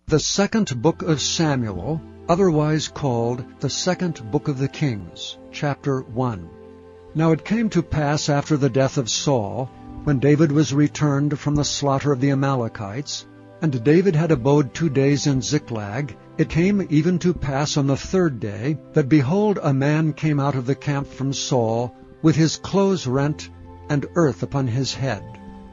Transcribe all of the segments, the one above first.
The second book of Samuel, otherwise called the second book of the Kings, chapter 1. Now it came to pass after the death of Saul, when David was returned from the slaughter of the Amalekites, and David had abode 2 days in Ziklag, it came even to pass on the 3rd day, that behold, a man came out of the camp from Saul, with his clothes rent, and earth upon his head.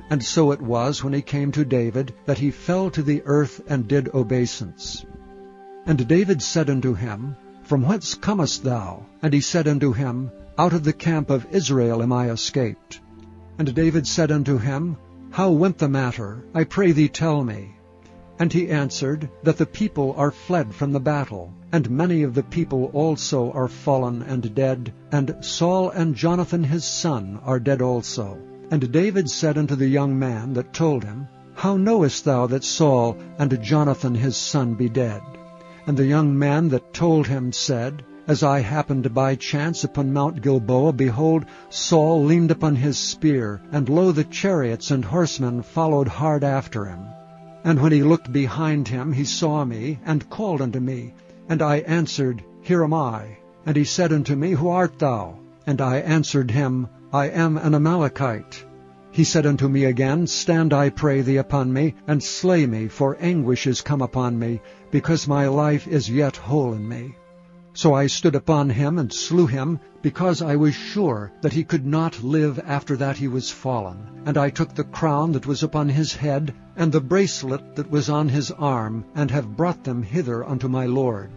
And so it was, when he came to David, that he fell to the earth and did obeisance. And David said unto him, From whence comest thou? And he said unto him, Out of the camp of Israel am I escaped. And David said unto him, How went the matter? I pray thee tell me. And he answered, That the people are fled from the battle, and many of the people also are fallen and dead, and Saul and Jonathan his son are dead also. And David said unto the young man that told him, How knowest thou that Saul and Jonathan his son be dead? And the young man that told him said, As I happened by chance upon Mount Gilboa, behold, Saul leaned upon his spear, and lo, the chariots and horsemen followed hard after him. And when he looked behind him, he saw me, and called unto me. And I answered, Here am I. And he said unto me, Who art thou? And I answered him, I am an Amalekite. He said unto me again, Stand, I pray thee, upon me, and slay me, for anguish is come upon me, because my life is yet whole in me. So I stood upon him and slew him, because I was sure that he could not live after that he was fallen. And I took the crown that was upon his head, and the bracelet that was on his arm, and have brought them hither unto my Lord.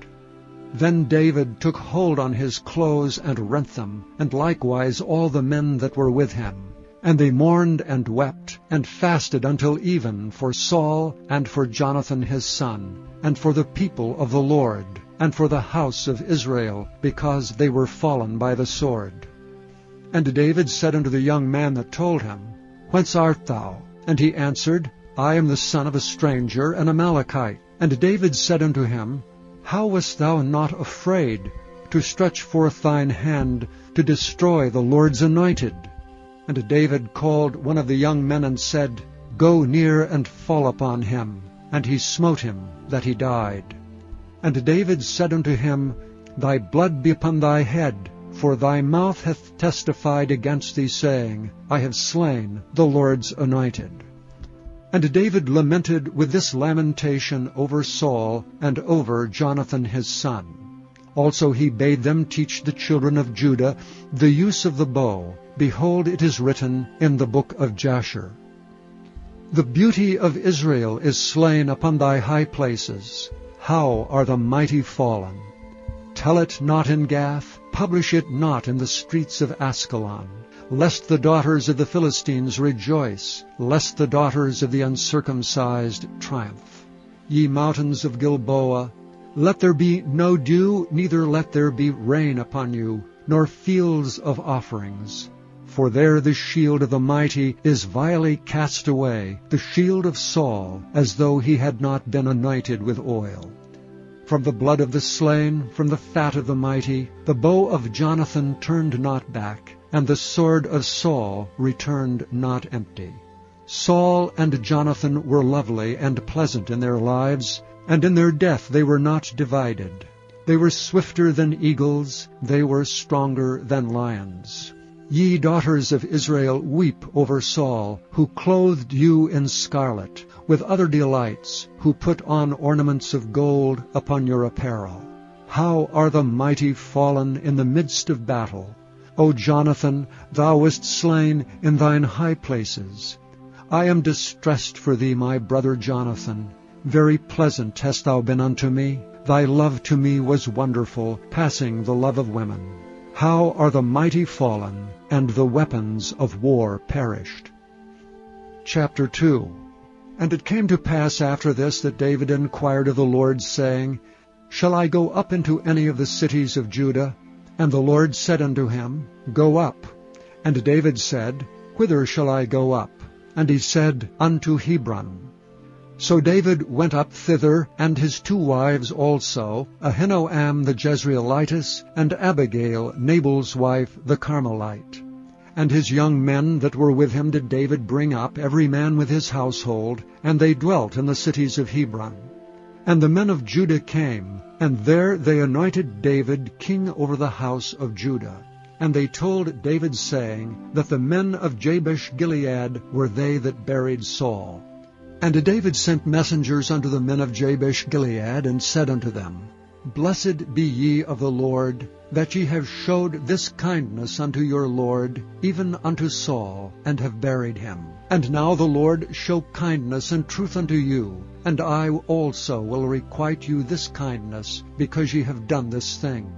Then David took hold on his clothes and rent them, and likewise all the men that were with him. And they mourned and wept, and fasted until even for Saul, and for Jonathan his son, and for the people of the Lord, and for the house of Israel, because they were fallen by the sword. And David said unto the young man that told him, Whence art thou? And he answered, I am the son of a stranger, an Amalekite. And David said unto him, How wast thou not afraid to stretch forth thine hand to destroy the Lord's anointed? And David called one of the young men and said, Go near and fall upon him. And he smote him, that he died. And David said unto him, Thy blood be upon thy head, for thy mouth hath testified against thee, saying, I have slain the Lord's anointed. And David lamented with this lamentation over Saul and over Jonathan his son. Also he bade them teach the children of Judah the use of the bow. Behold, it is written in the book of Jasher. The beauty of Israel is slain upon thy high places. How are the mighty fallen! Tell it not in Gath, publish it not in the streets of Askelon, lest the daughters of the Philistines rejoice, lest the daughters of the uncircumcised triumph. Ye mountains of Gilboa, let there be no dew, neither let there be rain upon you, nor fields of offerings. For there the shield of the mighty is vilely cast away, the shield of Saul, as though he had not been anointed with oil. From the blood of the slain, from the fat of the mighty, the bow of Jonathan turned not back, and the sword of Saul returned not empty. Saul and Jonathan were lovely and pleasant in their lives, and in their death they were not divided. They were swifter than eagles, they were stronger than lions. Ye daughters of Israel, weep over Saul, who clothed you in scarlet, with other delights, who put on ornaments of gold upon your apparel. How are the mighty fallen in the midst of battle! O Jonathan, thou wast slain in thine high places. I am distressed for thee, my brother Jonathan. Very pleasant hast thou been unto me. Thy love to me was wonderful, passing the love of women. How are the mighty fallen, and the weapons of war perished. Chapter 2. And it came to pass after this that David inquired of the Lord, saying, Shall I go up into any of the cities of Judah? And the Lord said unto him, Go up. And David said, Whither shall I go up? And he said, Unto Hebron. So David went up thither, and his 2 wives also, Ahinoam the Jezreelitess, and Abigail, Nabal's wife, the Carmelite. And his young men that were with him did David bring up, every man with his household, and they dwelt in the cities of Hebron. And the men of Judah came, and there they anointed David king over the house of Judah. And they told David, saying, that the men of Jabesh-Gilead were they that buried Saul. And David sent messengers unto the men of Jabesh-Gilead, and said unto them, Blessed be ye of the Lord, that ye have showed this kindness unto your Lord, even unto Saul, and have buried him. And now the Lord show kindness and truth unto you, and I also will requite you this kindness, because ye have done this thing.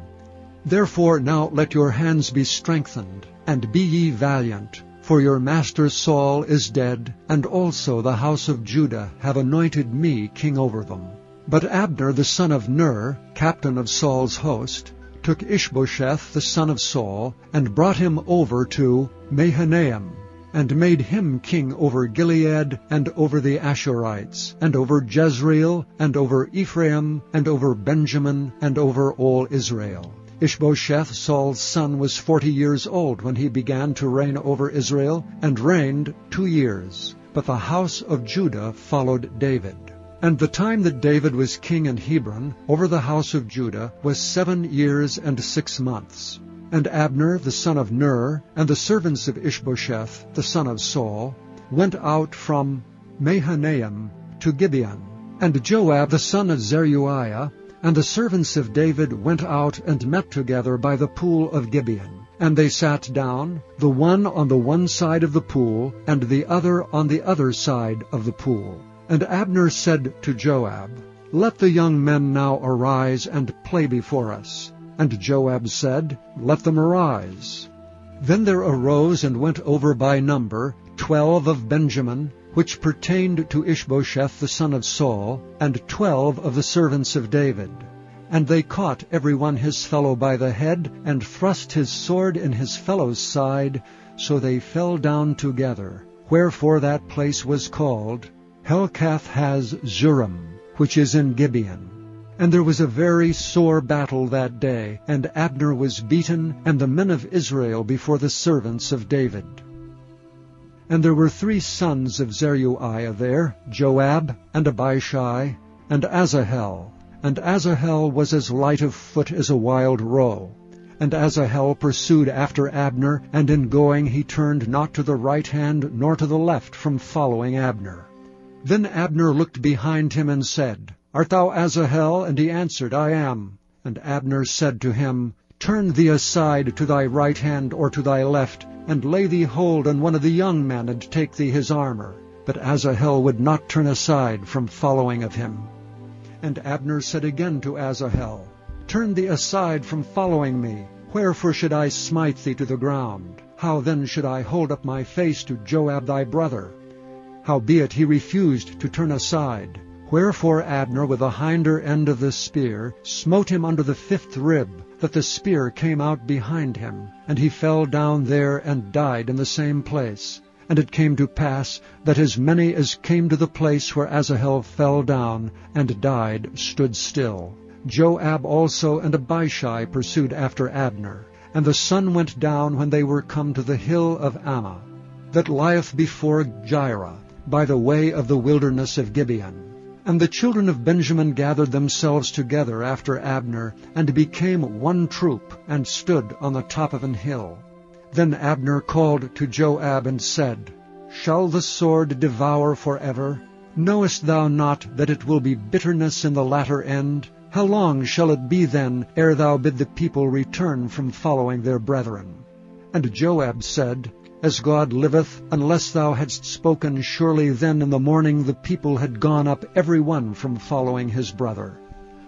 Therefore now let your hands be strengthened, and be ye valiant, for your master Saul is dead, and also the house of Judah have anointed me king over them. But Abner the son of Ner, captain of Saul's host, took Ishbosheth the son of Saul, and brought him over to Mahanaim, and made him king over Gilead, and over the Ashurites, and over Jezreel, and over Ephraim, and over Benjamin, and over all Israel. Ishbosheth, Saul's son, was 40 years old when he began to reign over Israel, and reigned 2 years. But the house of Judah followed David. And the time that David was king in Hebron over the house of Judah was 7 years and 6 months. And Abner the son of Ner, and the servants of Ishbosheth the son of Saul, went out from Mahanaim to Gibeon. And Joab the son of Zeruiah, and the servants of David went out and met together by the pool of Gibeon. And they sat down, the one on the one side of the pool, and the other on the other side of the pool. And Abner said to Joab, Let the young men now arise and play before us. And Joab said, Let them arise. Then there arose and went over by number 12 of Benjamin, which pertained to Ishbosheth the son of Saul, and 12 of the servants of David. And they caught every one his fellow by the head, and thrust his sword in his fellow's side, so they fell down together. Wherefore that place was called Helkath-haz-Zurim, which is in Gibeon. And there was a very sore battle that day, and Abner was beaten, and the men of Israel before the servants of David. And there were 3 sons of Zeruiah there, Joab, and Abishai, and Asahel. And Asahel was as light of foot as a wild roe. And Asahel pursued after Abner, and in going he turned not to the right hand nor to the left from following Abner. Then Abner looked behind him and said, Art thou Asahel? And he answered, I am. And Abner said to him, Turn thee aside to thy right hand or to thy left, and lay thee hold on one of the young men, and take thee his armor. But Asahel would not turn aside from following of him. And Abner said again to Asahel, Turn thee aside from following me. Wherefore should I smite thee to the ground? How then should I hold up my face to Joab thy brother? Howbeit he refused to turn aside. Wherefore Abner with the hinder end of the spear smote him under the 5th rib, that the spear came out behind him, and he fell down there and died in the same place. And it came to pass that as many as came to the place where Asahel fell down and died stood still. Joab also and Abishai pursued after Abner. And the sun went down when they were come to the hill of Ammah, that lieth before Jireh, by the way of the wilderness of Gibeon. And the children of Benjamin gathered themselves together after Abner, and became one troop, and stood on the top of an hill. Then Abner called to Joab and said, Shall the sword devour forever? Knowest thou not that it will be bitterness in the latter end? How long shall it be then, ere thou bid the people return from following their brethren? And Joab said, As God liveth, unless thou hadst spoken, surely then in the morning the people had gone up every one from following his brother.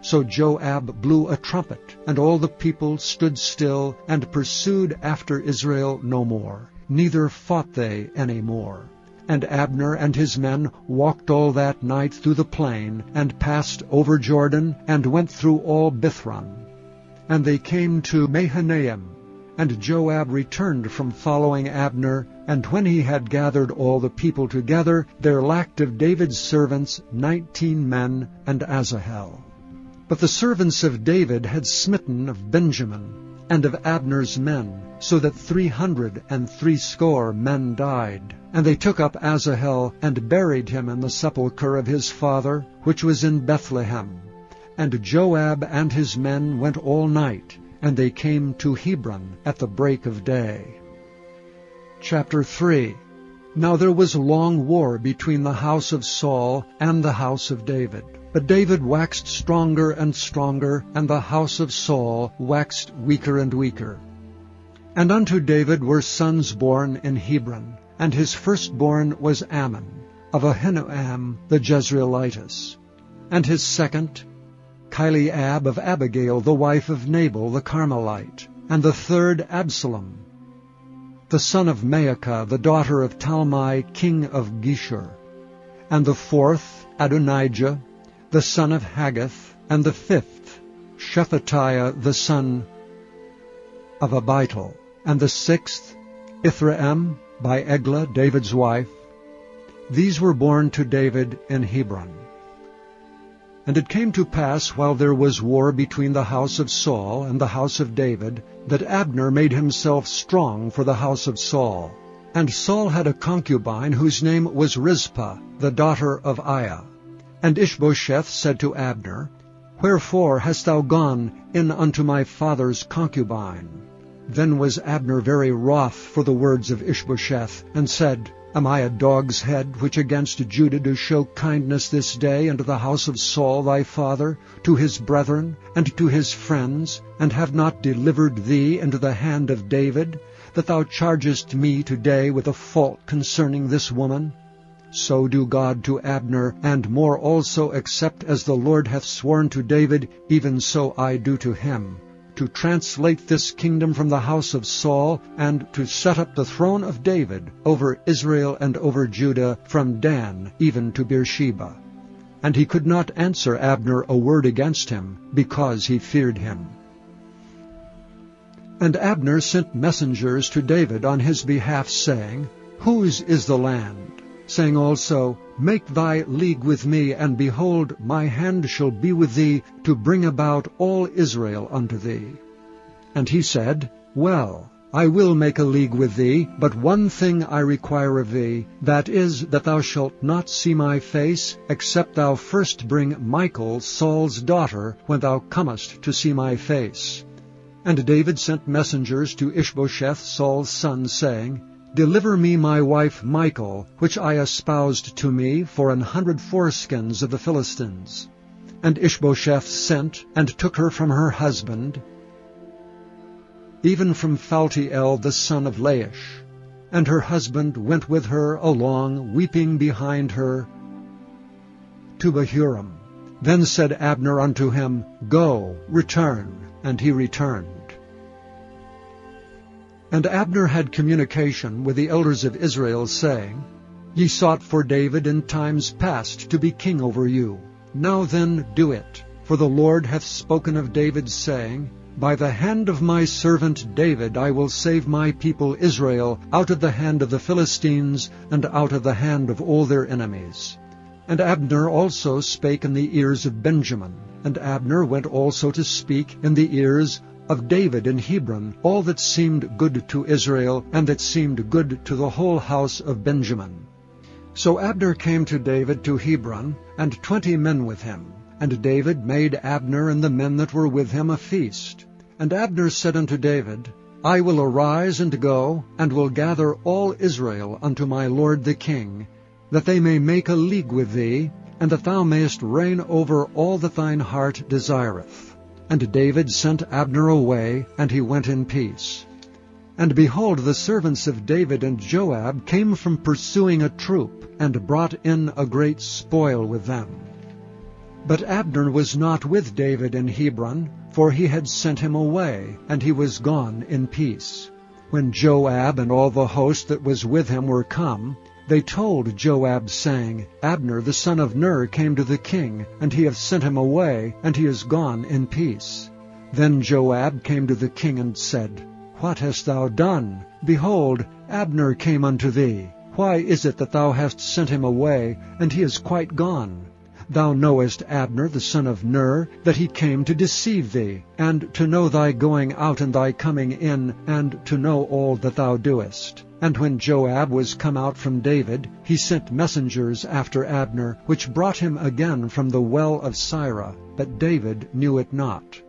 So Joab blew a trumpet, and all the people stood still, and pursued after Israel no more, neither fought they any more. And Abner and his men walked all that night through the plain, and passed over Jordan, and went through all Bithron. And they came to Mahanaim. And Joab returned from following Abner, and when he had gathered all the people together, there lacked of David's servants 19 men and Asahel. But the servants of David had smitten of Benjamin, and of Abner's men so that 360 men died. And they took up Asahel, and buried him in the sepulchre of his father, which was in Bethlehem. And Joab and his men went all night, and they came to Hebron at the break of day. Chapter 3. Now there was long war between the house of Saul and the house of David. But David waxed stronger and stronger, and the house of Saul waxed weaker and weaker. And unto David were sons born in Hebron, and his firstborn was Ammon, of Ahinoam the Jezreelitess, and his second, Chileab of Abigail, the wife of Nabal the Carmelite, and the third Absalom, the son of Maacah, the daughter of Talmai, king of Geshur, and the fourth Adonijah, the son of Haggith, and the fifth Shephatiah, the son of Abital, and the sixth Ithream, by Eglah, David's wife. These were born to David in Hebron. And it came to pass, while there was war between the house of Saul and the house of David, that Abner made himself strong for the house of Saul. And Saul had a concubine whose name was Rizpah, the daughter of Aiah. And Ishbosheth said to Abner, Wherefore hast thou gone in unto my father's concubine? Then was Abner very wroth for the words of Ishbosheth, and said, Am I a dog's head, which against Judah do show kindness this day unto the house of Saul thy father, to his brethren, and to his friends, and have not delivered thee into the hand of David, that thou chargest me today with a fault concerning this woman? So do God to Abner, and more also, except as the Lord hath sworn to David, even so I do to him, to translate this kingdom from the house of Saul, and to set up the throne of David over Israel and over Judah, from Dan even to Beersheba. And he could not answer Abner a word against him, because he feared him. And Abner sent messengers to David on his behalf, saying, Whose is the land? Saying also, Make thy league with me, and behold, my hand shall be with thee, to bring about all Israel unto thee. And he said, Well, I will make a league with thee, but one thing I require of thee, that is, that thou shalt not see my face, except thou first bring Michal, Saul's daughter, when thou comest to see my face. And David sent messengers to Ishbosheth, Saul's son, saying, Deliver me my wife Michal, which I espoused to me for 100 foreskins of the Philistines. And Ishbosheth sent, and took her from her husband, even from Phaltiel the son of Laish. And her husband went with her along, weeping behind her, to Bahurim. Then said Abner unto him, Go, return. And he returned. And Abner had communication with the elders of Israel, saying, Ye sought for David in times past to be king over you. Now then do it. For the Lord hath spoken of David, saying, By the hand of my servant David I will save my people Israel out of the hand of the Philistines, and out of the hand of all their enemies. And Abner also spake in the ears of Benjamin. And Abner went also to speak in the ears of David in Hebron all that seemed good to Israel, and that seemed good to the whole house of Benjamin. So Abner came to David to Hebron, and 20 men with him. And David made Abner and the men that were with him a feast. And Abner said unto David, I will arise and go, and will gather all Israel unto my lord the king, that they may make a league with thee, and that thou mayest reign over all that thine heart desireth. And David sent Abner away, and he went in peace. And behold, the servants of David and Joab came from pursuing a troop, and brought in a great spoil with them. But Abner was not with David in Hebron, for he had sent him away, and he was gone in peace. When Joab and all the host that was with him were come, they told Joab, saying, Abner the son of Ner came to the king, and he hath sent him away, and he is gone in peace. Then Joab came to the king and said, What hast thou done? Behold, Abner came unto thee. Why is it that thou hast sent him away, and he is quite gone? Thou knowest Abner the son of Ner, that he came to deceive thee, and to know thy going out and thy coming in, and to know all that thou doest. And when Joab was come out from David, he sent messengers after Abner, which brought him again from the well of Sirah, but David knew it not.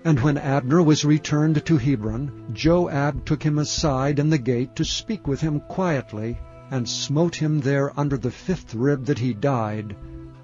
And when Abner was returned to Hebron, Joab took him aside in the gate to speak with him quietly, and smote him there under the 5th rib that he died,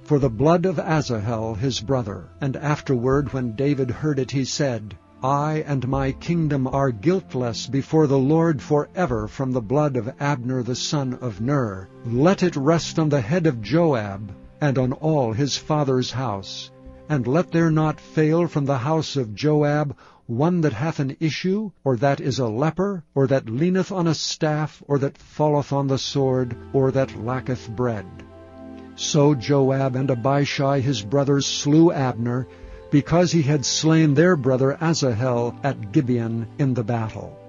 for the blood of Asahel his brother. And afterward, when David heard it, he said, I and my kingdom are guiltless before the Lord forever from the blood of Abner the son of Ner. Let it rest on the head of Joab, and on all his father's house. And let there not fail from the house of Joab one that hath an issue, or that is a leper, or that leaneth on a staff, or that falleth on the sword, or that lacketh bread. So Joab and Abishai his brothers slew Abner, because he had slain their brother Asahel at Gibeon in the battle.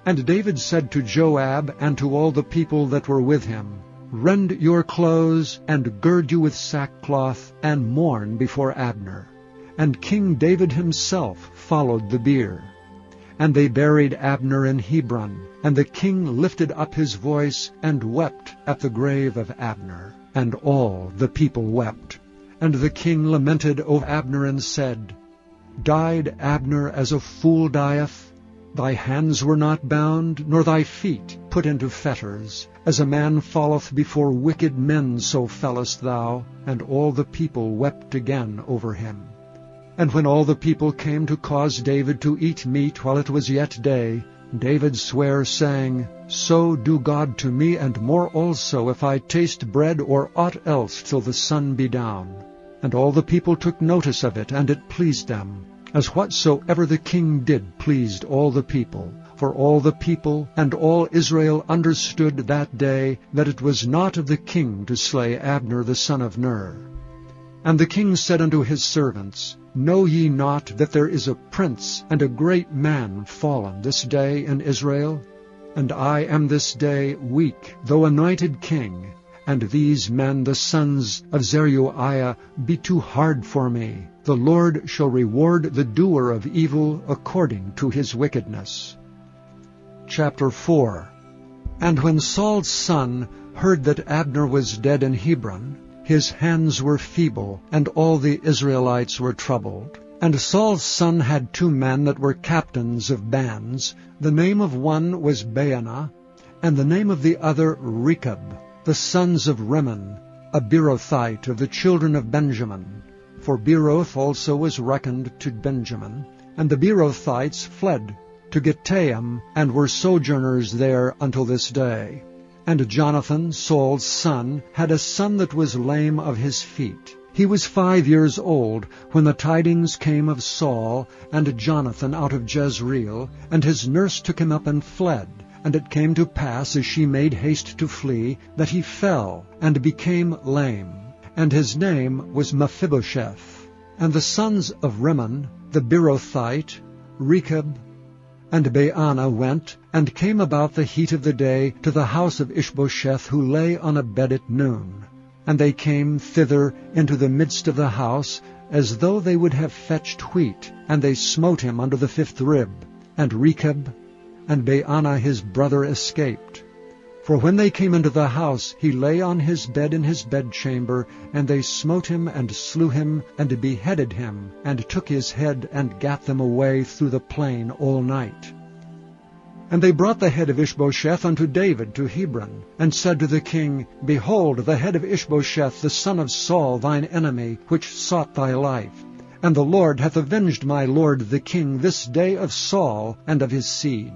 And David said to Joab and to all the people that were with him, Rend your clothes, and gird you with sackcloth, and mourn before Abner. And King David himself followed the bier. And they buried Abner in Hebron, and the king lifted up his voice, and wept at the grave of Abner. And all the people wept. And the king lamented over Abner, and said, Died Abner as a fool dieth? Thy hands were not bound, nor thy feet put into fetters. As a man falleth before wicked men, so fellest thou. And all the people wept again over him. And when all the people came to cause David to eat meat while it was yet day, David sware, saying, So do God to me, and more also, if I taste bread or aught else till the sun be down. And all the people took notice of it, and it pleased them, as whatsoever the king did pleased all the people. For all the people and all Israel understood that day that it was not of the king to slay Abner the son of Ner. And the king said unto his servants, Know ye not that there is a prince and a great man fallen this day in Israel? And I am this day weak, though anointed king, and these men, the sons of Zeruiah, be too hard for me. The Lord shall reward the doer of evil according to his wickedness. Chapter 4. And when Saul's son heard that Abner was dead in Hebron, his hands were feeble, and all the Israelites were troubled. And Saul's son had 2 men that were captains of bands. The name of one was Baanah, and the name of the other Rechab, the sons of Rimmon, a Beerothite of the children of Benjamin. For Beeroth also was reckoned to Benjamin. And the Beerothites fled to Gittaim, and were sojourners there until this day. And Jonathan, Saul's son, had a son that was lame of his feet. He was 5 years old when the tidings came of Saul and Jonathan out of Jezreel, and his nurse took him up and fled. And it came to pass, as she made haste to flee, that he fell and became lame. And his name was Mephibosheth. And the sons of Rimmon, the Beerothite, Rechab, and Baanah went, and came about the heat of the day to the house of Ishbosheth, who lay on a bed at noon. And they came thither into the midst of the house, as though they would have fetched wheat, and they smote him under the 5th rib. And Rechab and Baanah his brother escaped. For when they came into the house, he lay on his bed in his bedchamber, and they smote him, and slew him, and beheaded him, and took his head, and gat them away through the plain all night. And they brought the head of Ishbosheth unto David to Hebron, and said to the king, Behold, the head of Ishbosheth, the son of Saul, thine enemy, which sought thy life. And the Lord hath avenged my lord the king this day of Saul and of his seed.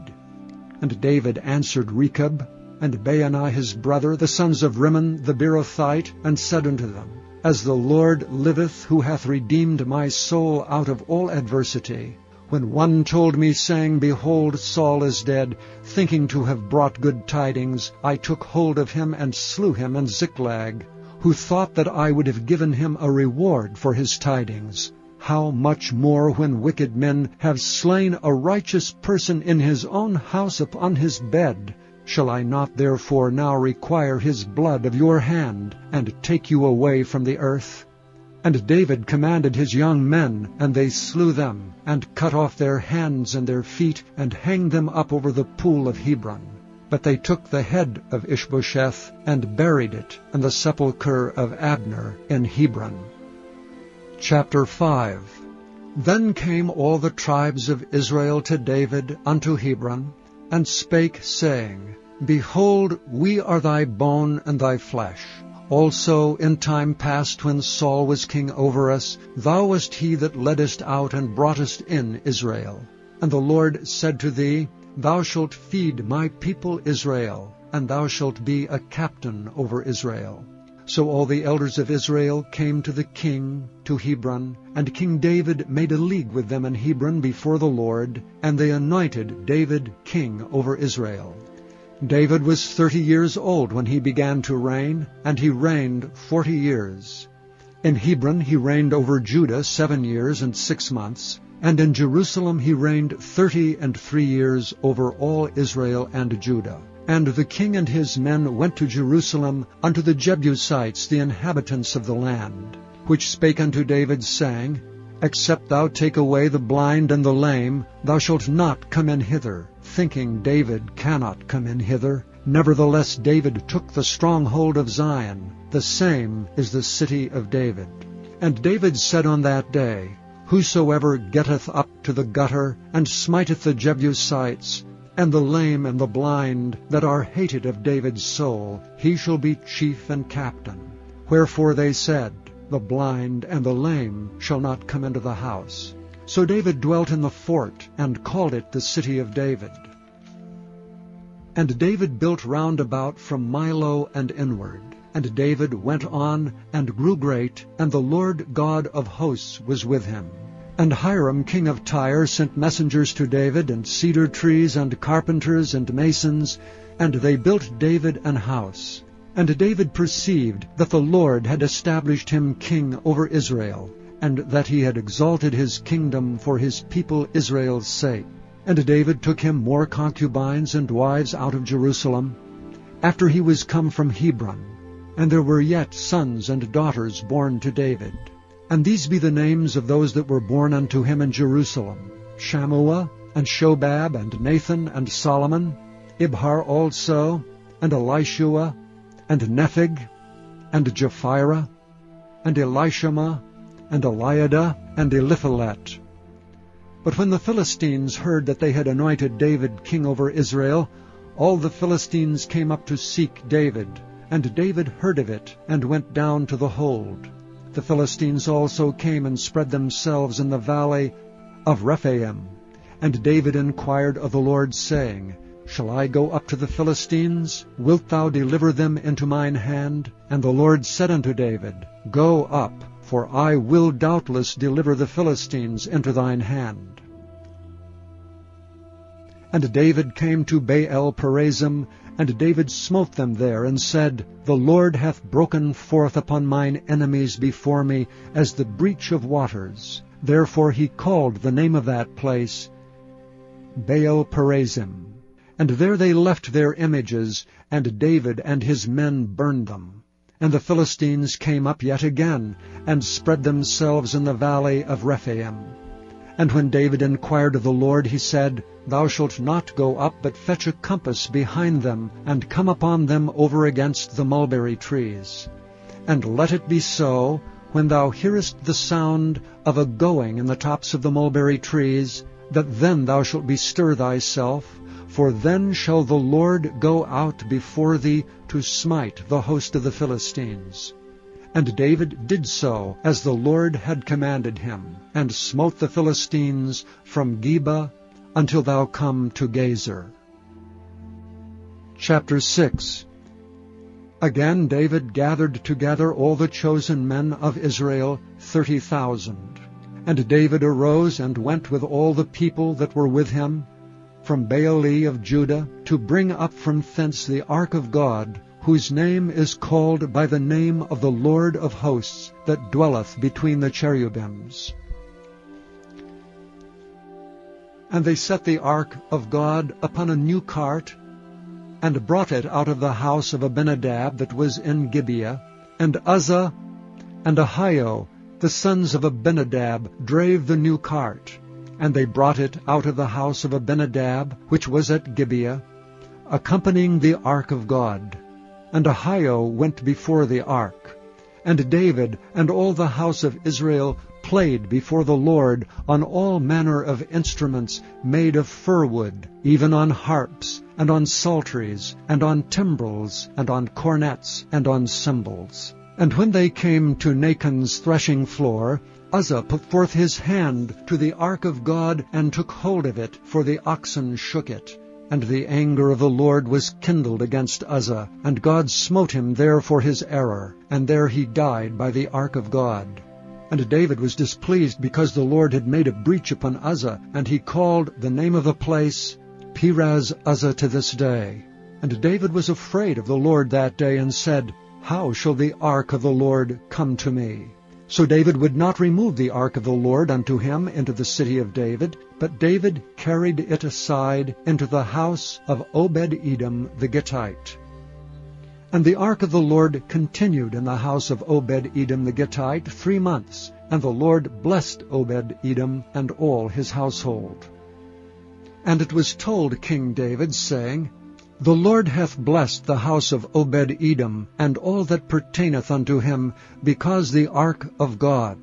And David answered Rechab and Baanah his brother, the sons of Rimmon the Beerothite, and said unto them, As the Lord liveth, who hath redeemed my soul out of all adversity, when one told me, saying, Behold, Saul is dead, thinking to have brought good tidings, I took hold of him and slew him in Ziklag, who thought that I would have given him a reward for his tidings. How much more when wicked men have slain a righteous person in his own house upon his bed, Shall I not therefore now require his blood of your hand, and take you away from the earth? And David commanded his young men, and they slew them, and cut off their hands and their feet, and hanged them up over the pool of Hebron. But they took the head of Ishbosheth, and buried it in the sepulchre of Abner in Hebron. Chapter 5. Then came all the tribes of Israel to David unto Hebron, and spake, saying, Behold, we are thy bone and thy flesh. Also in time past, when Saul was king over us, thou wast he that leddest out and broughtest in Israel. And the Lord said to thee, Thou shalt feed my people Israel, and thou shalt be a captain over Israel. So all the elders of Israel came to the king, to Hebron, and King David made a league with them in Hebron before the Lord, and they anointed David king over Israel. David was 30 years old when he began to reign, and he reigned 40 years. In Hebron he reigned over Judah 7 years and 6 months, and in Jerusalem he reigned 33 years over all Israel and Judah. And the king and his men went to Jerusalem unto the Jebusites, the inhabitants of the land, which spake unto David, saying, Except thou take away the blind and the lame, thou shalt not come in hither, thinking David cannot come in hither. Nevertheless David took the stronghold of Zion, the same is the city of David. And David said on that day, Whosoever getteth up to the gutter, and smiteth the Jebusites, and the lame and the blind, that are hated of David's soul, he shall be chief and captain. Wherefore they said, The blind and the lame shall not come into the house. So David dwelt in the fort, and called it the city of David. And David built round about from Milo and inward. And David went on, and grew great, and the Lord God of hosts was with him. And Hiram king of Tyre sent messengers to David, and cedar trees, and carpenters, and masons, and they built David an house. And David perceived that the Lord had established him king over Israel, and that he had exalted his kingdom for his people Israel's sake. And David took him more concubines and wives out of Jerusalem, after he was come from Hebron. And there were yet sons and daughters born to David. And these be the names of those that were born unto him in Jerusalem, Shammua, and Shobab, and Nathan, and Solomon, Ibhar also, and Elishua, and Nepheg, and Japhira, and Elishama, and Eliada, and Eliphalet. But when the Philistines heard that they had anointed David king over Israel, all the Philistines came up to seek David, and David heard of it, and went down to the hold. The Philistines also came and spread themselves in the valley of Rephaim. And David inquired of the Lord, saying, Shall I go up to the Philistines? Wilt thou deliver them into mine hand? And the Lord said unto David, Go up, for I will doubtless deliver the Philistines into thine hand. And David came to Baal-perazim, and David smote them there, and said, The Lord hath broken forth upon mine enemies before me, as the breach of waters. Therefore he called the name of that place Baal-perazim. And there they left their images, and David and his men burned them. And the Philistines came up yet again, and spread themselves in the valley of Rephaim. And when David inquired of the Lord, he said, Thou shalt not go up, but fetch a compass behind them, and come upon them over against the mulberry trees. And let it be so, when thou hearest the sound of a going in the tops of the mulberry trees, that then thou shalt bestir thyself, for then shall the Lord go out before thee to smite the host of the Philistines. And David did so, as the Lord had commanded him, and smote the Philistines from Geba until thou come to Gezer. Chapter 6. Again David gathered together all the chosen men of Israel, 30,000. And David arose and went with all the people that were with him, from Baali of Judah, to bring up from thence the ark of God, whose name is called by the name of the Lord of hosts, that dwelleth between the cherubims. And they set the ark of God upon a new cart, and brought it out of the house of Abinadab that was in Gibeah. And Uzzah and Ahio, the sons of Abinadab, drave the new cart. And they brought it out of the house of Abinadab, which was at Gibeah, accompanying the ark of God. And Ahio went before the ark. And David and all the house of Israel played before the Lord on all manner of instruments made of fir wood, even on harps, and on psalteries, and on timbrels, and on cornets, and on cymbals. And when they came to Nachon's threshing floor, Uzzah put forth his hand to the ark of God, and took hold of it, for the oxen shook it. And the anger of the Lord was kindled against Uzzah, and God smote him there for his error, and there he died by the ark of God. And David was displeased because the Lord had made a breach upon Uzzah, and he called the name of the place Perez Uzzah to this day. And David was afraid of the Lord that day, and said, How shall the ark of the Lord come to me? So David would not remove the ark of the Lord unto him into the city of David, but David carried it aside into the house of Obed-Edom the Gittite. And the ark of the Lord continued in the house of Obed-Edom the Gittite 3 months, and the Lord blessed Obed-Edom and all his household. And it was told King David, saying, The Lord hath blessed the house of Obed-Edom, and all that pertaineth unto him, because the ark of God.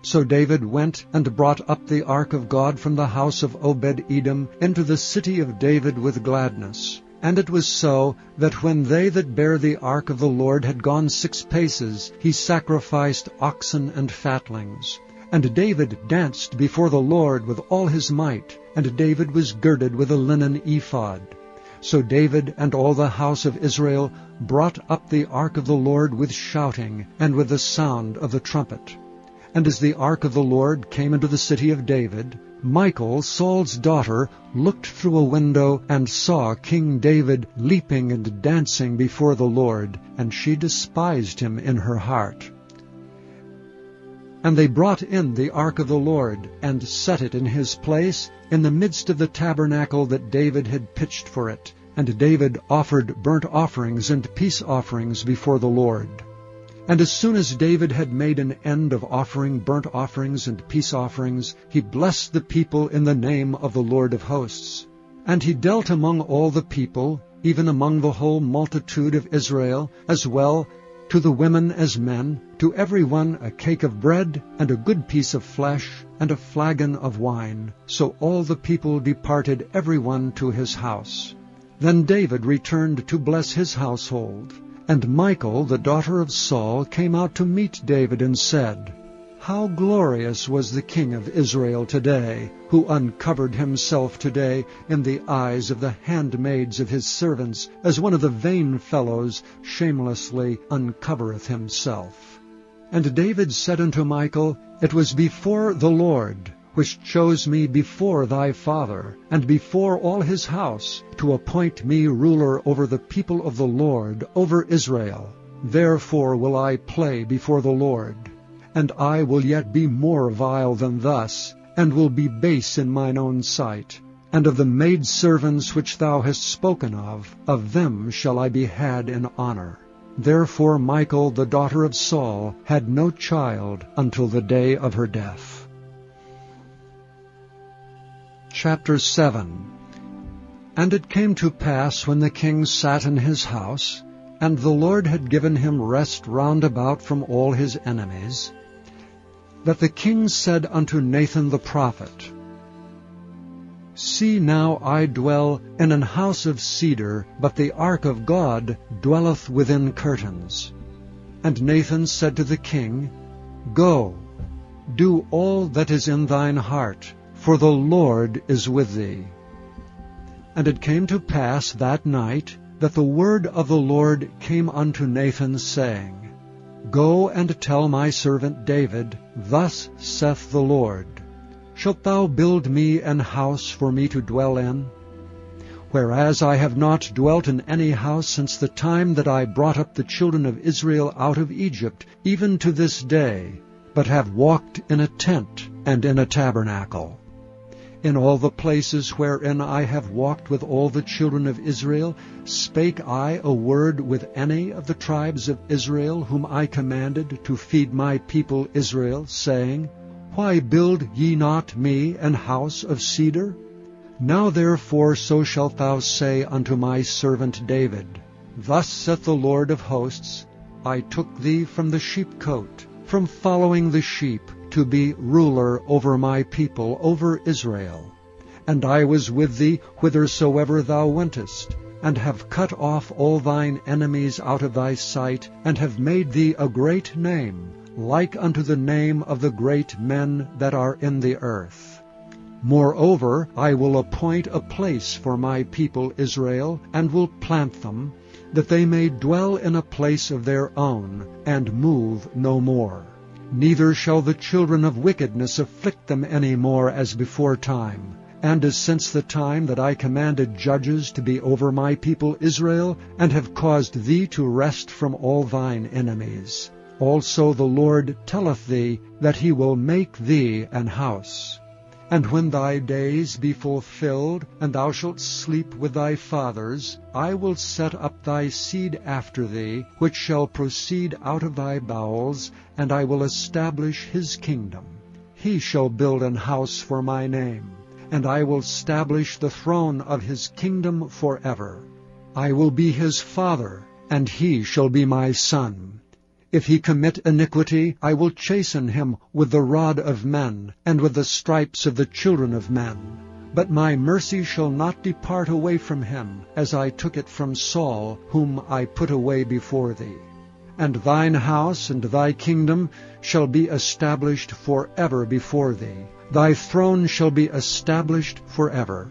So David went and brought up the ark of God from the house of Obed-Edom into the city of David with gladness. And it was so, that when they that bare the ark of the Lord had gone 6 paces, he sacrificed oxen and fatlings. And David danced before the Lord with all his might, and David was girded with a linen ephod. So David and all the house of Israel brought up the ark of the Lord with shouting, and with the sound of the trumpet. And as the ark of the Lord came into the city of David, Michal, Saul's daughter, looked through a window, and saw King David leaping and dancing before the Lord, and she despised him in her heart. And they brought in the ark of the Lord, and set it in his place, in the midst of the tabernacle that David had pitched for it. And David offered burnt offerings and peace offerings before the Lord. And as soon as David had made an end of offering burnt offerings and peace offerings, he blessed the people in the name of the Lord of hosts. And he dealt among all the people, even among the whole multitude of Israel, as well to the women as men, to every one a cake of bread, and a good piece of flesh, and a flagon of wine. So all the people departed every one to his house. Then David returned to bless his household. And Michal, the daughter of Saul, came out to meet David, and said, How glorious was the king of Israel today, who uncovered himself today in the eyes of the handmaids of his servants, as one of the vain fellows shamelessly uncovereth himself. And David said unto Michal, It was before the Lord, which chose me before thy father, and before all his house, to appoint me ruler over the people of the Lord, over Israel. Therefore will I play before the Lord. And I will yet be more vile than thus, and will be base in mine own sight. And of the maidservants which thou hast spoken of them shall I be had in honor. Therefore Michal, the daughter of Saul, had no child until the day of her death. Chapter 7. And it came to pass, when the king sat in his house, and the Lord had given him rest round about from all his enemies, that the king said unto Nathan the prophet, See now I dwell in an house of cedar, but the ark of God dwelleth within curtains. And Nathan said to the king, Go, do all that is in thine heart, for the Lord is with thee. And it came to pass that night, that the word of the Lord came unto Nathan, saying, Go and tell my servant David, Thus saith the Lord, Shalt thou build me an house for me to dwell in? Whereas I have not dwelt in any house since the time that I brought up the children of Israel out of Egypt, even to this day, but have walked in a tent and in a tabernacle. In all the places wherein I have walked with all the children of Israel, spake I a word with any of the tribes of Israel, whom I commanded to feed my people Israel, saying, Why build ye not me an house of cedar? Now therefore so shalt thou say unto my servant David, Thus saith the Lord of hosts, I took thee from the sheepcote, from following the sheep, to be ruler over my people, over Israel. And I was with thee whithersoever thou wentest, and have cut off all thine enemies out of thy sight, and have made thee a great name, like unto the name of the great men that are in the earth. Moreover, I will appoint a place for my people Israel, and will plant them, that they may dwell in a place of their own, and move no more. Neither shall the children of wickedness afflict them any more as before time, and as since the time that I commanded judges to be over my people Israel, and have caused thee to rest from all thine enemies. Also the Lord telleth thee that he will make thee an house. And when thy days be fulfilled, and thou shalt sleep with thy fathers, I will set up thy seed after thee, which shall proceed out of thy bowels, and I will establish his kingdom. He shall build an house for my name, and I will establish the throne of his kingdom forever. I will be his father, and he shall be my son. If he commit iniquity, I will chasten him with the rod of men, and with the stripes of the children of men. But my mercy shall not depart away from him, as I took it from Saul, whom I put away before thee. And thine house and thy kingdom shall be established forever before thee. Thy throne shall be established forever.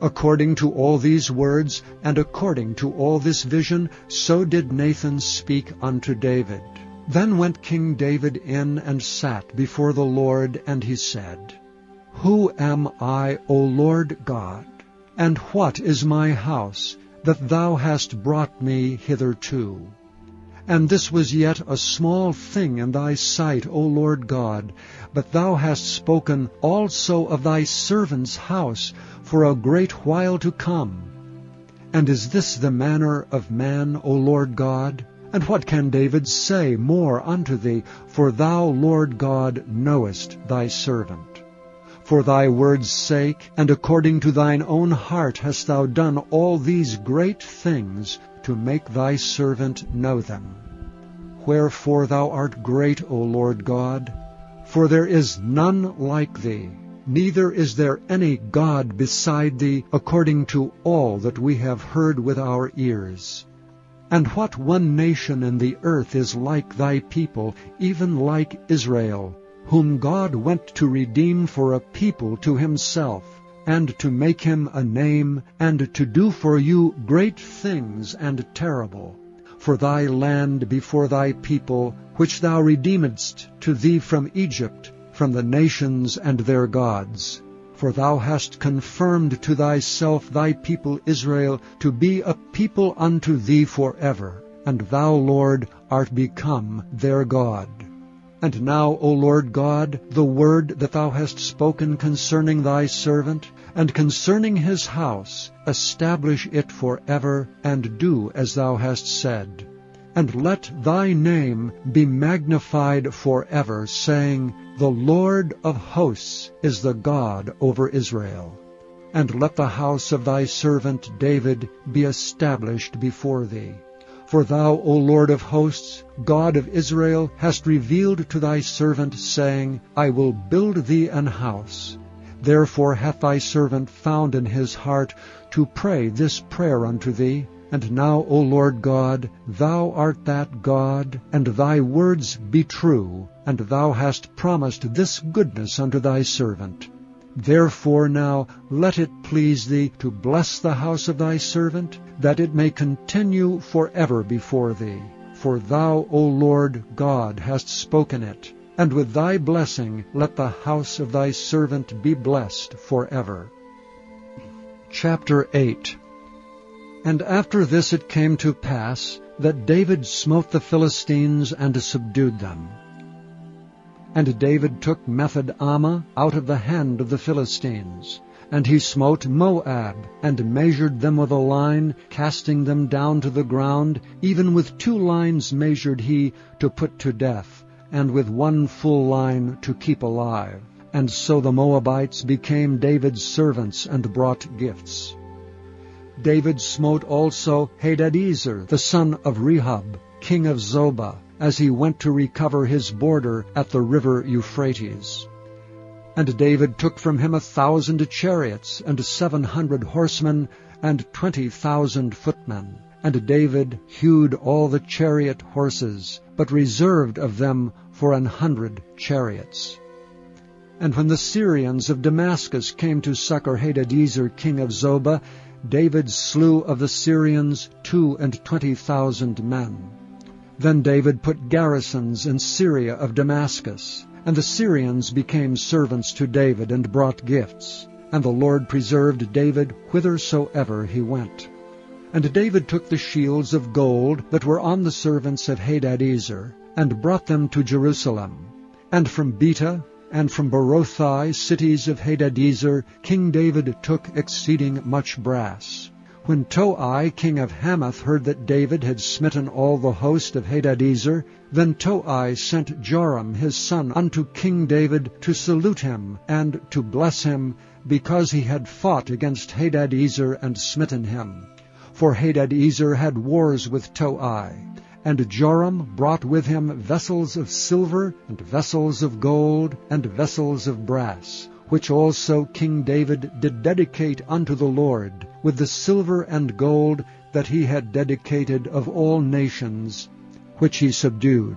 According to all these words, and according to all this vision, so did Nathan speak unto David. Then went King David in and sat before the Lord, and he said, Who am I, O Lord God? And what is my house, that thou hast brought me hitherto? And this was yet a small thing in thy sight, O Lord God, but thou hast spoken also of thy servant's house for a great while to come. And is this the manner of man, O Lord God? And what can David say more unto thee? For thou, Lord God, knowest thy servant. For thy word's sake, and according to thine own heart hast thou done all these great things, to make thy servant know them. Wherefore thou art great, O Lord God, for there is none like thee, neither is there any God beside thee, according to all that we have heard with our ears. And what one nation in the earth is like thy people, even like Israel, whom God went to redeem for a people to himself, and to make him a name, and to do for you great things and terrible, for thy land before thy people, which thou redeemedst to thee from Egypt, from the nations and their gods. For thou hast confirmed to thyself thy people Israel to be a people unto thee forever, and thou, Lord, art become their God. And now, O Lord God, the word that thou hast spoken concerning thy servant, and concerning his house, establish it forever, and do as thou hast said. And let thy name be magnified forever, saying, The Lord of hosts is the God over Israel. And let the house of thy servant David be established before thee. For thou, O Lord of hosts, God of Israel, hast revealed to thy servant, saying, I will build thee an house. Therefore hath thy servant found in his heart to pray this prayer unto thee. And now, O Lord God, thou art that God, and thy words be true, and thou hast promised this goodness unto thy servant. Therefore now let it please thee to bless the house of thy servant, that it may continue forever before thee. For thou, O Lord God, hast spoken it, and with thy blessing let the house of thy servant be blessed forever. Chapter 8. And after this it came to pass that David smote the Philistines and subdued them. And David took Method-Ammah out of the hand of the Philistines. And he smote Moab, and measured them with a line, casting them down to the ground. Even with 2 lines measured he to put to death, and with 1 full line to keep alive. And so the Moabites became David's servants and brought gifts. David smote also Hadadezer, the son of Rehob, king of Zobah, as he went to recover his border at the river Euphrates. And David took from him 1,000 chariots, and 700 horsemen, and 20,000 footmen. And David hewed all the chariot horses, but reserved of them for 100 chariots. And when the Syrians of Damascus came to succor Hadadezer, king of Zobah, David slew of the Syrians 22,000 men. Then David put garrisons in Syria of Damascus, and the Syrians became servants to David and brought gifts. And the Lord preserved David whithersoever he went. And David took the shields of gold that were on the servants of Hadadezer, and brought them to Jerusalem. And from Beta, and from Berothai, cities of Hadadezer, King David took exceeding much brass. When Toi, king of Hamath, heard that David had smitten all the host of Hadadezer, then Toi sent Joram his son unto King David to salute him, and to bless him, because he had fought against Hadadezer and smitten him. For Hadadezer had wars with Toi. And Joram brought with him vessels of silver, and vessels of gold, and vessels of brass, which also King David did dedicate unto the Lord, with the silver and gold that he had dedicated of all nations, which he subdued,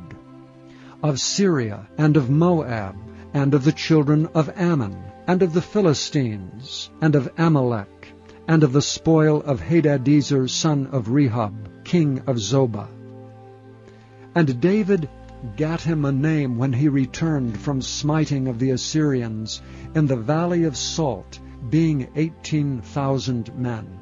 of Syria, and of Moab, and of the children of Ammon, and of the Philistines, and of Amalek, and of the spoil of Hadadezer son of Rehob, king of Zobah. And David gat him a name when he returned from smiting of the Assyrians in the valley of Salt, being 18,000 men.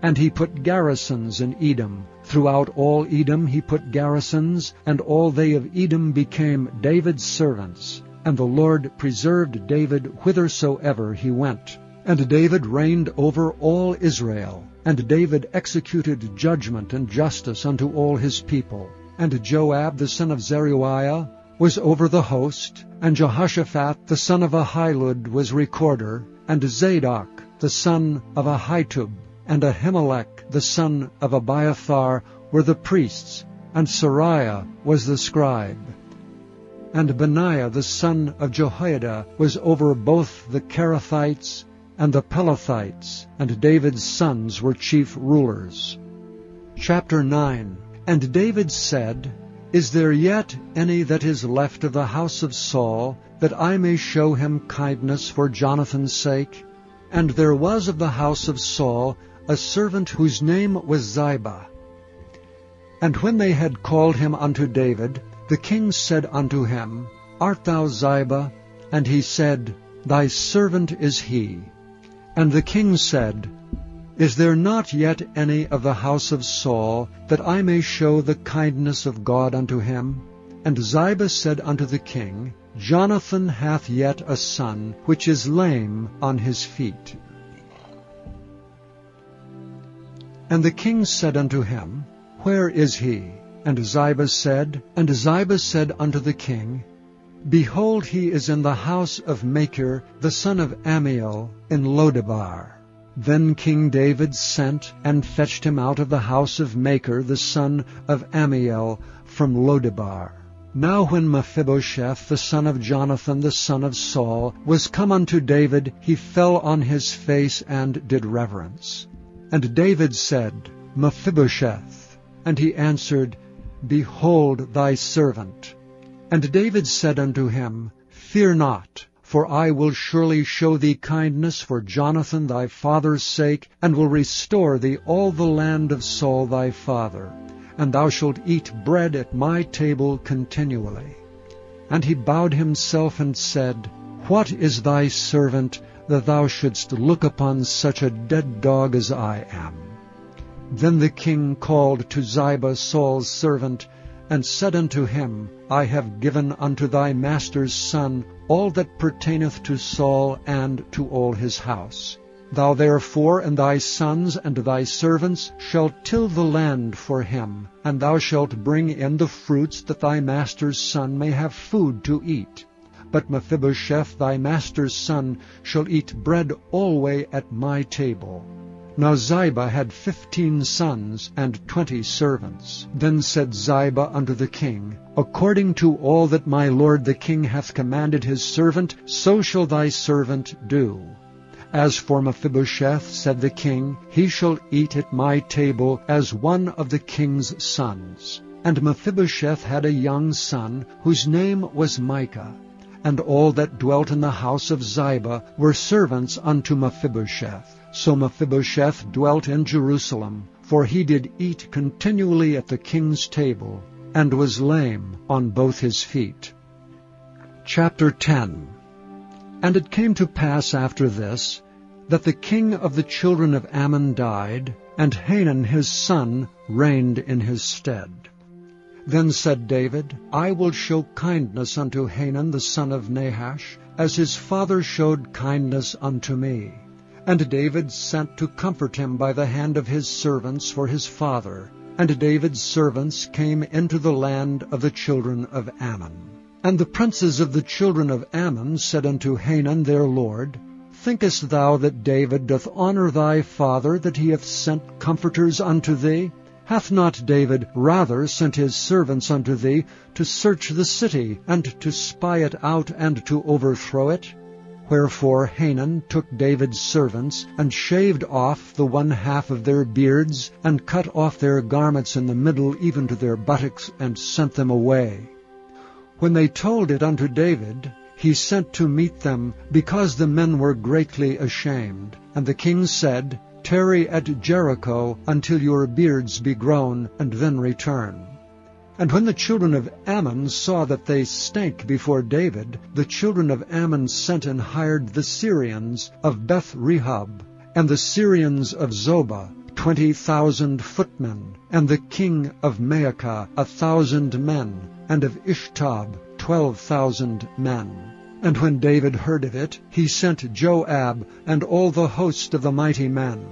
And he put garrisons in Edom. Throughout all Edom he put garrisons, and all they of Edom became David's servants. And the Lord preserved David whithersoever he went. And David reigned over all Israel. And David executed judgment and justice unto all his people. And Joab the son of Zeruiah was over the host, and Jehoshaphat the son of Ahilud was recorder, and Zadok the son of Ahitub, and Ahimelech the son of Abiathar were the priests, and Sariah was the scribe. And Benaiah the son of Jehoiada was over both the Kerethites and the Pelethites, and David's sons were chief rulers. Chapter 9. And David said, Is there yet any that is left of the house of Saul, that I may show him kindness for Jonathan's sake? And there was of the house of Saul a servant whose name was Ziba. And when they had called him unto David, the king said unto him, Art thou Ziba? And he said, Thy servant is he. And the king said, Is there not yet any of the house of Saul, that I may show the kindness of God unto him? And Ziba said unto the king, Jonathan hath yet a son, which is lame on his feet. And the king said unto him, Where is he? And Ziba said unto the king, Behold, he is in the house of Machir, the son of Ammiel, in Lodebar. Then King David sent and fetched him out of the house of Machir, the son of Ammiel, from Lodebar. Now when Mephibosheth, the son of Jonathan, the son of Saul, was come unto David, he fell on his face and did reverence. And David said, Mephibosheth. And he answered, Behold thy servant. And David said unto him, Fear not, for I will surely show thee kindness for Jonathan thy father's sake, and will restore thee all the land of Saul thy father, and thou shalt eat bread at my table continually. And he bowed himself and said, What is thy servant, that thou shouldst look upon such a dead dog as I am? Then the king called to Ziba Saul's servant, and said unto him, I have given unto thy master's son all that pertaineth to Saul and to all his house. Thou therefore and thy sons and thy servants shall till the land for him, and thou shalt bring in the fruits, that thy master's son may have food to eat. But Mephibosheth thy master's son shall eat bread alway at my table. Now Ziba had 15 sons and 20 servants. Then said Ziba unto the king, According to all that my lord the king hath commanded his servant, so shall thy servant do. As for Mephibosheth, said the king, he shall eat at my table as one of the king's sons. And Mephibosheth had a young son, whose name was Micah. And all that dwelt in the house of Ziba were servants unto Mephibosheth. So Mephibosheth dwelt in Jerusalem, for he did eat continually at the king's table, and was lame on both his feet. Chapter 10. And it came to pass after this, that the king of the children of Ammon died, and Hanun his son reigned in his stead. Then said David, I will show kindness unto Hanun the son of Nahash, as his father showed kindness unto me. And David sent to comfort him by the hand of his servants for his father. And David's servants came into the land of the children of Ammon. And the princes of the children of Ammon said unto Hanun their lord, Thinkest thou that David doth honor thy father, that he hath sent comforters unto thee? Hath not David rather sent his servants unto thee to search the city, and to spy it out, and to overthrow it? Wherefore Hanun took David's servants, and shaved off the 1/2 of their beards, and cut off their garments in the middle, even to their buttocks, and sent them away. When they told it unto David, he sent to meet them, because the men were greatly ashamed. And the king said, Tarry at Jericho until your beards be grown, and then return. And when the children of Ammon saw that they stank before David, the children of Ammon sent and hired the Syrians of Beth-rehob, and the Syrians of Zobah, 20,000 footmen, and the king of Maacah 1,000 men, and of Ishtab 12,000 men. And when David heard of it, he sent Joab and all the host of the mighty men.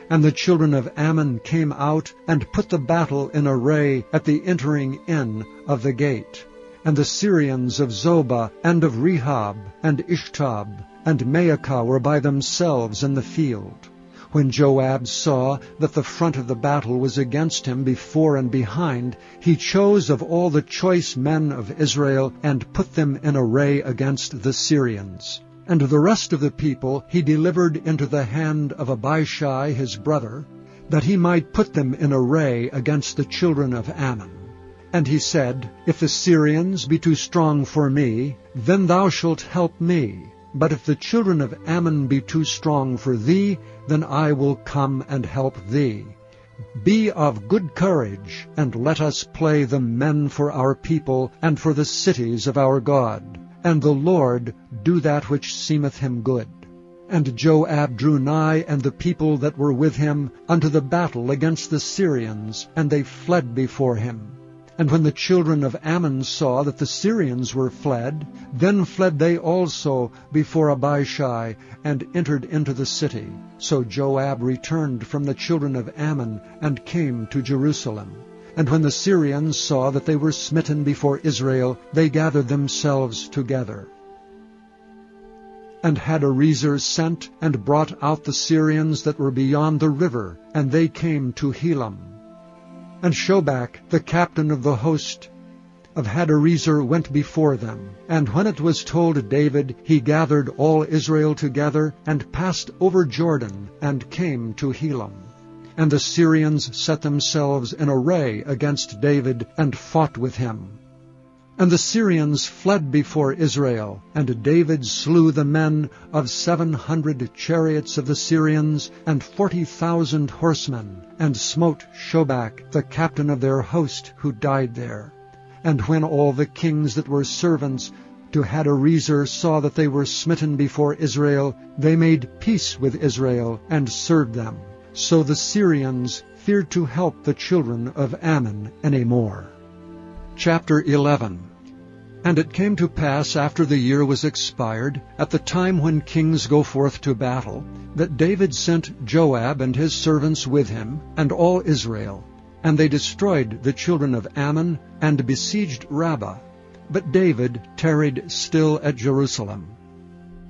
And the children of Ammon came out, and put the battle in array at the entering in of the gate. And the Syrians of Zobah, and of Rehob, and Ishtab, and Maacah were by themselves in the field. When Joab saw that the front of the battle was against him before and behind, he chose of all the choice men of Israel, and put them in array against the Syrians. And the rest of the people he delivered into the hand of Abishai his brother, that he might put them in array against the children of Ammon. And he said, If the Syrians be too strong for me, then thou shalt help me. But if the children of Ammon be too strong for thee, then I will come and help thee. Be of good courage, and let us play the men for our people, and for the cities of our God. And the Lord do that which seemeth him good. And Joab drew nigh, and the people that were with him, unto the battle against the Syrians, and they fled before him. And when the children of Ammon saw that the Syrians were fled, then fled they also before Abishai, and entered into the city. So Joab returned from the children of Ammon, and came to Jerusalem. And when the Syrians saw that they were smitten before Israel, they gathered themselves together. And Hadarezer sent and brought out the Syrians that were beyond the river, and they came to Helam. And Shobach, the captain of the host of Hadarezer, went before them. And when it was told David, he gathered all Israel together, and passed over Jordan, and came to Helam. And the Syrians set themselves in array against David, and fought with him. And the Syrians fled before Israel, and David slew the men of 700 chariots of the Syrians, and 40,000 horsemen, and smote Shobach, the captain of their host, who died there. And when all the kings that were servants to Hadarezer saw that they were smitten before Israel, they made peace with Israel, and served them. So the Syrians feared to help the children of Ammon any more. Chapter 11. And it came to pass after the year was expired, at the time when kings go forth to battle, that David sent Joab and his servants with him, and all Israel. And they destroyed the children of Ammon, and besieged Rabbah. But David tarried still at Jerusalem.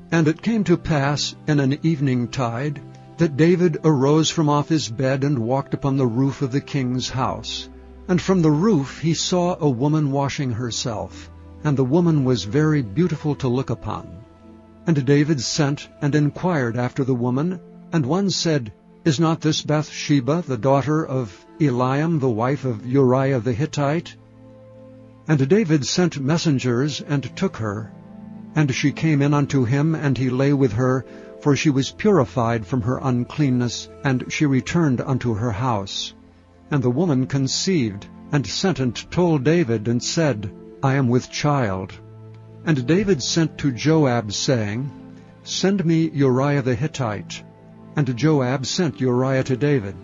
And it came to pass in an evening tide, that David arose from off his bed and walked upon the roof of the king's house. And from the roof he saw a woman washing herself, and the woman was very beautiful to look upon. And David sent and inquired after the woman, and one said, Is not this Bathsheba, the daughter of Eliam, the wife of Uriah the Hittite? And David sent messengers, and took her. And she came in unto him, and he lay with her, for she was purified from her uncleanness, and she returned unto her house. And the woman conceived, and sent and told David, and said, I am with child. And David sent to Joab, saying, Send me Uriah the Hittite. And Joab sent Uriah to David.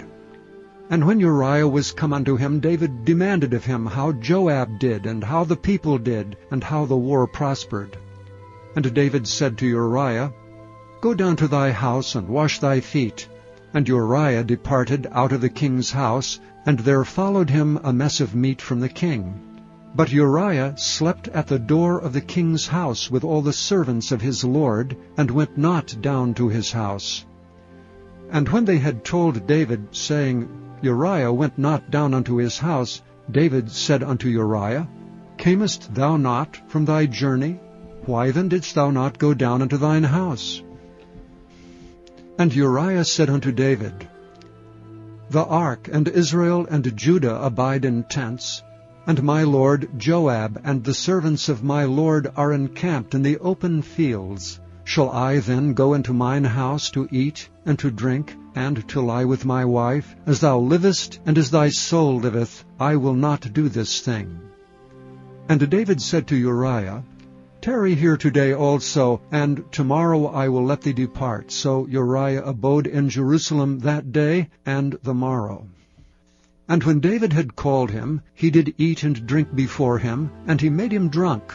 And when Uriah was come unto him, David demanded of him how Joab did, and how the people did, and how the war prospered. And David said to Uriah, Go down to thy house, and wash thy feet. And Uriah departed out of the king's house, and there followed him a mess of meat from the king. But Uriah slept at the door of the king's house with all the servants of his lord, and went not down to his house. And when they had told David, saying, Uriah went not down unto his house, David said unto Uriah, Camest thou not from thy journey? Why then didst thou not go down unto thine house? And Uriah said unto David, The ark and Israel and Judah abide in tents, and my lord Joab and the servants of my lord are encamped in the open fields. Shall I then go into mine house to eat and to drink, and to lie with my wife? As thou livest, and as thy soul liveth, I will not do this thing. And David said to Uriah, Tarry here today also, and tomorrow I will let thee depart. So Uriah abode in Jerusalem that day and the morrow. And when David had called him, he did eat and drink before him, and he made him drunk.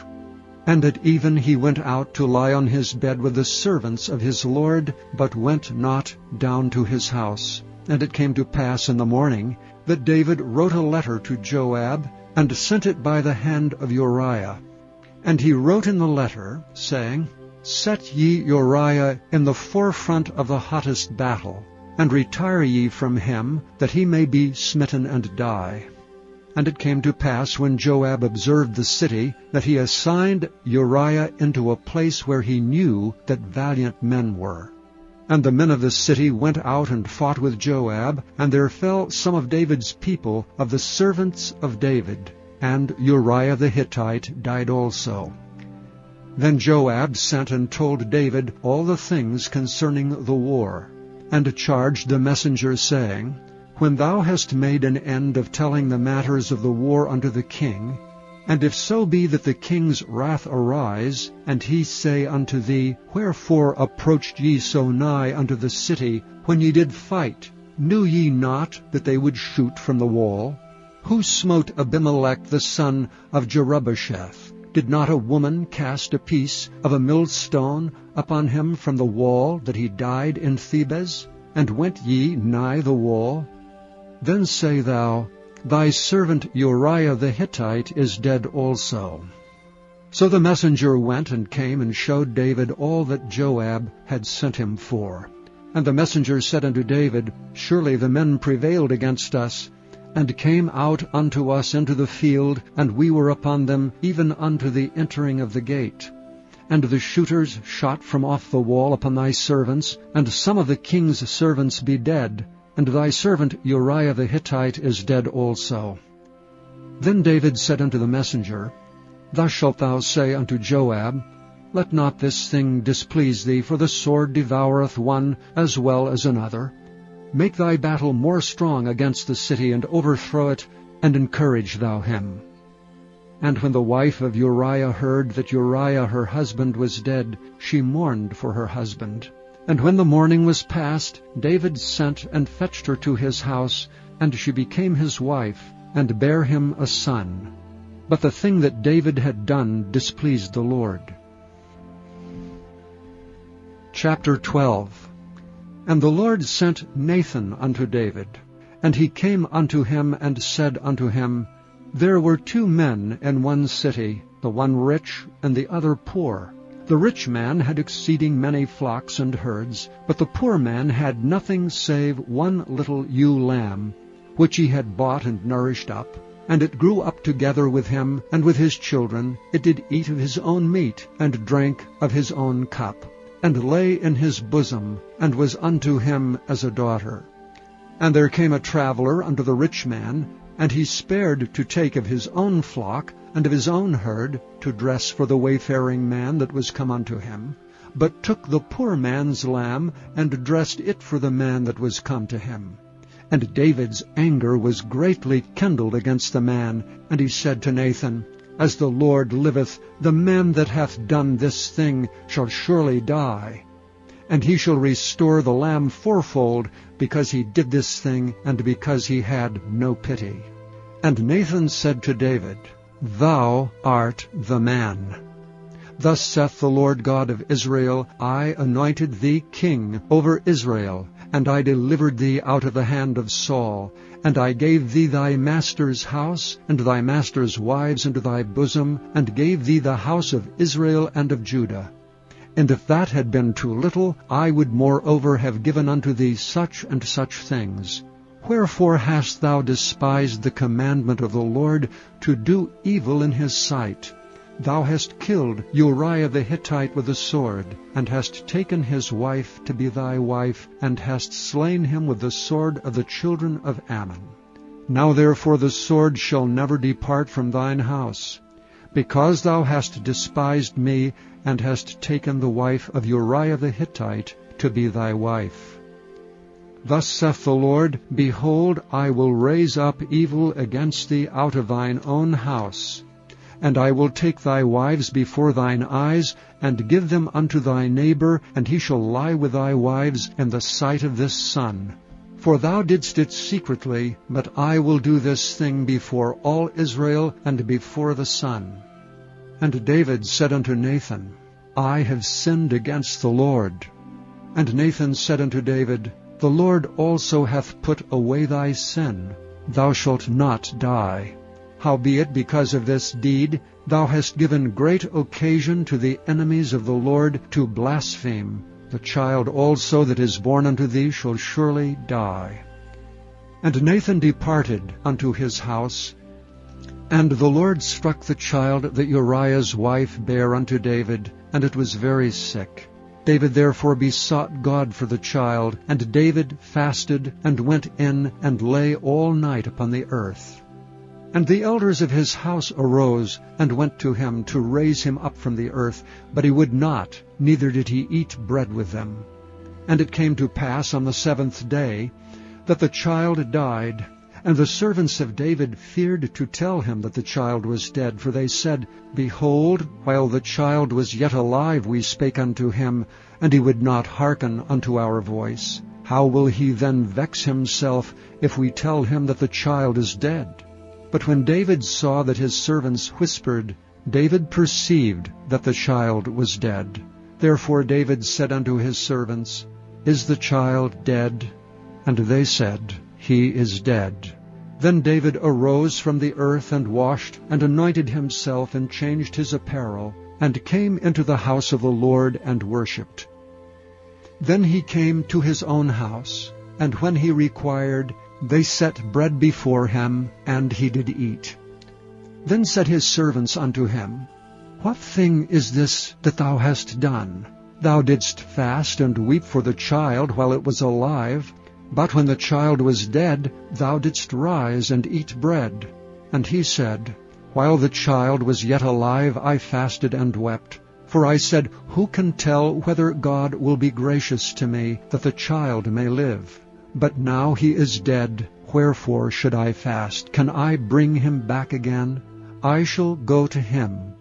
And at even he went out to lie on his bed with the servants of his lord, but went not down to his house. And it came to pass in the morning that David wrote a letter to Joab, and sent it by the hand of Uriah. And he wrote in the letter, saying, Set ye Uriah in the forefront of the hottest battle, and retire ye from him, that he may be smitten and die. And it came to pass, when Joab observed the city, that he assigned Uriah into a place where he knew that valiant men were. And the men of the city went out and fought with Joab, and there fell some of David's people, of the servants of David, and Uriah the Hittite died also. Then Joab sent and told David all the things concerning the war, and charged the messenger, saying, When thou hast made an end of telling the matters of the war unto the king, and if so be that the king's wrath arise, and he say unto thee, Wherefore approached ye so nigh unto the city, when ye did fight? Knew ye not that they would shoot from the wall? Who smote Abimelech the son of Jerubbesheth? Did not a woman cast a piece of a millstone upon him from the wall, that he died in Thebez? And went ye nigh the wall? Then say thou, Thy servant Uriah the Hittite is dead also. So the messenger went and came and showed David all that Joab had sent him for. And the messenger said unto David, Surely the men prevailed against us, and came out unto us into the field, and we were upon them even unto the entering of the gate. And the shooters shot from off the wall upon thy servants, and some of the king's servants be dead, and thy servant Uriah the Hittite is dead also. Then David said unto the messenger, Thus shalt thou say unto Joab, Let not this thing displease thee, for the sword devoureth one as well as another. Make thy battle more strong against the city, and overthrow it, and encourage thou him. And when the wife of Uriah heard that Uriah her husband was dead, she mourned for her husband. And when the mourning was past, David sent and fetched her to his house, and she became his wife, and bare him a son. But the thing that David had done displeased the Lord. Chapter 12. And the Lord sent Nathan unto David. And he came unto him, and said unto him, There were 2 men in one city, the one rich, and the other poor. The rich man had exceeding many flocks and herds, but the poor man had nothing save 1 little ewe lamb, which he had bought and nourished up. And it grew up together with him, and with his children. It did eat of his own meat, and drank of his own cup, and lay in his bosom, and was unto him as a daughter. And there came a traveller unto the rich man, and he spared to take of his own flock, and of his own herd, to dress for the wayfaring man that was come unto him, but took the poor man's lamb, and dressed it for the man that was come to him. And David's anger was greatly kindled against the man, and he said to Nathan, As the Lord liveth, the man that hath done this thing shall surely die. And he shall restore the lamb 4-fold, because he did this thing, and because he had no pity. And Nathan said to David, Thou art the man. Thus saith the Lord God of Israel, I anointed thee king over Israel, and I delivered thee out of the hand of Saul, and I gave thee thy master's house, and thy master's wives into thy bosom, and gave thee the house of Israel and of Judah. And if that had been too little, I would moreover have given unto thee such and such things. Wherefore hast thou despised the commandment of the Lord, to do evil in his sight? Thou hast killed Uriah the Hittite with a sword, and hast taken his wife to be thy wife, and hast slain him with the sword of the children of Ammon. Now therefore the sword shall never depart from thine house, because thou hast despised me, and hast taken the wife of Uriah the Hittite to be thy wife. Thus saith the Lord, Behold, I will raise up evil against thee out of thine own house, and I will take thy wives before thine eyes, and give them unto thy neighbor, and he shall lie with thy wives in the sight of this sun. For thou didst it secretly, but I will do this thing before all Israel, and before the sun. And David said unto Nathan, I have sinned against the Lord. And Nathan said unto David, The Lord also hath put away thy sin. Thou shalt not die. Howbeit because of this deed thou hast given great occasion to the enemies of the Lord to blaspheme. The child also that is born unto thee shall surely die. And Nathan departed unto his house, and the Lord struck the child that Uriah's wife bare unto David, and it was very sick. David therefore besought God for the child, and David fasted, and went in, and lay all night upon the earth. And the elders of his house arose, and went to him to raise him up from the earth, but he would not, neither did he eat bread with them. And it came to pass on the 7th day, that the child died, and the servants of David feared to tell him that the child was dead, for they said, Behold, while the child was yet alive we spake unto him, and he would not hearken unto our voice. How will he then vex himself, if we tell him that the child is dead? But when David saw that his servants whispered, David perceived that the child was dead. Therefore David said unto his servants, Is the child dead? And they said, He is dead. Then David arose from the earth, and washed, and anointed himself, and changed his apparel, and came into the house of the Lord, and worshipped. Then he came to his own house, and when he required, they set bread before him, and he did eat. Then said his servants unto him, What thing is this that thou hast done? Thou didst fast and weep for the child while it was alive, but when the child was dead, thou didst rise and eat bread. And he said, While the child was yet alive, I fasted and wept. For I said, Who can tell whether God will be gracious to me, that the child may live? But now he is dead, wherefore should I fast? Can I bring him back again? I shall go to him,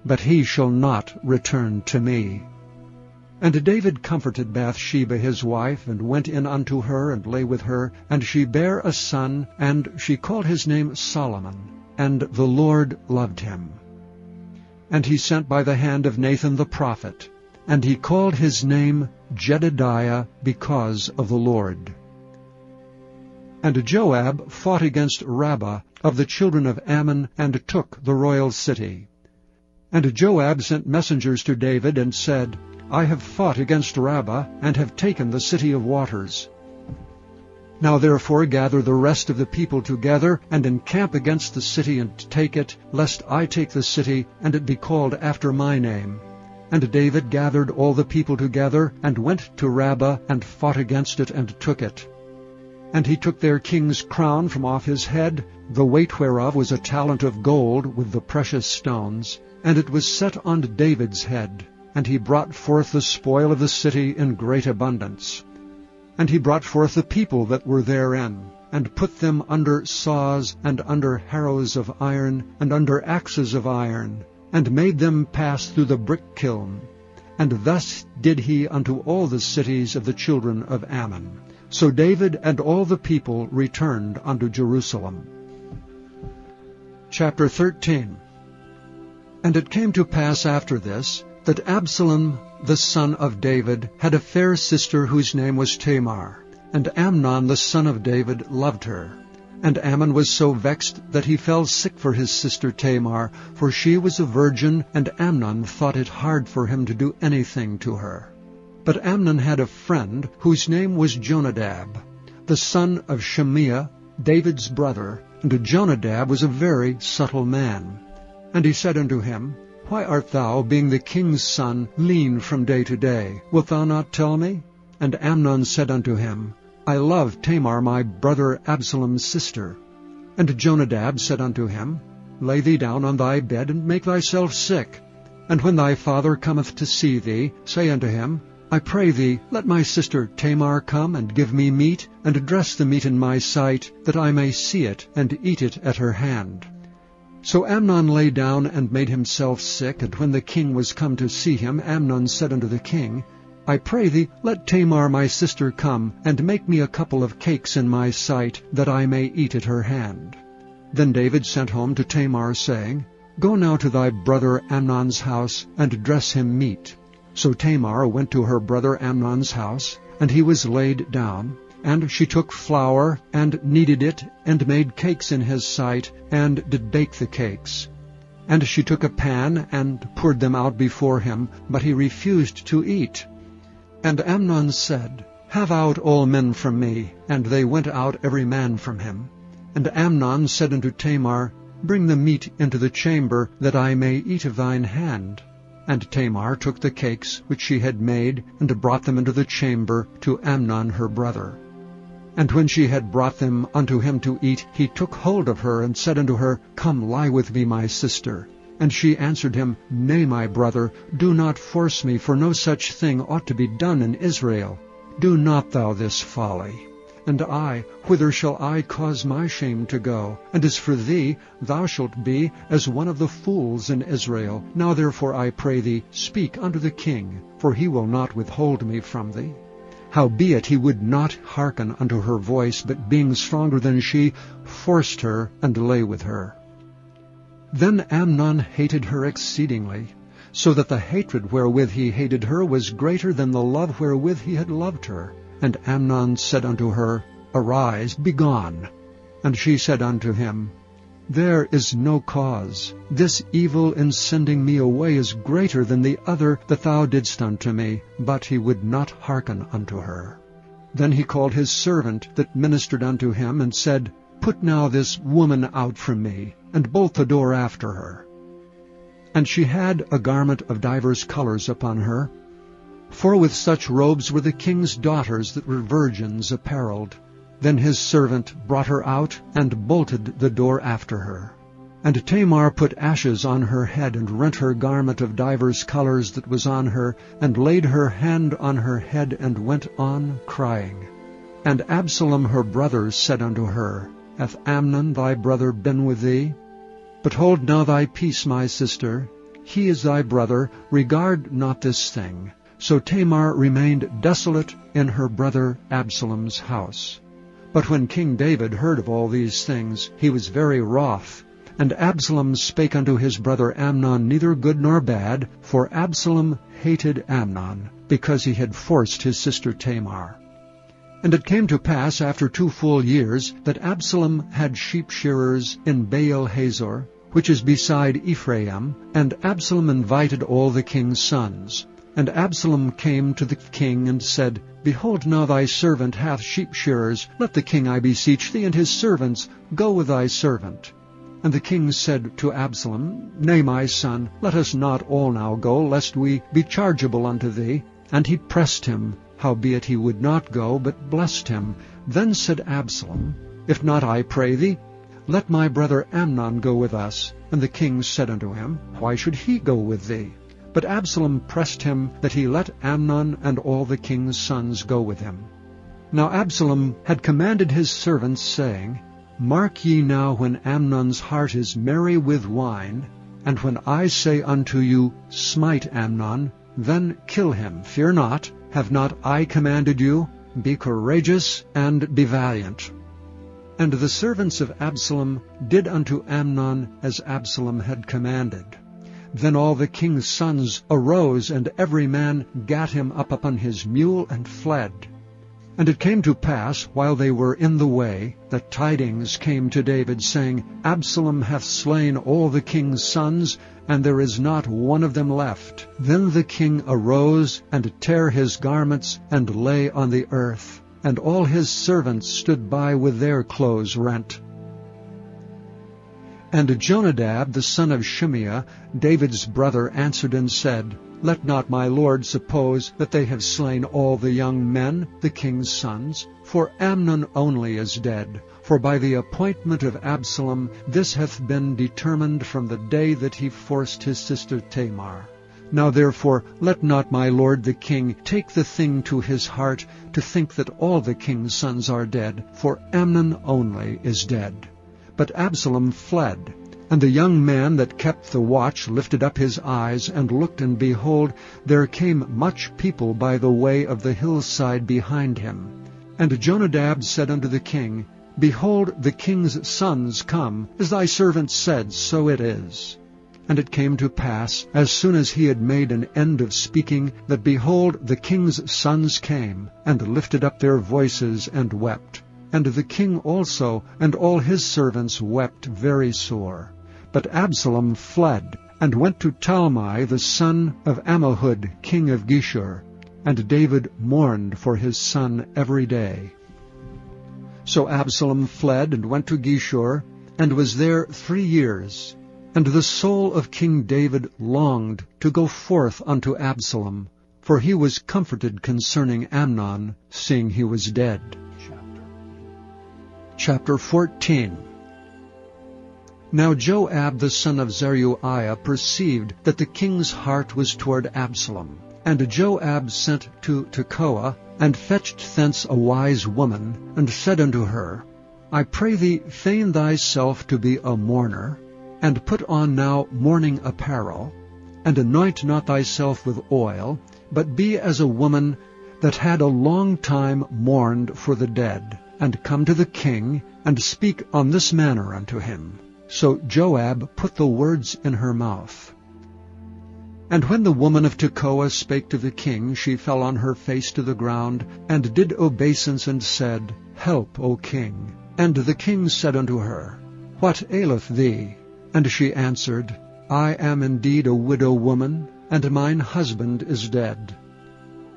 but he shall not return to me. And David comforted Bathsheba his wife, and went in unto her, and lay with her, and she bare a son, and she called his name Solomon. and the Lord loved him. And he sent by the hand of Nathan the prophet, and he called his name Jedidiah because of the Lord. And Joab fought against Rabbah of the children of Ammon, and took the royal city. And Joab sent messengers to David, and said, I have fought against Rabbah, and have taken the city of waters. Now therefore gather the rest of the people together, and encamp against the city, and take it, lest I take the city, and it be called after my name. And David gathered all the people together, and went to Rabbah, and fought against it, and took it. And he took their king's crown from off his head, the weight whereof was a talent of gold with the precious stones, and it was set on David's head. And he brought forth the spoil of the city in great abundance. And he brought forth the people that were therein, and put them under saws, and under harrows of iron, and under axes of iron, and made them pass through the brick kiln. And thus did he unto all the cities of the children of Ammon. So David and all the people returned unto Jerusalem. Chapter 13. And it came to pass after this, that Absalom the son of David had a fair sister whose name was Tamar, and Amnon the son of David loved her. And Ammon was so vexed that he fell sick for his sister Tamar, for she was a virgin, and Amnon thought it hard for him to do anything to her. But Amnon had a friend whose name was Jonadab, the son of Shemiah, David's brother, and Jonadab was a very subtle man. And he said unto him, Why art thou, being the king's son, lean from day to day? Wilt thou not tell me? And Amnon said unto him, I love Tamar my brother Absalom's sister. And Jonadab said unto him, Lay thee down on thy bed, and make thyself sick. And when thy father cometh to see thee, say unto him, I pray thee, let my sister Tamar come, and give me meat, and dress the meat in my sight, that I may see it, and eat it at her hand. So Amnon lay down and made himself sick, and when the king was come to see him, Amnon said unto the king, I pray thee, let Tamar my sister come, and make me a couple of cakes in my sight, that I may eat at her hand. Then David sent home to Tamar, saying, Go now to thy brother Amnon's house, and dress him meat. So Tamar went to her brother Amnon's house, and he was laid down. And she took flour, and kneaded it, and made cakes in his sight, and did bake the cakes. And she took a pan, and poured them out before him, but he refused to eat. And Amnon said, Have out all men from me. And they went out every man from him. And Amnon said unto Tamar, Bring the meat into the chamber, that I may eat of thine hand. And Tamar took the cakes which she had made, and brought them into the chamber to Amnon her brother. And when she had brought them unto him to eat, he took hold of her, and said unto her, Come lie with me, my sister. And she answered him, Nay, my brother, do not force me, for no such thing ought to be done in Israel. Do not thou this folly. And I, whither shall I cause my shame to go? And as for thee, thou shalt be as one of the fools in Israel. Now therefore I pray thee, speak unto the king, for he will not withhold me from thee. Howbeit he would not hearken unto her voice, but being stronger than she, forced her, and lay with her. Then Amnon hated her exceedingly, so that the hatred wherewith he hated her was greater than the love wherewith he had loved her. And Amnon said unto her, Arise, begone. And she said unto him, There is no cause. This evil in sending me away is greater than the other that thou didst unto me. But he would not hearken unto her. Then he called his servant that ministered unto him, and said, Put now this woman out from me, and bolt the door after her. And she had a garment of divers colors upon her, for with such robes were the king's daughters that were virgins apparelled. Then his servant brought her out, and bolted the door after her. And Tamar put ashes on her head, and rent her garment of divers colors that was on her, and laid her hand on her head, and went on crying. And Absalom her brother said unto her, Hath Amnon thy brother been with thee? But hold now thy peace, my sister. He is thy brother, regard not this thing. So Tamar remained desolate in her brother Absalom's house. But when King David heard of all these things, he was very wroth, And Absalom spake unto his brother Amnon neither good nor bad, for Absalom hated Amnon, because he had forced his sister Tamar. And it came to pass after 2 full years that Absalom had sheep-shearers in Baal-hazor, which is beside Ephraim, and Absalom invited all the king's sons. And Absalom came to the king and said, Behold, now thy servant hath sheep-shearers. Let the king, I beseech thee, and his servants go with thy servant. And the king said to Absalom, Nay, my son, let us not all now go, lest we be chargeable unto thee. And he pressed him, howbeit he would not go, but blessed him. Then said Absalom, If not, I pray thee, let my brother Amnon go with us. And the king said unto him, Why should he go with thee? But Absalom pressed him that he let Amnon and all the king's sons go with him. Now Absalom had commanded his servants, saying, Mark ye now when Amnon's heart is merry with wine, and when I say unto you, Smite Amnon, then kill him. Fear not. Have not I commanded you? Be courageous and be valiant. And the servants of Absalom did unto Amnon as Absalom had commanded. Then all the king's sons arose, and every man gat him up upon his mule, and fled. And it came to pass, while they were in the way, that tidings came to David, saying, Absalom hath slain all the king's sons, and there is not one of them left. Then the king arose, and tare his garments, and lay on the earth. And all his servants stood by with their clothes rent. And Jonadab the son of Shimeah, David's brother, answered and said, Let not my lord suppose that they have slain all the young men, the king's sons, for Amnon only is dead. For by the appointment of Absalom this hath been determined from the day that he forced his sister Tamar. Now therefore let not my lord the king take the thing to his heart to think that all the king's sons are dead, for Amnon only is dead. But Absalom fled. And the young man that kept the watch lifted up his eyes, and looked, and behold, there came much people by the way of the hillside behind him. And Jonadab said unto the king, Behold, the king's sons come, as thy servant said, so it is. And it came to pass, as soon as he had made an end of speaking, that behold, the king's sons came, and lifted up their voices, and wept. And the king also and all his servants wept very sore. But Absalom fled, and went to Talmai the son of Ammihud, king of Geshur. And David mourned for his son every day. So Absalom fled, and went to Geshur, and was there 3 years. And the soul of King David longed to go forth unto Absalom, for he was comforted concerning Amnon, seeing he was dead. Chapter 14. Now Joab the son of Zeruiah perceived that the king's heart was toward Absalom. And Joab sent to Tekoa, and fetched thence a wise woman, and said unto her, I pray thee, feign thyself to be a mourner, and put on now mourning apparel, and anoint not thyself with oil, but be as a woman that had a long time mourned for the dead, and come to the king, and speak on this manner unto him. So Joab put the words in her mouth. And when the woman of Tekoa spake to the king, she fell on her face to the ground, and did obeisance, and said, Help, O king. And the king said unto her, What aileth thee? And she answered, I am indeed a widow woman, and mine husband is dead.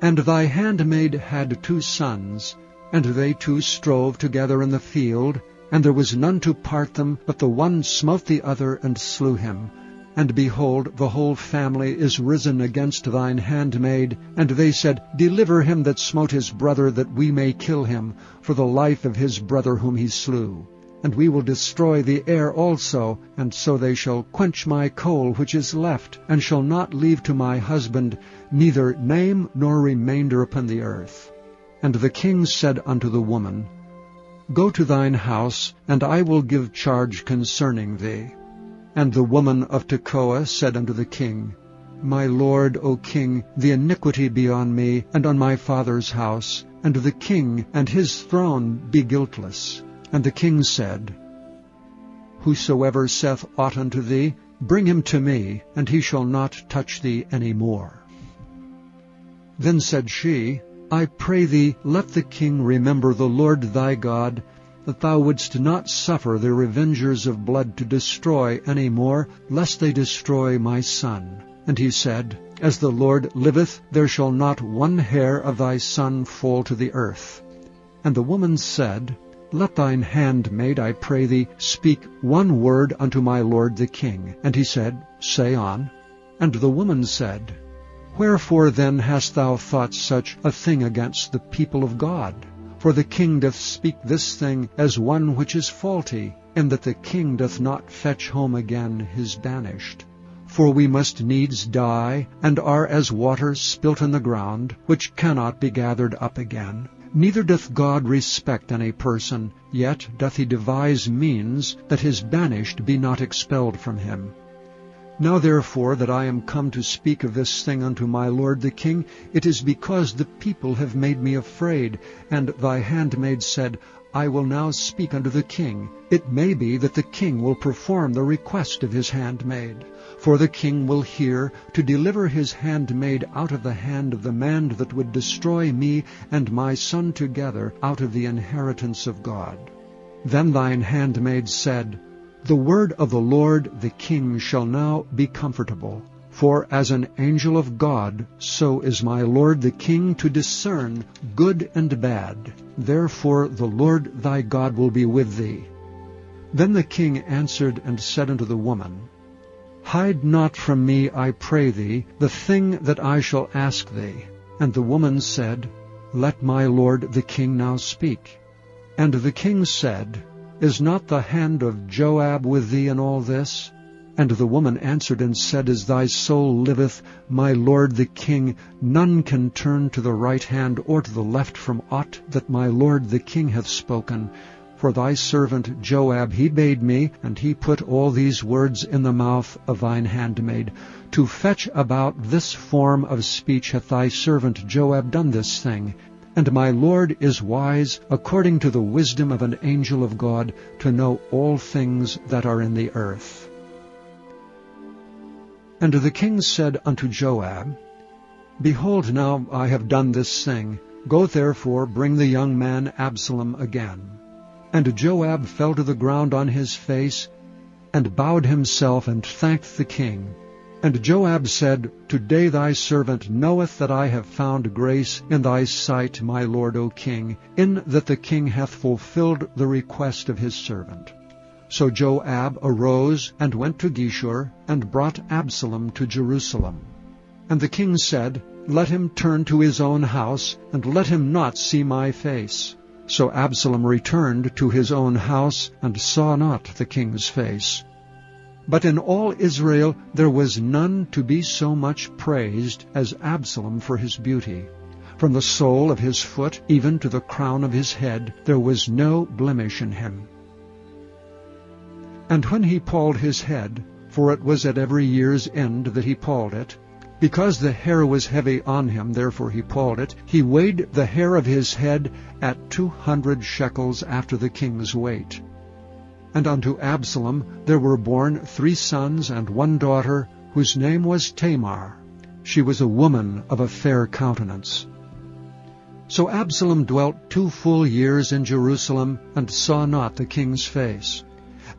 And thy handmaid had 2 sons, and they 2 strove together in the field, and there was none to part them, but the one smote the other, and slew him. And behold, the whole family is risen against thine handmaid. And they said, Deliver him that smote his brother, that we may kill him, for the life of his brother whom he slew. And we will destroy the heir also, and so they shall quench my coal which is left, and shall not leave to my husband neither name nor remainder upon the earth. And the king said unto the woman, Go to thine house, and I will give charge concerning thee. And the woman of Tekoa said unto the king, My lord, O king, the iniquity be on me, and on my father's house, and the king and his throne be guiltless. And the king said, whosoever saith aught unto thee, bring him to me, and he shall not touch thee any more. Then said she, I pray thee, let the king remember the Lord thy God, that thou wouldst not suffer the revengers of blood to destroy any more, lest they destroy my son. And he said, As the Lord liveth, there shall not one hair of thy son fall to the earth. And the woman said, Let thine handmaid, I pray thee, speak one word unto my lord the king. And he said, Say on. And the woman said, Wherefore then hast thou thought such a thing against the people of God? For the king doth speak this thing as one which is faulty, and that the king doth not fetch home again his banished. For we must needs die, and are as water spilt in the ground, which cannot be gathered up again. Neither doth God respect any person, yet doth he devise means that his banished be not expelled from him. Now therefore that I am come to speak of this thing unto my lord the king, it is because the people have made me afraid. And thy handmaid said, I will now speak unto the king. It may be that the king will perform the request of his handmaid. For the king will hear to deliver his handmaid out of the hand of the man that would destroy me and my son together out of the inheritance of God. Then thine handmaid said, The word of the Lord the king shall now be comfortable. For as an angel of God, so is my lord the king to discern good and bad. Therefore the Lord thy God will be with thee. Then the king answered and said unto the woman, Hide not from me, I pray thee, the thing that I shall ask thee. And the woman said, Let my lord the king now speak. And the king said, Is not the hand of Joab with thee in all this? And the woman answered and said, As thy soul liveth, my lord the king, none can turn to the right hand or to the left from aught that my lord the king hath spoken. For thy servant Joab he bade me, and he put all these words in the mouth of thine handmaid. To fetch about this form of speech hath thy servant Joab done this thing. And my lord is wise, according to the wisdom of an angel of God, to know all things that are in the earth. And the king said unto Joab, Behold, now I have done this thing. Go therefore, bring the young man Absalom again. And Joab fell to the ground on his face, and bowed himself, and thanked the king. And Joab said, Today thy servant knoweth that I have found grace in thy sight, my lord, O king, in that the king hath fulfilled the request of his servant. So Joab arose and went to Geshur, and brought Absalom to Jerusalem. And the king said, Let him turn to his own house, and let him not see my face. So Absalom returned to his own house, and saw not the king's face. But in all Israel there was none to be so much praised as Absalom for his beauty. From the sole of his foot even to the crown of his head there was no blemish in him. And when he palled his head, for it was at every year's end that he palled it, because the hair was heavy on him, therefore he palled it, he weighed the hair of his head at 200 shekels after the king's weight. And unto Absalom there were born 3 sons and 1 daughter, whose name was Tamar. She was a woman of a fair countenance. So Absalom dwelt 2 full years in Jerusalem, and saw not the king's face.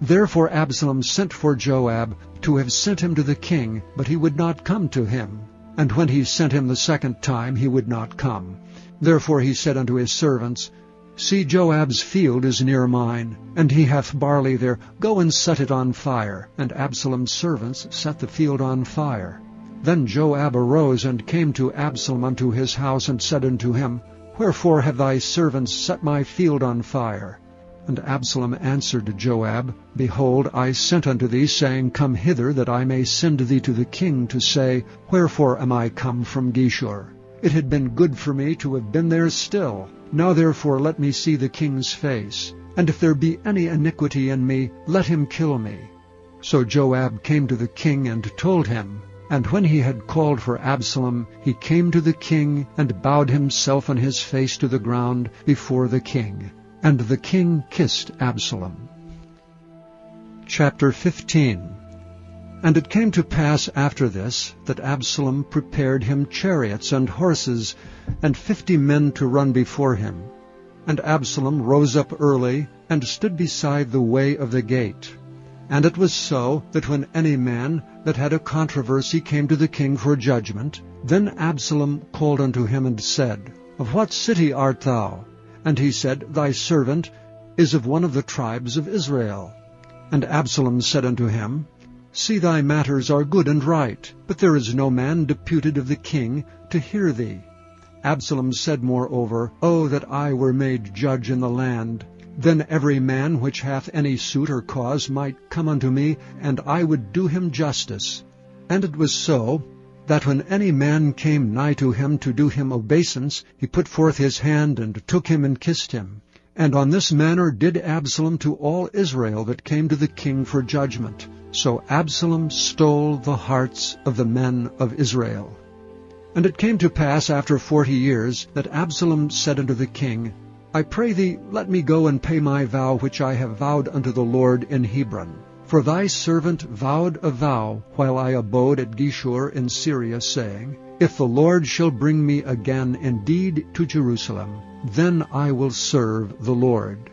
Therefore Absalom sent for Joab to have sent him to the king, but he would not come to him. And when he sent him the 2nd time, he would not come. Therefore he said unto his servants, See, Joab's field is near mine, and he hath barley there. Go and set it on fire. And Absalom's servants set the field on fire. Then Joab arose and came to Absalom unto his house, and said unto him, Wherefore have thy servants set my field on fire? And Absalom answered Joab, Behold, I sent unto thee, saying, Come hither, that I may send thee to the king, to say, Wherefore am I come from Geshur? It had been good for me to have been there still. Now therefore let me see the king's face, and if there be any iniquity in me, let him kill me. So Joab came to the king and told him. And when he had called for Absalom, he came to the king, and bowed himself on his face to the ground before the king. And the king kissed Absalom. Chapter 15. And it came to pass after this, that Absalom prepared him chariots and horses, and 50 men to run before him. And Absalom rose up early, and stood beside the way of the gate. And it was so, that when any man that had a controversy came to the king for judgment, then Absalom called unto him, and said, Of what city art thou? And he said, Thy servant is of one of the tribes of Israel. And Absalom said unto him, See, thy matters are good and right, but there is no man deputed of the king to hear thee. Absalom said moreover, O that I were made judge in the land! Then every man which hath any suit or cause might come unto me, and I would do him justice. And it was so, that when any man came nigh to him to do him obeisance, he put forth his hand, and took him and kissed him. And on this manner did Absalom to all Israel that came to the king for judgment. So Absalom stole the hearts of the men of Israel. And it came to pass after 40 years, that Absalom said unto the king, I pray thee, let me go and pay my vow which I have vowed unto the Lord in Hebron. For thy servant vowed a vow while I abode at Geshur in Syria, saying, If the Lord shall bring me again indeed to Jerusalem, then I will serve the Lord.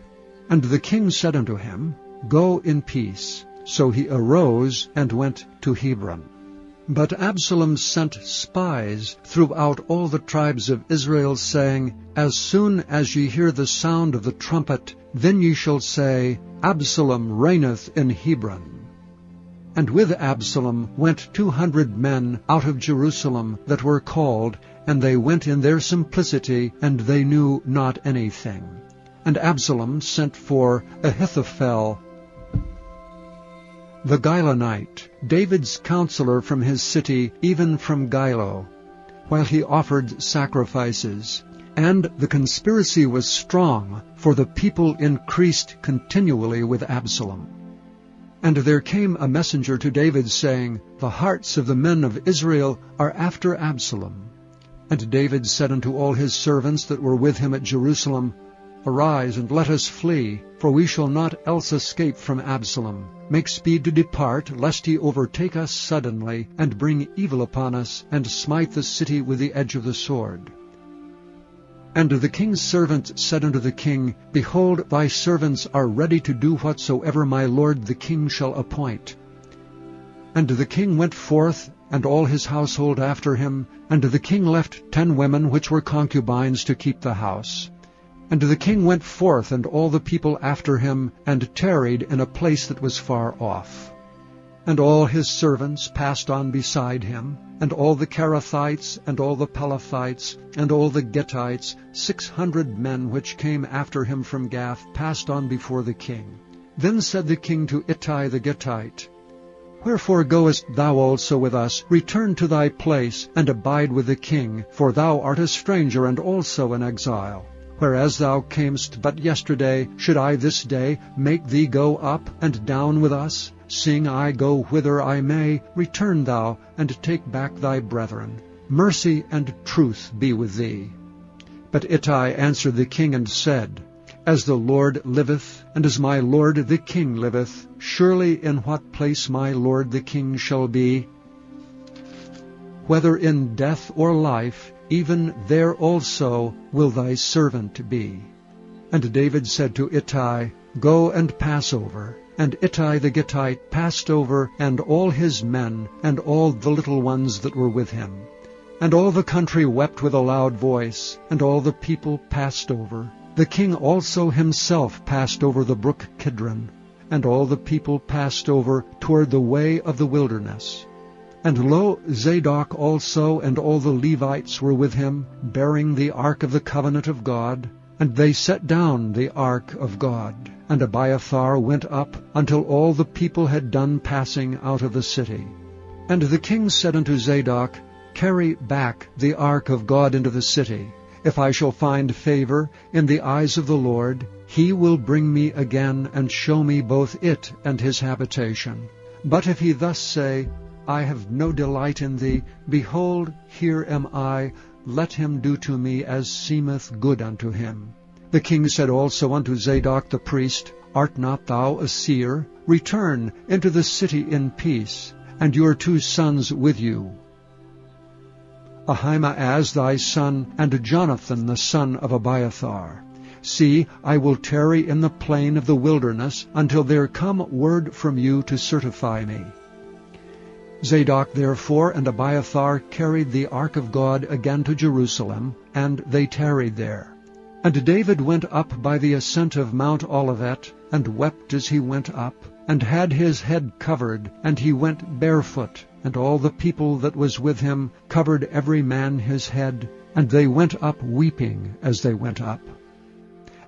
And the king said unto him, Go in peace. So he arose and went to Hebron. But Absalom sent spies throughout all the tribes of Israel, saying, As soon as ye hear the sound of the trumpet, then ye shall say, Absalom reigneth in Hebron. And with Absalom went 200 men out of Jerusalem that were called, and they went in their simplicity, and they knew not anything. And Absalom sent for Ahithophel the Gilonite, David's counselor from his city, even from Gilo, while he offered sacrifices. And the conspiracy was strong, for the people increased continually with Absalom. And there came a messenger to David, saying, The hearts of the men of Israel are after Absalom. And David said unto all his servants that were with him at Jerusalem, Arise, and let us flee, for we shall not else escape from Absalom. Make speed to depart, lest he overtake us suddenly, and bring evil upon us, and smite the city with the edge of the sword. And the king's servant said unto the king, Behold, thy servants are ready to do whatsoever my lord the king shall appoint. And the king went forth, and all his household after him, and the king left 10 women which were concubines to keep the house. And the king went forth, and all the people after him, and tarried in a place that was far off. And all his servants passed on beside him, and all the Kerethites, and all the Pelethites, and all the Gittites, 600 men which came after him from Gath, passed on before the king. Then said the king to Ittai the Gittite, Wherefore goest thou also with us? Return to thy place, and abide with the king, for thou art a stranger and also an exile. Whereas thou camest but yesterday, should I this day make thee go up and down with us? Seeing I go whither I may, return thou, and take back thy brethren. Mercy and truth be with thee. But Ittai answered the king and said, As the Lord liveth, and as my lord the king liveth, surely in what place my lord the king shall be, whether in death or life, even there also will thy servant be. And David said to Ittai, Go and pass over. And Ittai the Gittite passed over, and all his men, and all the little ones that were with him. And all the country wept with a loud voice, and all the people passed over. The king also himself passed over the brook Kidron, and all the people passed over toward the way of the wilderness. And lo, Zadok also and all the Levites were with him, bearing the ark of the covenant of God. And they set down the ark of God. And Abiathar went up until all the people had done passing out of the city. And the king said unto Zadok, Carry back the ark of God into the city. If I shall find favor in the eyes of the Lord, he will bring me again and show me both it and his habitation. But if he thus say, I have no delight in thee, behold, here am I, let him do to me as seemeth good unto him. The king said also unto Zadok the priest, Art not thou a seer? Return into the city in peace, and your 2 sons with you, Ahimaaz thy son, and Jonathan the son of Abiathar. See, I will tarry in the plain of the wilderness until there come word from you to certify me. Zadok therefore and Abiathar carried the ark of God again to Jerusalem, and they tarried there. And David went up by the ascent of Mount Olivet, and wept as he went up, and had his head covered, and he went barefoot, and all the people that was with him covered every man his head, and they went up weeping as they went up.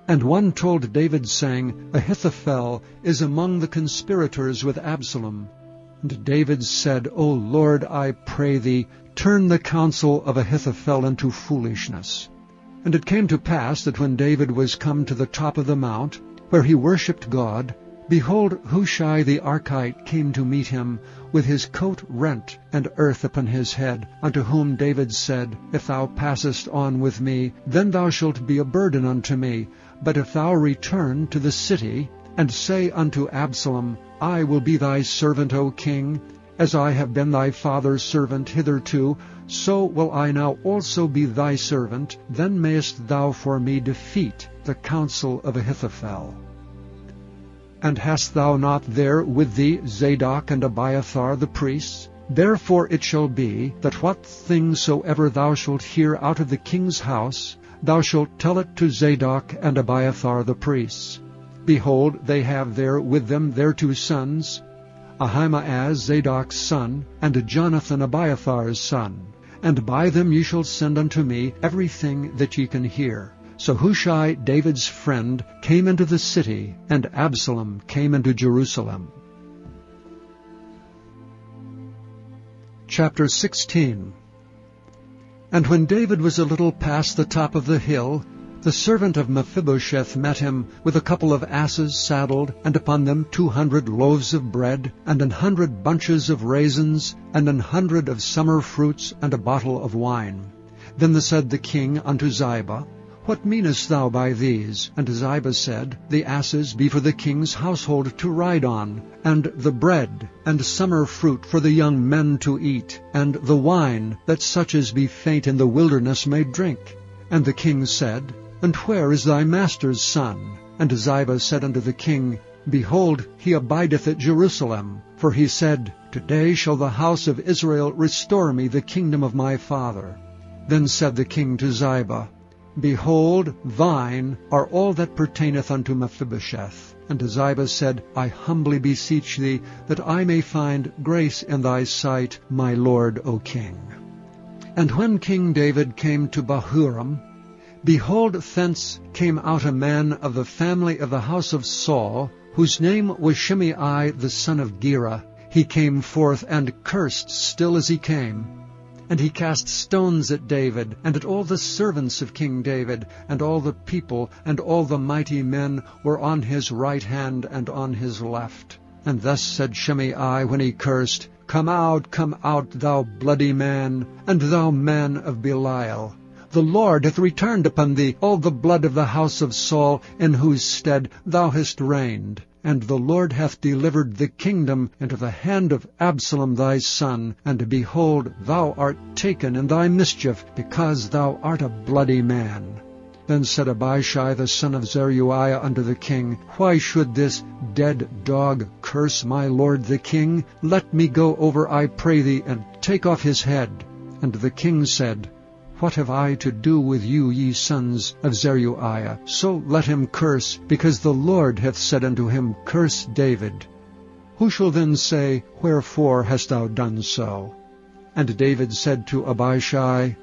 And one told David, saying, Ahithophel is among the conspirators with Absalom. And David said, O Lord, I pray thee, turn the counsel of Ahithophel into foolishness. And it came to pass that when David was come to the top of the mount, where he worshipped God, behold, Hushai the Archite came to meet him, with his coat rent, and earth upon his head, unto whom David said, If thou passest on with me, then thou shalt be a burden unto me. But if thou return to the city, and say unto Absalom, I will be thy servant, O king, as I have been thy father's servant hitherto, so will I now also be thy servant, then mayest thou for me defeat the counsel of Ahithophel. And hast thou not there with thee Zadok and Abiathar the priests? Therefore it shall be, that what things soever thou shalt hear out of the king's house, thou shalt tell it to Zadok and Abiathar the priests. Behold, they have there with them their 2 sons, Ahimaaz Zadok's son, and Jonathan Abiathar's son. And by them ye shall send unto me everything that ye can hear. So Hushai, David's friend, came into the city, and Absalom came into Jerusalem. Chapter 16. And when David was a little past the top of the hill, the servant of Mephibosheth met him with a couple of asses saddled, and upon them 200 loaves of bread, and 100 bunches of raisins, and 100 of summer fruits, and a bottle of wine. Then said the king unto Ziba, What meanest thou by these? And Ziba said, The asses be for the king's household to ride on, and the bread and summer fruit for the young men to eat, and the wine, that such as be faint in the wilderness may drink. And the king said, And where is thy master's son? And Ziba said unto the king, Behold, he abideth at Jerusalem. For he said, Today shall the house of Israel restore me the kingdom of my father. Then said the king to Ziba, Behold, thine are all that pertaineth unto Mephibosheth. And Ziba said, I humbly beseech thee, that I may find grace in thy sight, my lord, O king. And when King David came to Bahurim, behold, thence came out a man of the family of the house of Saul, whose name was Shimei the son of Gera. He came forth and cursed still as he came. And he cast stones at David, and at all the servants of King David, and all the people, and all the mighty men were on his right hand and on his left. And thus said Shimei when he cursed, Come out, thou bloody man, and thou man of Belial. The Lord hath returned upon thee all the blood of the house of Saul, in whose stead thou hast reigned. And the Lord hath delivered the kingdom into the hand of Absalom thy son. And behold, thou art taken in thy mischief, because thou art a bloody man. Then said Abishai the son of Zeruiah unto the king, Why should this dead dog curse my lord the king? Let me go over, I pray thee, and take off his head. And the king said, What have I to do with you, ye sons of Zeruiah? So let him curse, because the Lord hath said unto him, Curse David. Who shall then say, Wherefore hast thou done so? And David said to Abishai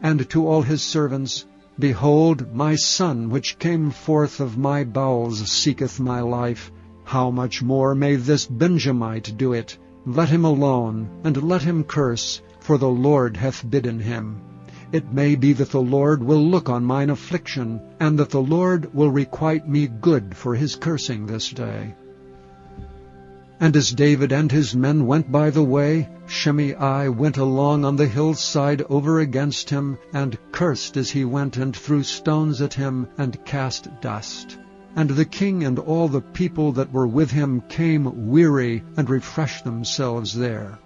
and to all his servants, Behold, my son, which came forth of my bowels, seeketh my life. How much more may this Benjamite do it? Let him alone, and let him curse, for the Lord hath bidden him. It may be that the Lord will look on mine affliction, and that the Lord will requite me good for his cursing this day. And as David and his men went by the way, Shimei went along on the hillside over against him, and cursed as he went, and threw stones at him, and cast dust. And the king and all the people that were with him came weary, and refreshed themselves there.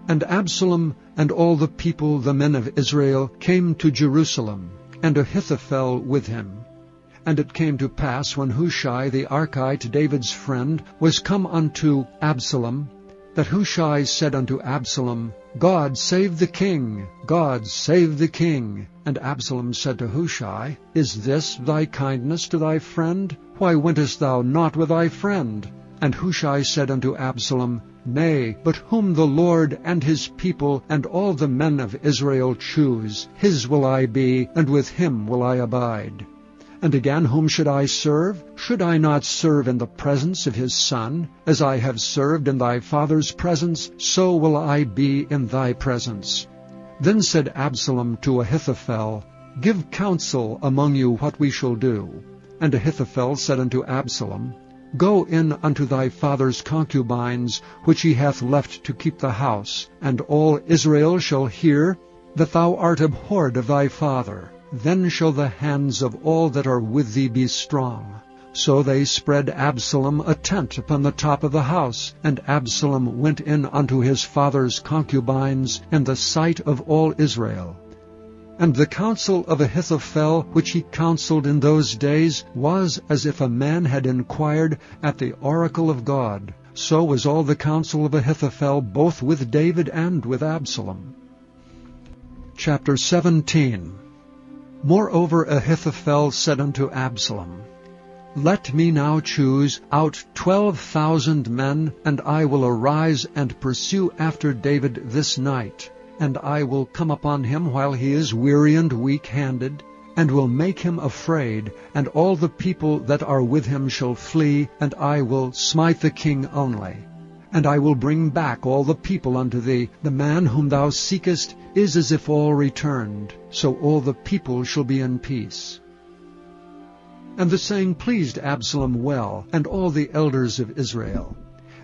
And Absalom and all the people, the men of Israel, came to Jerusalem, and Ahithophel with him. And it came to pass, when Hushai the Archite, David's friend, was come unto Absalom, that Hushai said unto Absalom, God save the king! God save the king! And Absalom said to Hushai, Is this thy kindness to thy friend? Why wentest thou not with thy friend? And Hushai said unto Absalom, Nay, but whom the Lord and his people and all the men of Israel choose, his will I be, and with him will I abide. And again, whom should I serve? Should I not serve in the presence of his son? As I have served in thy father's presence, so will I be in thy presence. Then said Absalom to Ahithophel, Give counsel among you what we shall do. And Ahithophel said unto Absalom, Go in unto thy father's concubines, which he hath left to keep the house, and all Israel shall hear that thou art abhorred of thy father. Then shall the hands of all that are with thee be strong. So they spread Absalom a tent upon the top of the house, and Absalom went in unto his father's concubines in the sight of all Israel. And the counsel of Ahithophel, which he counseled in those days, was as if a man had inquired at the oracle of God. So was all the counsel of Ahithophel, both with David and with Absalom. Chapter 17. Moreover Ahithophel said unto Absalom, Let me now choose out 12,000 men, and I will arise and pursue after David this night. And I will come upon him while he is weary and weak-handed, and will make him afraid, and all the people that are with him shall flee, and I will smite the king only. And I will bring back all the people unto thee. The man whom thou seekest is as if all returned, so all the people shall be in peace. And the saying pleased Absalom well, and all the elders of Israel.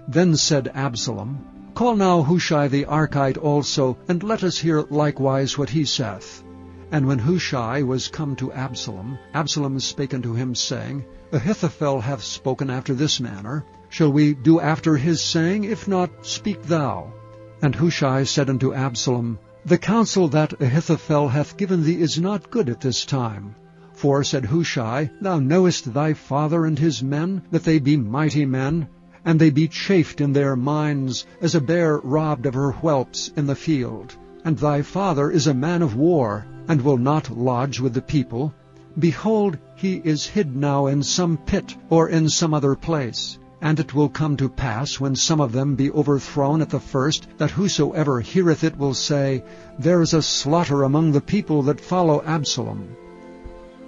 Then said Absalom, Call now Hushai the Archite also, and let us hear likewise what he saith. And when Hushai was come to Absalom, Absalom spake unto him, saying, Ahithophel hath spoken after this manner. Shall we do after his saying? If not, speak thou. And Hushai said unto Absalom, The counsel that Ahithophel hath given thee is not good at this time. For, said Hushai, Thou knowest thy father and his men, that they be mighty men, and they be chafed in their minds, as a bear robbed of her whelps in the field. And thy father is a man of war, and will not lodge with the people. Behold, he is hid now in some pit, or in some other place. And it will come to pass, when some of them be overthrown at the first, that whosoever heareth it will say, There is a slaughter among the people that follow Absalom.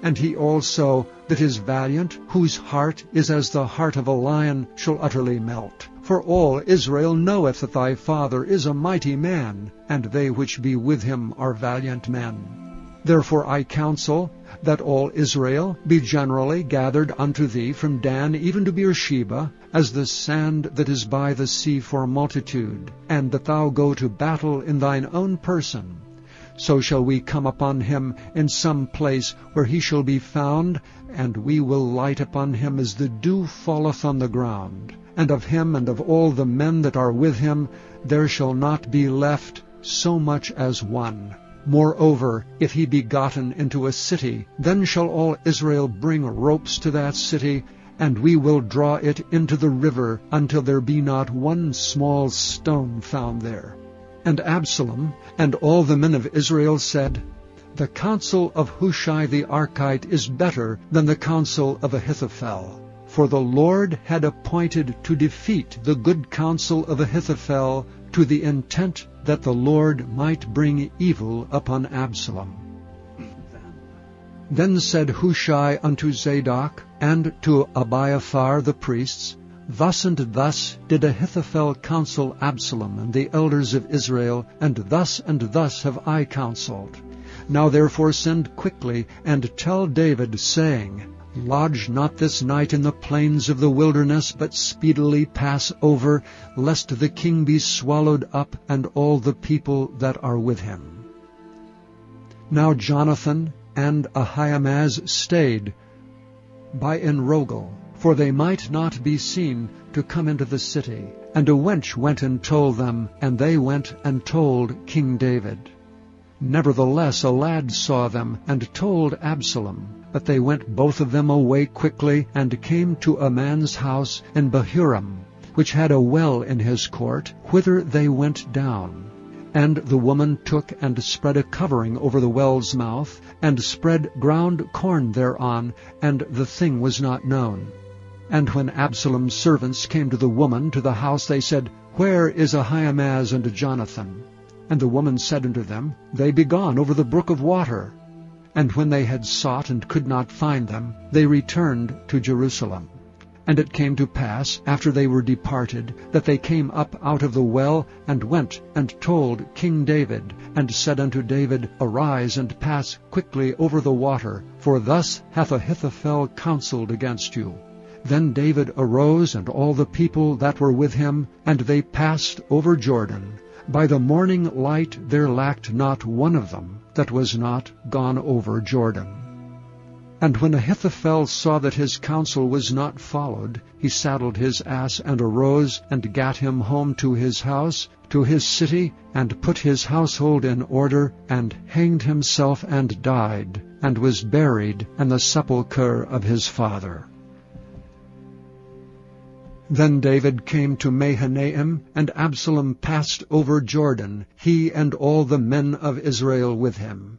And he also that is valiant, whose heart is as the heart of a lion, shall utterly melt. For all Israel knoweth that thy father is a mighty man, and they which be with him are valiant men. Therefore I counsel that all Israel be generally gathered unto thee from Dan even to Beersheba, as the sand that is by the sea for multitude, and that thou go to battle in thine own person. So shall we come upon him in some place where he shall be found, and we will light upon him as the dew falleth on the ground. And of him and of all the men that are with him there shall not be left so much as one. Moreover, if he be gotten into a city, then shall all Israel bring ropes to that city, and we will draw it into the river until there be not one small stone found there. And Absalom and all the men of Israel said, The counsel of Hushai the Archite is better than the counsel of Ahithophel. For the Lord had appointed to defeat the good counsel of Ahithophel, to the intent that the Lord might bring evil upon Absalom. Then said Hushai unto Zadok and to Abiathar the priests, Thus and thus did Ahithophel counsel Absalom and the elders of Israel, and thus have I counseled. Now therefore send quickly, and tell David, saying, Lodge not this night in the plains of the wilderness, but speedily pass over, lest the king be swallowed up, and all the people that are with him. Now Jonathan and Ahimaaz stayed by Enrogel, for they might not be seen to come into the city. And a wench went and told them, and they went and told King David. Nevertheless a lad saw them, and told Absalom. But they went both of them away quickly, and came to a man's house in Bahurim, which had a well in his court, whither they went down. And the woman took and spread a covering over the well's mouth, and spread ground corn thereon, and the thing was not known. And when Absalom's servants came to the woman to the house, they said, Where is Ahimaaz and Jonathan? And the woman said unto them, They be gone over the brook of water. And when they had sought and could not find them, they returned to Jerusalem. And it came to pass, after they were departed, that they came up out of the well, and went and told King David, and said unto David, Arise and pass quickly over the water, for thus hath Ahithophel counseled against you. Then David arose, and all the people that were with him, and they passed over Jordan. By the morning light there lacked not one of them that was not gone over Jordan. And when Ahithophel saw that his counsel was not followed, he saddled his ass, and arose, and gat him home to his house, to his city, and put his household in order, and hanged himself, and died, and was buried in the sepulchre of his father. Then David came to Mahanaim, and Absalom passed over Jordan, he and all the men of Israel with him.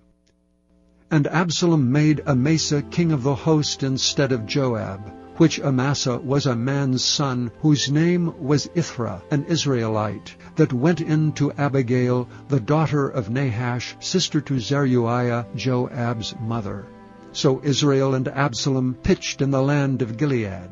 And Absalom made Amasa king of the host instead of Joab, which Amasa was a man's son, whose name was Ithra, an Israelite, that went in to Abigail, the daughter of Nahash, sister to Zeruiah, Joab's mother. So Israel and Absalom pitched in the land of Gilead.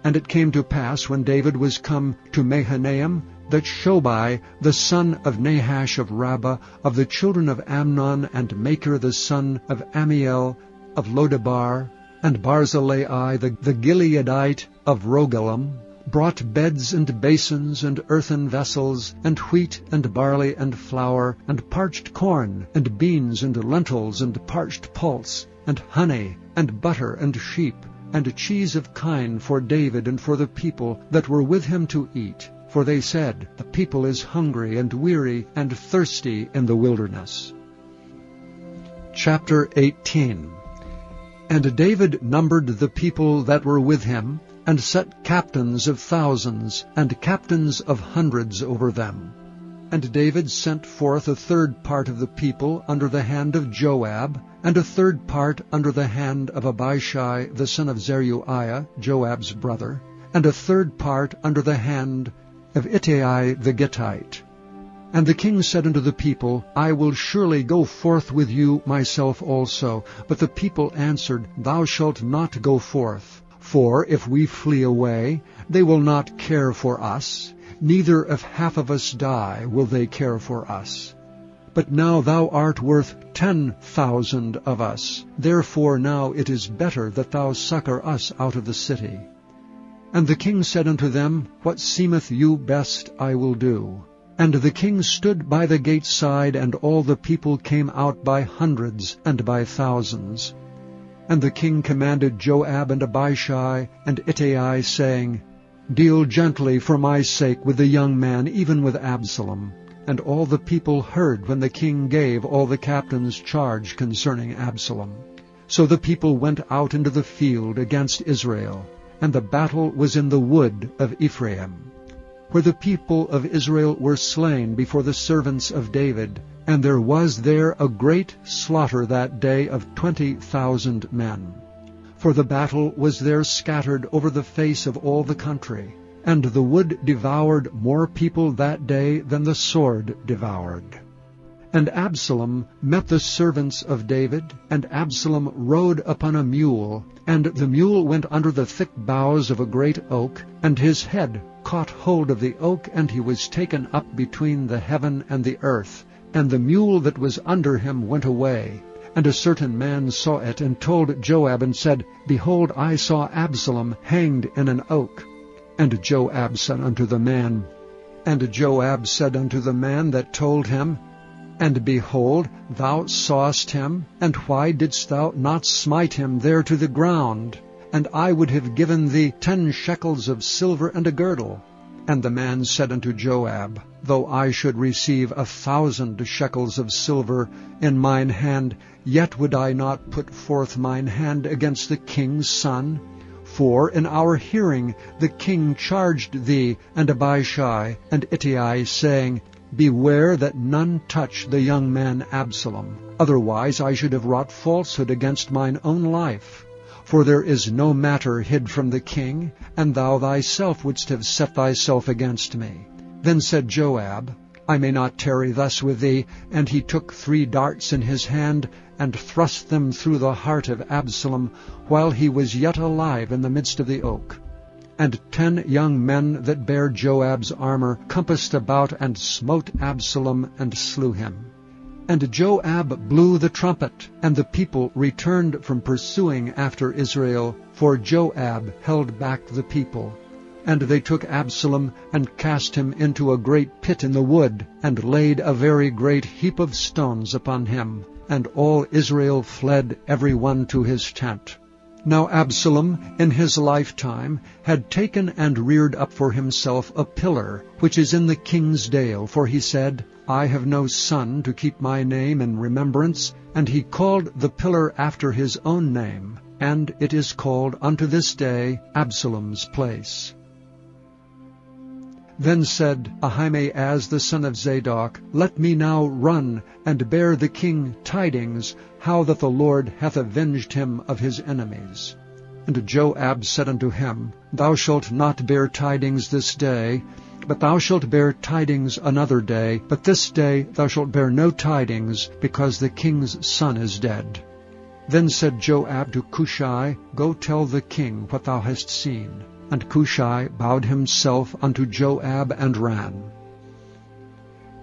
And it came to pass, when David was come to Mahanaim, that Shobai, the son of Nahash of Rabbah, of the children of Amnon, and Machir the son of Ammiel of Lodebar, and Barzillai the Gileadite of Rogelim, brought beds and basins and earthen vessels, and wheat and barley and flour, and parched corn, and beans and lentils, and parched pulse, and honey, and butter, and sheep, and cheese of kine for David and for the people that were with him to eat. For they said, The people is hungry and weary and thirsty in the wilderness. Chapter 18. And David numbered the people that were with him, and set captains of thousands, and captains of hundreds over them. And David sent forth a third part of the people under the hand of Joab, and a third part under the hand of Abishai the son of Zeruiah, Joab's brother, and a third part under the hand of Ittai the Gittite. And the king said unto the people, I will surely go forth with you myself also. But the people answered, Thou shalt not go forth. For if we flee away, they will not care for us, neither if half of us die will they care for us. But now thou art worth 10,000 of us. Therefore now it is better that thou succor us out of the city. And the king said unto them, What seemeth you best I will do. And the king stood by the gate side, and all the people came out by hundreds and by thousands. And the king commanded Joab and Abishai and Ittai, saying, Deal gently for my sake with the young man, even with Absalom. And all the people heard when the king gave all the captains charge concerning Absalom. So the people went out into the field against Israel, and the battle was in the wood of Ephraim, where the people of Israel were slain before the servants of David. And there was there a great slaughter that day of 20,000 men. For the battle was there scattered over the face of all the country. And the wood devoured more people that day than the sword devoured. And Absalom met the servants of David, and Absalom rode upon a mule, and the mule went under the thick boughs of a great oak, and his head caught hold of the oak, and he was taken up between the heaven and the earth. And the mule that was under him went away, And a certain man saw it, and told Joab, and said, Behold, I saw Absalom hanged in an oak. And Joab said unto the man that told him, And behold, thou sawest him, and why didst thou not smite him there to the ground? And I would have given thee 10 shekels of silver and a girdle. And the man said unto Joab, Though I should receive 1,000 shekels of silver in mine hand, yet would I not put forth mine hand against the king's son. For in our hearing the king charged thee and Abishai and Ittai, saying, Beware that none touch the young man Absalom. Otherwise I should have wrought falsehood against mine own life. For there is no matter hid from the king, and thou thyself wouldst have set thyself against me. Then said Joab, I may not tarry thus with thee. And he took 3 darts in his hand, and thrust them through the heart of Absalom, while he was yet alive in the midst of the oak. And 10 young men that bare Joab's armor compassed about, and smote Absalom, and slew him. And Joab blew the trumpet, and the people returned from pursuing after Israel, for Joab held back the people. And they took Absalom, and cast him into a great pit in the wood, and laid a very great heap of stones upon him. And all Israel fled every one to his tent. Now Absalom in his lifetime had taken and reared up for himself a pillar, which is in the king's dale, for he said, I have no son to keep my name in remembrance. And he called the pillar after his own name, and it is called unto this day Absalom's place. Then said Ahimaaz the son of Zadok, Let me now run, and bear the king tidings, how that the Lord hath avenged him of his enemies. And Joab said unto him, Thou shalt not bear tidings this day, but thou shalt bear tidings another day. But this day thou shalt bear no tidings, because the king's son is dead. Then said Joab to Cushai, Go tell the king what thou hast seen. And Cushai bowed himself unto Joab, and ran.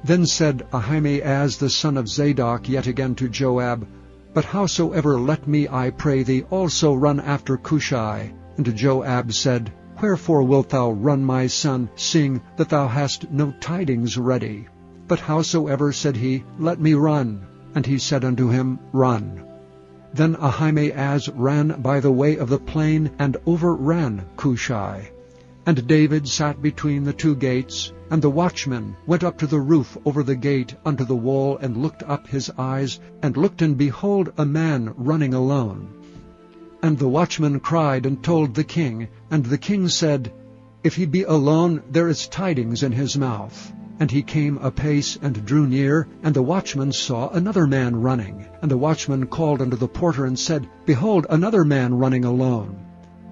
Then said Ahimaaz the son of Zadok yet again to Joab, But howsoever let me, I pray thee, also run after Cushai. And Joab said, Wherefore wilt thou run, my son, seeing that thou hast no tidings ready? But howsoever, said he, let me run. And he said unto him, Run. Then Ahimaaz ran by the way of the plain, and overran Cushai. And David sat between the 2 gates, and the watchman went up to the roof over the gate unto the wall, and looked up his eyes, and looked, and behold, a man running alone. And the watchman cried and told the king, and the king said, If he be alone, there is tidings in his mouth. And he came apace and drew near, and the watchman saw another man running. And the watchman called unto the porter, and said, Behold, another man running alone.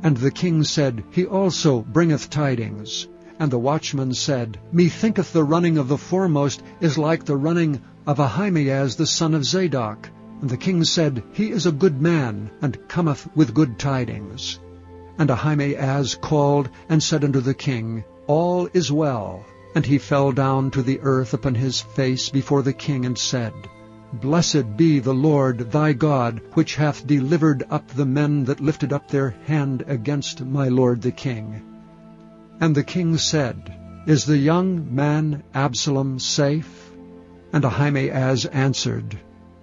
And the king said, He also bringeth tidings. And the watchman said, Methinketh the running of the foremost is like the running of Ahimaaz the son of Zadok. And the king said, He is a good man, and cometh with good tidings. And Ahimaaz called, and said unto the king, All is well. And he fell down to the earth upon his face before the king, and said, Blessed be the Lord thy God, which hath delivered up the men that lifted up their hand against my lord the king. And the king said, Is the young man Absalom safe? And Ahimaaz answered,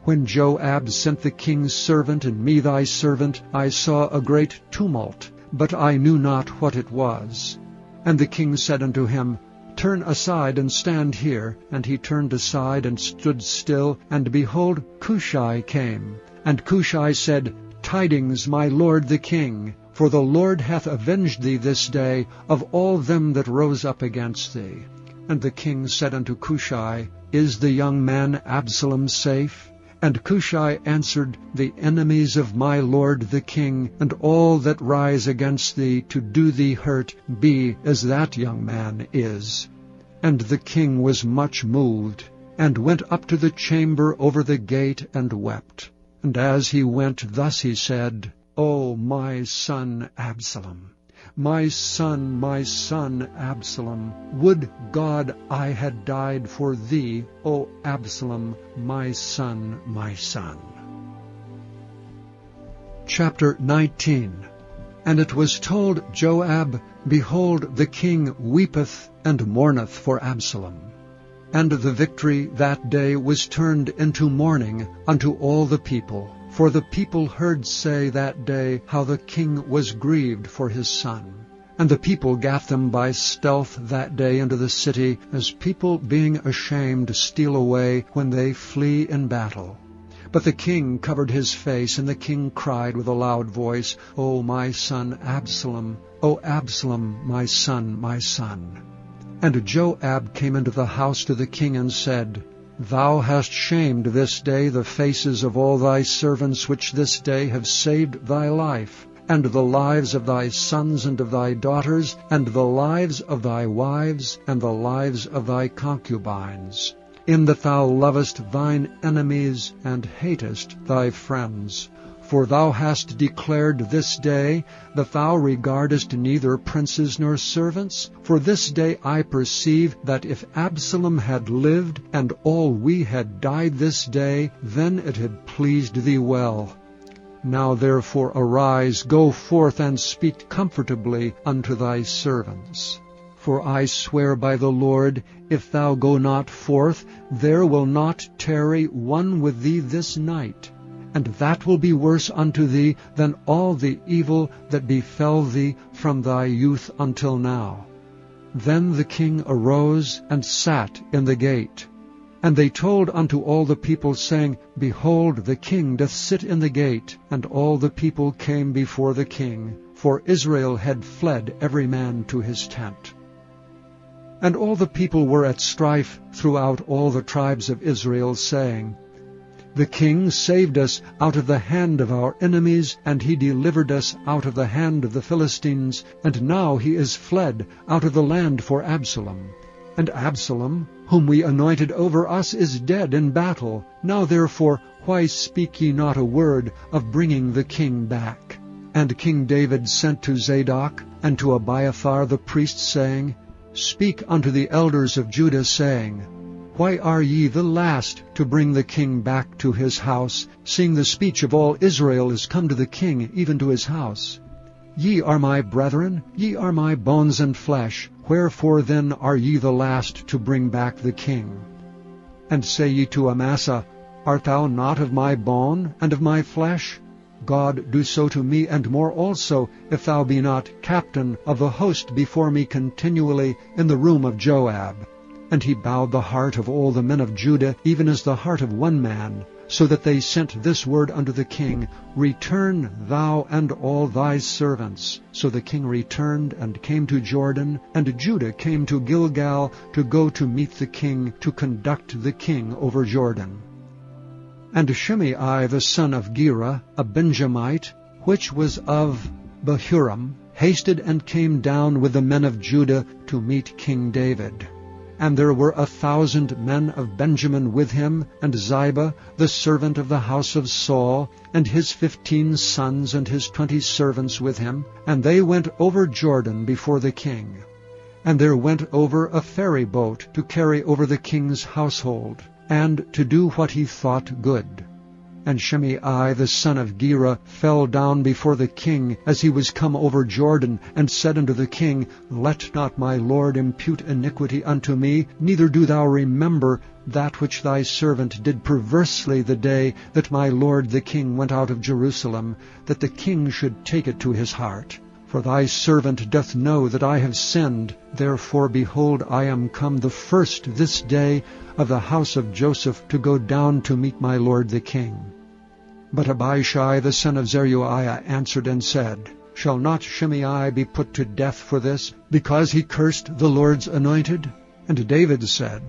When Joab sent the king's servant and me thy servant, I saw a great tumult, but I knew not what it was. And the king said unto him, Turn aside and stand here. And he turned aside and stood still, and behold, Cushai came. And Cushai said, Tidings, my lord the king, for the Lord hath avenged thee this day of all them that rose up against thee. And the king said unto Cushai, Is the young man Absalom safe? And Cushai answered, The enemies of my lord the king, and all that rise against thee to do thee hurt, be as that young man is. And the king was much moved, and went up to the chamber over the gate, and wept. And as he went, thus he said, O my son Absalom, my son Absalom, would God I had died for thee, O Absalom, my son, my son. Chapter 19. And it was told Joab, Behold, the king weepeth and mourneth for Absalom. And the victory that day was turned into mourning unto all the people. For the people heard say that day how the king was grieved for his son. And the people gat them by stealth that day into the city, as people being ashamed steal away when they flee in battle. But the king covered his face, and the king cried with a loud voice, O my son Absalom, O Absalom, my son, my son. And Joab came into the house to the king and said, Thou hast shamed this day the faces of all thy servants which this day have saved thy life, and the lives of thy sons and of thy daughters, and the lives of thy wives, and the lives of thy concubines, in that thou lovest thine enemies, and hatest thy friends. For thou hast declared this day that thou regardest neither princes nor servants. For this day I perceive that if Absalom had lived, and all we had died this day, then it had pleased thee well. Now therefore arise, go forth, and speak comfortably unto thy servants. For I swear by the Lord, if thou go not forth, there will not tarry one with thee this night. And that will be worse unto thee than all the evil that befell thee from thy youth until now. Then the king arose and sat in the gate. And they told unto all the people, saying, Behold, the king doth sit in the gate. And all the people came before the king, for Israel had fled every man to his tent. And all the people were at strife throughout all the tribes of Israel, saying, The king saved us out of the hand of our enemies, and he delivered us out of the hand of the Philistines, and now he is fled out of the land for Absalom. And Absalom, whom we anointed over us, is dead in battle. Now therefore, why speak ye not a word of bringing the king back? And King David sent to Zadok and to Abiathar the priest, saying, Speak unto the elders of Judah, saying, Why are ye the last to bring the king back to his house, seeing the speech of all Israel is come to the king, even to his house? Ye are my brethren, ye are my bones and flesh. Wherefore then are ye the last to bring back the king? And say ye to Amasa, Art thou not of my bone and of my flesh? God do so to me, and more also, if thou be not captain of the host before me continually in the room of Joab. And he bowed the heart of all the men of Judah, even as the heart of one man, so that they sent this word unto the king, Return thou and all thy servants. So the king returned and came to Jordan, and Judah came to Gilgal to go to meet the king, to conduct the king over Jordan. And Shimei the son of Gera, a Benjamite, which was of Bahurim, hasted and came down with the men of Judah to meet King David. And there were 1,000 men of Benjamin with him, and Ziba, the servant of the house of Saul, and his 15 sons and his 20 servants with him, and they went over Jordan before the king. And there went over a ferry boat to carry over the king's household, and to do what he thought good. And Shimei the son of Gera fell down before the king as he was come over Jordan, and said unto the king, Let not my lord impute iniquity unto me, neither do thou remember that which thy servant did perversely the day that my lord the king went out of Jerusalem, that the king should take it to his heart. For thy servant doth know that I have sinned. Therefore, behold, I am come the first this day of the house of Joseph to go down to meet my lord the king. But Abishai the son of Zeruiah answered and said, Shall not Shimei be put to death for this, because he cursed the Lord's anointed? And David said,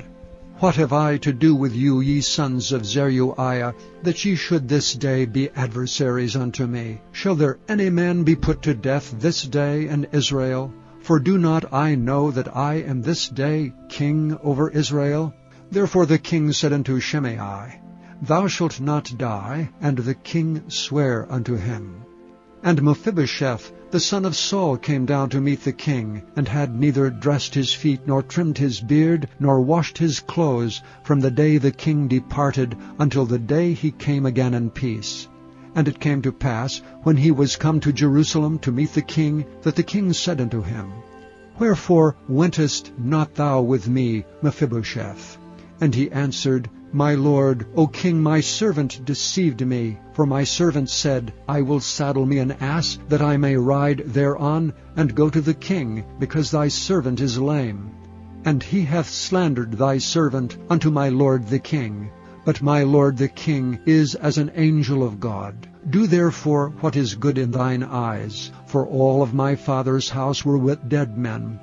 What have I to do with you, ye sons of Zeruiah, that ye should this day be adversaries unto me? Shall there any man be put to death this day in Israel? For do not I know that I am this day king over Israel? Therefore the king said unto Shimei, Thou shalt not die. And the king sware unto him. And Mephibosheth, the son of Saul, came down to meet the king, and had neither dressed his feet, nor trimmed his beard, nor washed his clothes, from the day the king departed until the day he came again in peace. And it came to pass, when he was come to Jerusalem to meet the king, that the king said unto him, Wherefore wentest not thou with me, Mephibosheth? And he answered, My lord, O king, my servant deceived me. For my servant said, I will saddle me an ass, that I may ride thereon, and go to the king, because thy servant is lame. And he hath slandered thy servant unto my lord the king. But my lord the king is as an angel of God. Do therefore what is good in thine eyes, for all of my father's house were but dead men.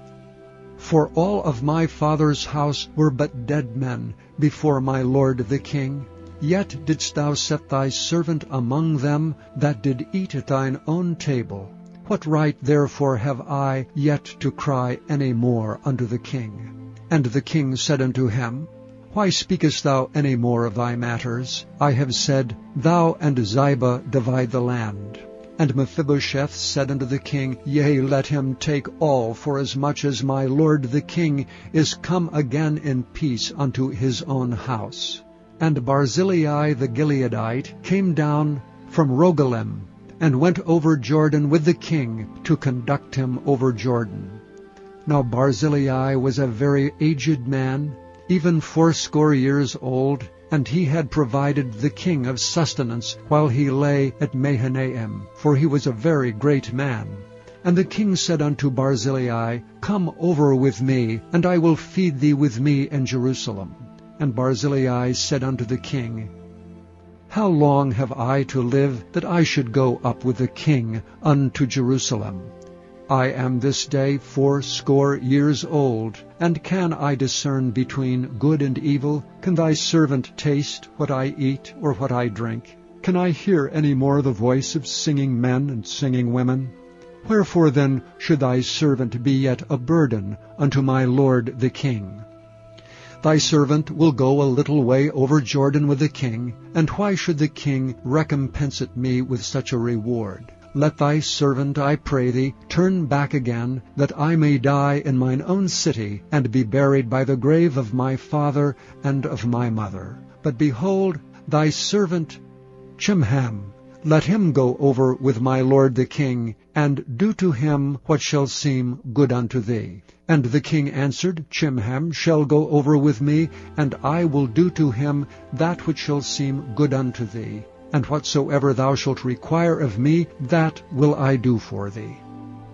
For all of my father's house were but dead men before my lord the king. Yet didst thou set thy servant among them that did eat at thine own table. What right therefore have I yet to cry any more unto the king? And the king said unto him, Why speakest thou any more of thy matters? I have said, Thou and Ziba divide the land. And Mephibosheth said unto the king, Yea, let him take all, forasmuch as my lord the king is come again in peace unto his own house. And Barzillai the Gileadite came down from Rogelim, and went over Jordan with the king to conduct him over Jordan. Now Barzillai was a very aged man, even 80 years old, and he had provided the king of sustenance while he lay at Mahanaim, for he was a very great man. And the king said unto Barzillai, Come over with me, and I will feed thee with me in Jerusalem. And Barzillai said unto the king, How long have I to live, that I should go up with the king unto Jerusalem? I am this day 80 years old, and can I discern between good and evil? Can thy servant taste what I eat or what I drink? Can I hear any more the voice of singing men and singing women? Wherefore then should thy servant be yet a burden unto my lord the king? Thy servant will go a little way over Jordan with the king, and why should the king recompense me with such a reward? Let thy servant, I pray thee, turn back again, that I may die in mine own city, and be buried by the grave of my father and of my mother. But behold, thy servant Chimham, let him go over with my lord the king, and do to him what shall seem good unto thee. And the king answered, Chimham shall go over with me, and I will do to him that which shall seem good unto thee. And whatsoever thou shalt require of me, that will I do for thee.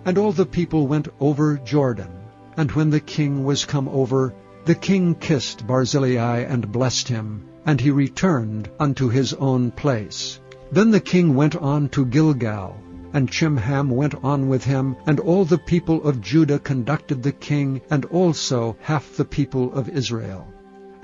And all the people went over Jordan. And when the king was come over, the king kissed Barzillai and blessed him, and he returned unto his own place. Then the king went on to Gilgal, and Chimham went on with him, and all the people of Judah conducted the king, and also half the people of Israel.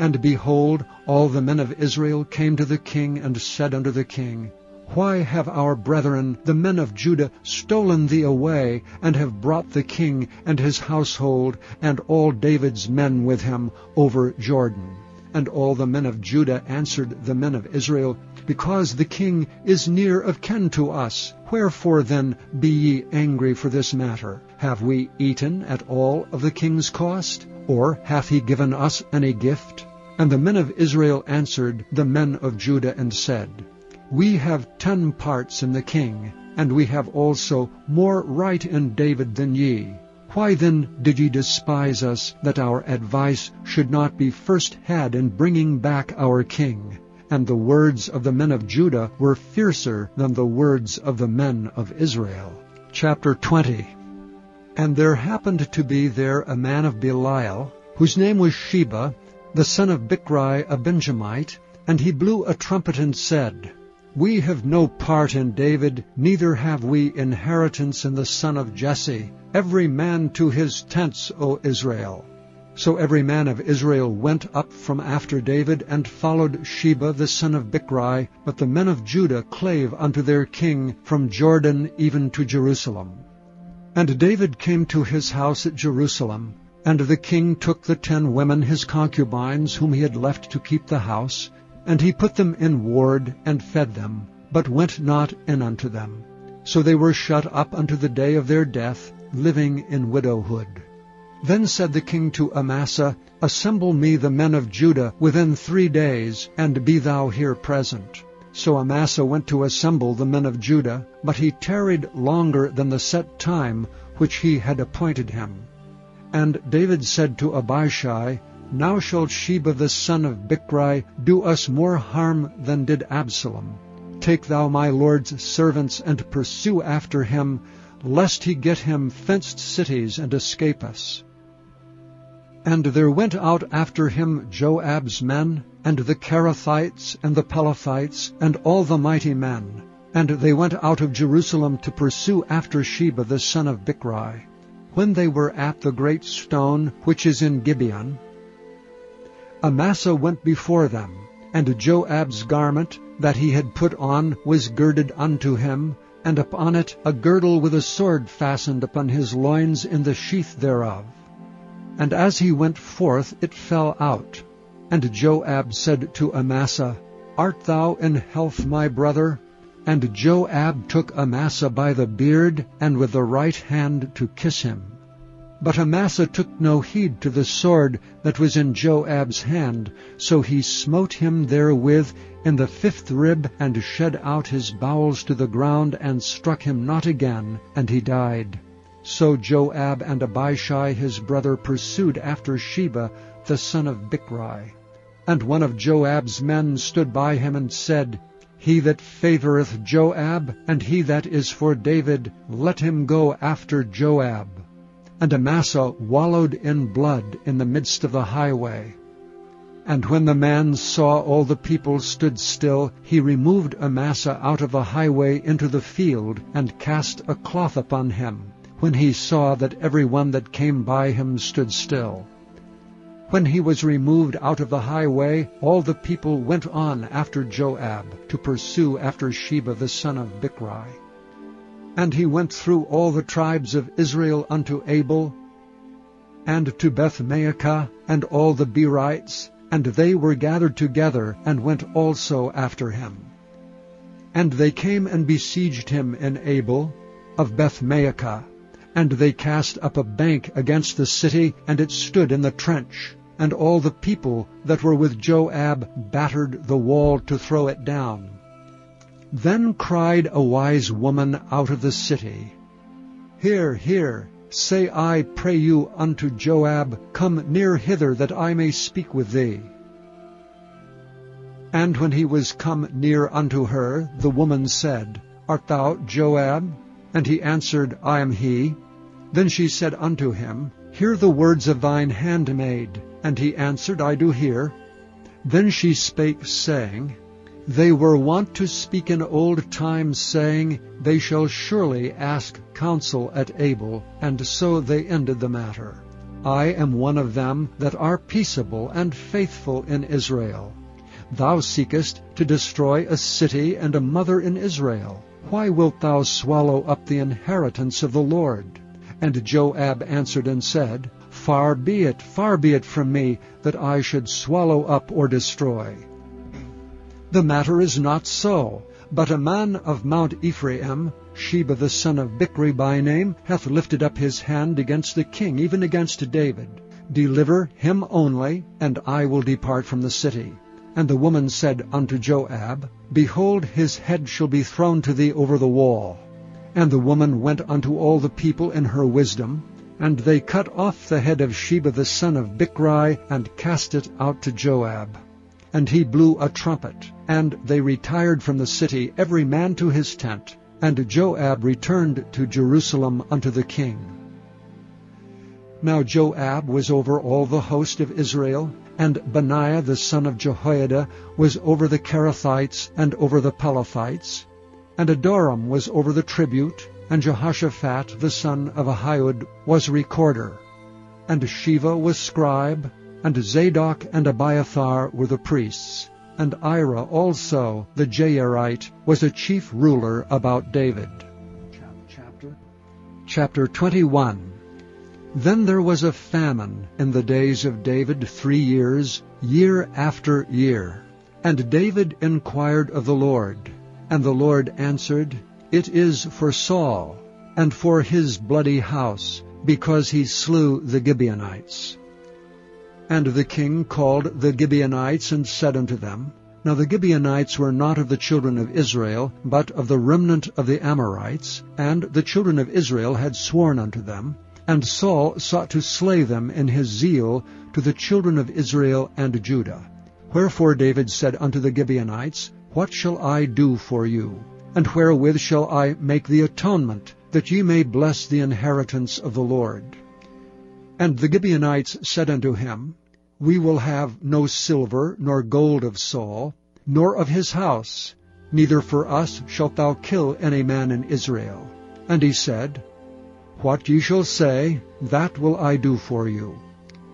And behold, all the men of Israel came to the king, and said unto the king, Why have our brethren, the men of Judah, stolen thee away, and have brought the king and his household, and all David's men with him, over Jordan? And all the men of Judah answered the men of Israel, Because the king is near of kin to us. Wherefore then be ye angry for this matter? Have we eaten at all of the king's cost? Or hath he given us any gift? And the men of Israel answered the men of Judah, and said, We have 10 parts in the king, and we have also more right in David than ye. Why then did ye despise us, that our advice should not be first had in bringing back our king? And the words of the men of Judah were fiercer than the words of the men of Israel. Chapter 20. And there happened to be there a man of Belial, whose name was Sheba, the son of Bichri, a Benjamite, and he blew a trumpet and said, We have no part in David, neither have we inheritance in the son of Jesse. Every man to his tents, O Israel. So every man of Israel went up from after David, and followed Sheba the son of Bichri, but the men of Judah clave unto their king from Jordan even to Jerusalem. And David came to his house at Jerusalem, and the king took the 10 women his concubines, whom he had left to keep the house, and he put them in ward, and fed them, but went not in unto them. So they were shut up unto the day of their death, living in widowhood. Then said the king to Amasa, Assemble me the men of Judah within 3 days, and be thou here present. So Amasa went to assemble the men of Judah, but he tarried longer than the set time which he had appointed him. And David said to Abishai, Now shall Sheba the son of Bichri do us more harm than did Absalom. Take thou my lord's servants, and pursue after him, lest he get him fenced cities, and escape us. And there went out after him Joab's men, and the Kerethites, and the Pelethites, and all the mighty men. And they went out of Jerusalem to pursue after Sheba the son of Bichri. When they were at the great stone which is in Gibeon, Amasa went before them, and Joab's garment that he had put on was girded unto him, and upon it a girdle with a sword fastened upon his loins in the sheath thereof. And as he went forth, it fell out. And Joab said to Amasa, Art thou in health, my brother? And Joab took Amasa by the beard, and with the right hand to kiss him. But Amasa took no heed to the sword that was in Joab's hand, so he smote him therewith in the 5th rib, and shed out his bowels to the ground, and struck him not again, and he died. So Joab and Abishai his brother pursued after Sheba the son of Bichri. And one of Joab's men stood by him and said, He that favoureth Joab, and he that is for David, let him go after Joab. And Amasa wallowed in blood in the midst of the highway. And when the man saw all the people stood still, he removed Amasa out of the highway into the field, and cast a cloth upon him, when he saw that every one that came by him stood still. When he was removed out of the highway, all the people went on after Joab, to pursue after Sheba the son of Bichri. And he went through all the tribes of Israel unto Abel, and to Beth-maachah, and all the Berites, and they were gathered together, and went also after him. And they came and besieged him in Abel of Beth-maachah, and they cast up a bank against the city, and it stood in the trench. And all the people that were with Joab battered the wall to throw it down. Then cried a wise woman out of the city, Hear, hear, say I pray you unto Joab, Come near hither, that I may speak with thee. And when he was come near unto her, the woman said, Art thou Joab? And he answered, I am he. Then she said unto him, Hear the words of thine handmaid. And he answered, I do hear. Then she spake, saying, They were wont to speak in old times, saying, They shall surely ask counsel at Abel, and so they ended the matter. I am one of them that are peaceable and faithful in Israel. Thou seekest to destroy a city and a mother in Israel. Why wilt thou swallow up the inheritance of the Lord? And Joab answered and said, Far be it from me, that I should swallow up or destroy. The matter is not so, but a man of Mount Ephraim, Sheba the son of Bichri by name, hath lifted up his hand against the king, even against David. Deliver him only, and I will depart from the city. And the woman said unto Joab, Behold, his head shall be thrown to thee over the wall. And the woman went unto all the people in her wisdom, and they cut off the head of Sheba the son of Bichri, and cast it out to Joab. And he blew a trumpet, and they retired from the city, every man to his tent. And Joab returned to Jerusalem unto the king. Now Joab was over all the host of Israel, and Benaiah the son of Jehoiada was over the Kerethites and over the Pelethites, and Adoram was over the tribute, and Jehoshaphat the son of Ahihud was recorder, and Sheva was scribe, and Zadok and Abiathar were the priests, and Ira also the Jairite was a chief ruler about David. Chapter 21. Then there was a famine in the days of David 3 years, year after year. And David inquired of the Lord, and the Lord answered, It is for Saul, and for his bloody house, because he slew the Gibeonites. And the king called the Gibeonites, and said unto them, Now the Gibeonites were not of the children of Israel, but of the remnant of the Amorites, and the children of Israel had sworn unto them. And Saul sought to slay them in his zeal to the children of Israel and Judah. Wherefore David said unto the Gibeonites, What shall I do for you? And wherewith shall I make the atonement, that ye may bless the inheritance of the Lord? And the Gibeonites said unto him, We will have no silver nor gold of Saul, nor of his house, neither for us shalt thou kill any man in Israel. And he said, What ye shall say, that will I do for you.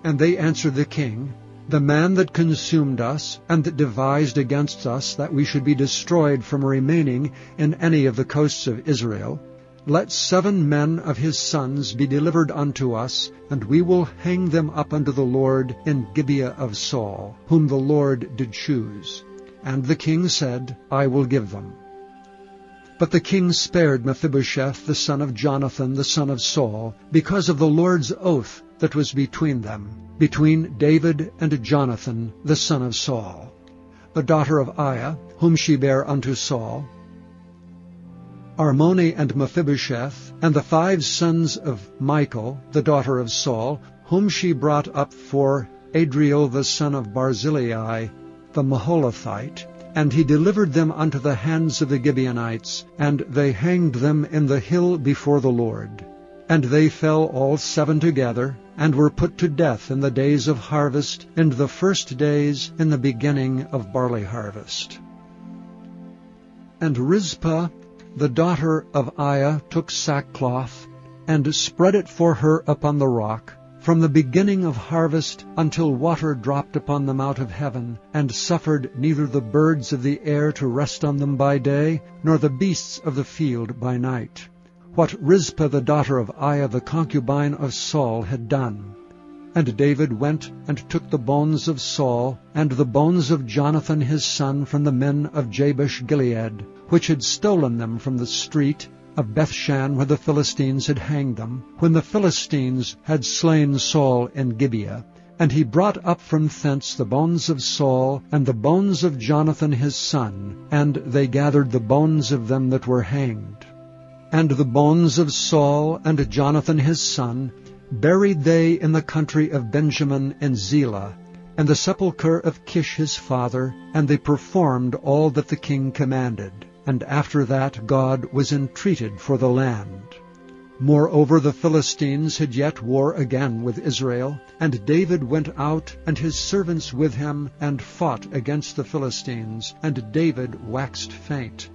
And they answered the king, The man that consumed us, and that devised against us that we should be destroyed from remaining in any of the coasts of Israel, let 7 men of his sons be delivered unto us, and we will hang them up unto the Lord in Gibeah of Saul, whom the Lord did choose. And the king said, I will give them. But the king spared Mephibosheth the son of Jonathan the son of Saul, because of the Lord's oath that was between them, between David and Jonathan the son of Saul, the daughter of Aiah, whom she bare unto Saul, Armoni and Mephibosheth, and the 5 sons of Michal, the daughter of Saul, whom she brought up for Adriel the son of Barzillai, the Maholathite. And he delivered them unto the hands of the Gibeonites, and they hanged them in the hill before the Lord. And they fell all 7 together, and were put to death in the days of harvest, in the first days in the beginning of barley harvest. And Rizpah, the daughter of Aiah, took sackcloth, and spread it for her upon the rock, from the beginning of harvest until water dropped upon them out of heaven, and suffered neither the birds of the air to rest on them by day, nor the beasts of the field by night. What Rizpah the daughter of Aiah the concubine of Saul had done. And David went and took the bones of Saul, and the bones of Jonathan his son from the men of Jabesh-Gilead, which had stolen them from the street of Bethshan, where the Philistines had hanged them, when the Philistines had slain Saul in Gibeah. And he brought up from thence the bones of Saul, and the bones of Jonathan his son, and they gathered the bones of them that were hanged. And the bones of Saul and Jonathan his son buried they in the country of Benjamin in Zelah, and the sepulchre of Kish his father, and they performed all that the king commanded. And after that God was entreated for the land. Moreover, the Philistines had yet war again with Israel, and David went out, and his servants with him, and fought against the Philistines, and David waxed faint.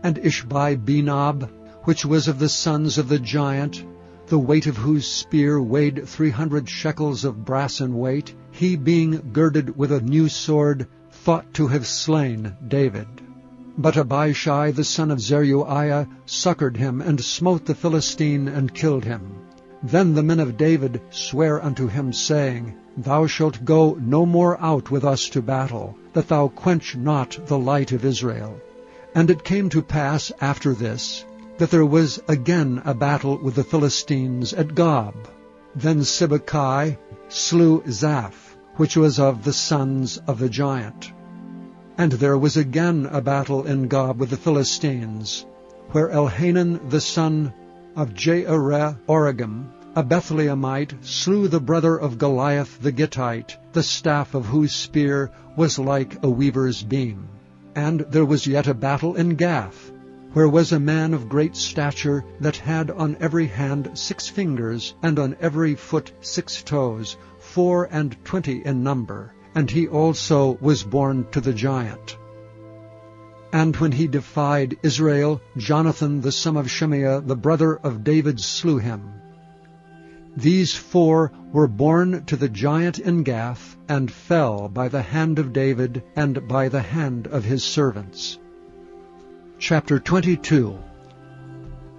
And Ishbi-Benob, which was of the sons of the giant, the weight of whose spear weighed 300 shekels of brass in weight, he being girded with a new sword, thought to have slain David. But Abishai the son of Zeruiah succored him, and smote the Philistine, and killed him. Then the men of David sware unto him, saying, Thou shalt go no more out with us to battle, that thou quench not the light of Israel. And it came to pass after this, that there was again a battle with the Philistines at Gob. Then Sibbecai slew Zaph, which was of the sons of the giant. And there was again a battle in Gob with the Philistines, where Elhanan the son of Jaareh-Oregim, a Bethlehemite, slew the brother of Goliath the Gittite, the staff of whose spear was like a weaver's beam. And there was yet a battle in Gath, where was a man of great stature, that had on every hand 6 fingers, and on every foot 6 toes, 24 in number. And he also was born to the giant. And when he defied Israel, Jonathan the son of Shimeah, the brother of David, slew him. These 4 were born to the giant in Gath, and fell by the hand of David, and by the hand of his servants. Chapter 22.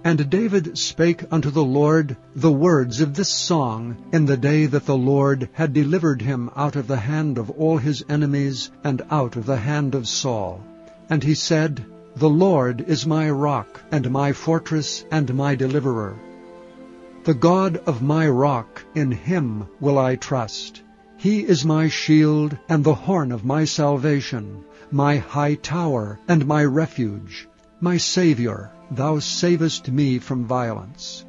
And David spake unto the Lord the words of this song in the day that the Lord had delivered him out of the hand of all his enemies, and out of the hand of Saul. And he said, The Lord is my rock, and my fortress, and my deliverer. The God of my rock, in him will I trust. He is my shield and the horn of my salvation, my high tower and my refuge. My Savior, thou savest me from violence.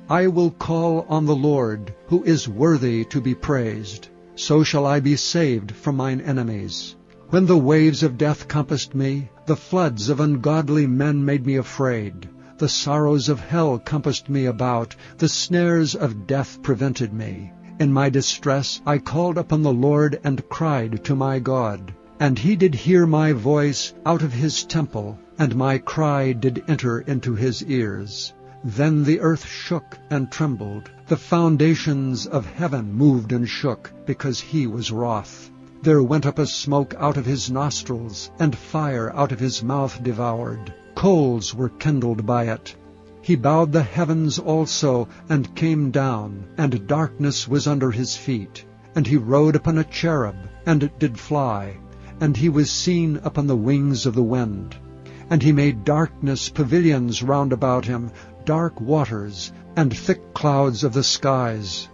I will call on the Lord, who is worthy to be praised. So shall I be saved from mine enemies. When the waves of death compassed me, the floods of ungodly men made me afraid. The sorrows of hell compassed me about, the snares of death prevented me. In my distress I called upon the Lord and cried to my God. And he did hear my voice out of his temple, and my cry did enter into his ears. Then the earth shook and trembled. The foundations of heaven moved and shook, because he was wroth. There went up a smoke out of his nostrils, and fire out of his mouth devoured. Coals were kindled by it. He bowed the heavens also, and came down, and darkness was under his feet. And he rode upon a cherub, and did fly, and he was seen upon the wings of the wind. And he made darkness pavilions round about him, dark waters, and thick clouds of the skies.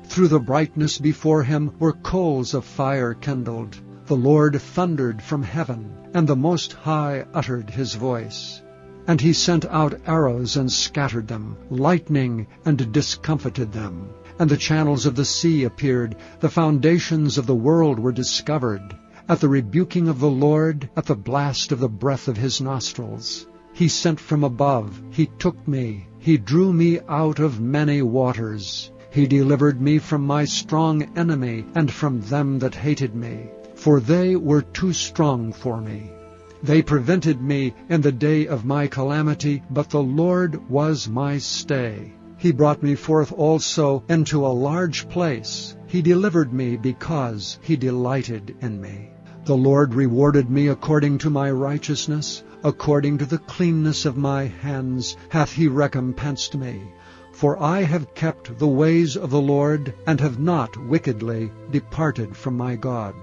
Through the brightness before him were coals of fire kindled. The Lord thundered from heaven, and the Most High uttered his voice. And he sent out arrows and scattered them, lightning and discomfited them. And the channels of the sea appeared, the foundations of the world were discovered. At the rebuking of the Lord, at the blast of the breath of his nostrils. He sent from above, he took me, he drew me out of many waters. He delivered me from my strong enemy, and from them that hated me, for they were too strong for me. They prevented me in the day of my calamity, but the Lord was my stay. He brought me forth also into a large place. He delivered me because he delighted in me. The Lord rewarded me according to my righteousness, according to the cleanness of my hands hath he recompensed me. For I have kept the ways of the Lord, and have not wickedly departed from my God.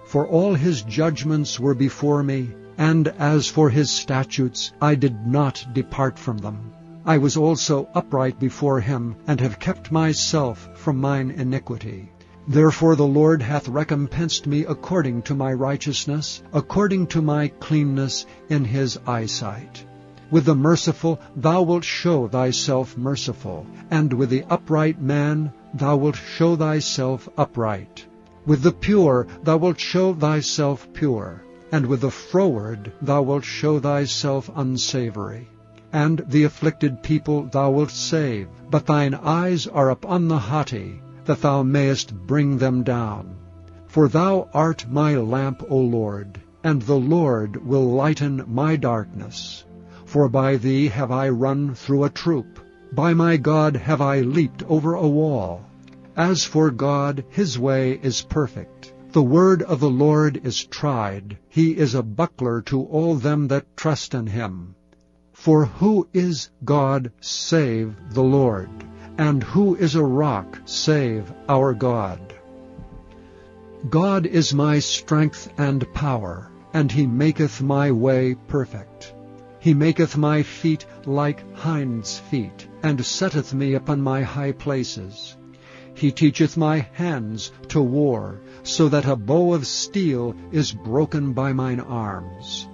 For all his judgments were before me, and as for his statutes I did not depart from them. I was also upright before him, and have kept myself from mine iniquity. Therefore the Lord hath recompensed me according to my righteousness, according to my cleanness in his eyesight. With the merciful thou wilt show thyself merciful, and with the upright man thou wilt show thyself upright. With the pure thou wilt show thyself pure, and with the froward thou wilt show thyself unsavory. And the afflicted people thou wilt save, but thine eyes are upon the haughty, that thou mayest bring them down. For thou art my lamp, O Lord, and the Lord will lighten my darkness. For by thee have I run through a troop, by my God have I leaped over a wall. As for God, his way is perfect. The word of the Lord is tried. He is a buckler to all them that trust in him. For who is God save the Lord? And who is a rock save our God? God is my strength and power, and he maketh my way perfect. He maketh my feet like hinds' feet, and setteth me upon my high places. He teacheth my hands to war, so that a bow of steel is broken by mine arms.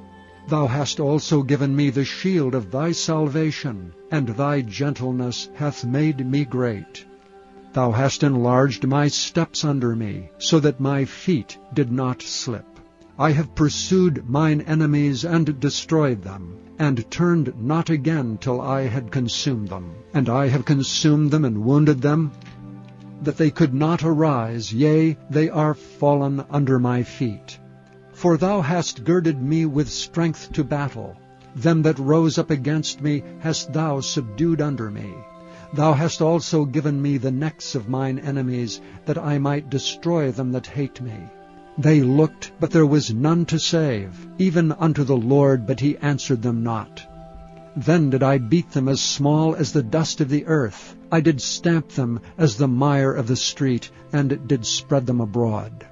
Thou hast also given me the shield of thy salvation, and thy gentleness hath made me great. Thou hast enlarged my steps under me, so that my feet did not slip. I have pursued mine enemies and destroyed them, and turned not again till I had consumed them. And I have consumed them and wounded them, that they could not arise, yea, they are fallen under my feet. For thou hast girded me with strength to battle. Them that rose up against me hast thou subdued under me. Thou hast also given me the necks of mine enemies, that I might destroy them that hate me. They looked, but there was none to save, even unto the Lord, but he answered them not. Then did I beat them as small as the dust of the earth. I did stamp them as the mire of the street, and did spread them abroad.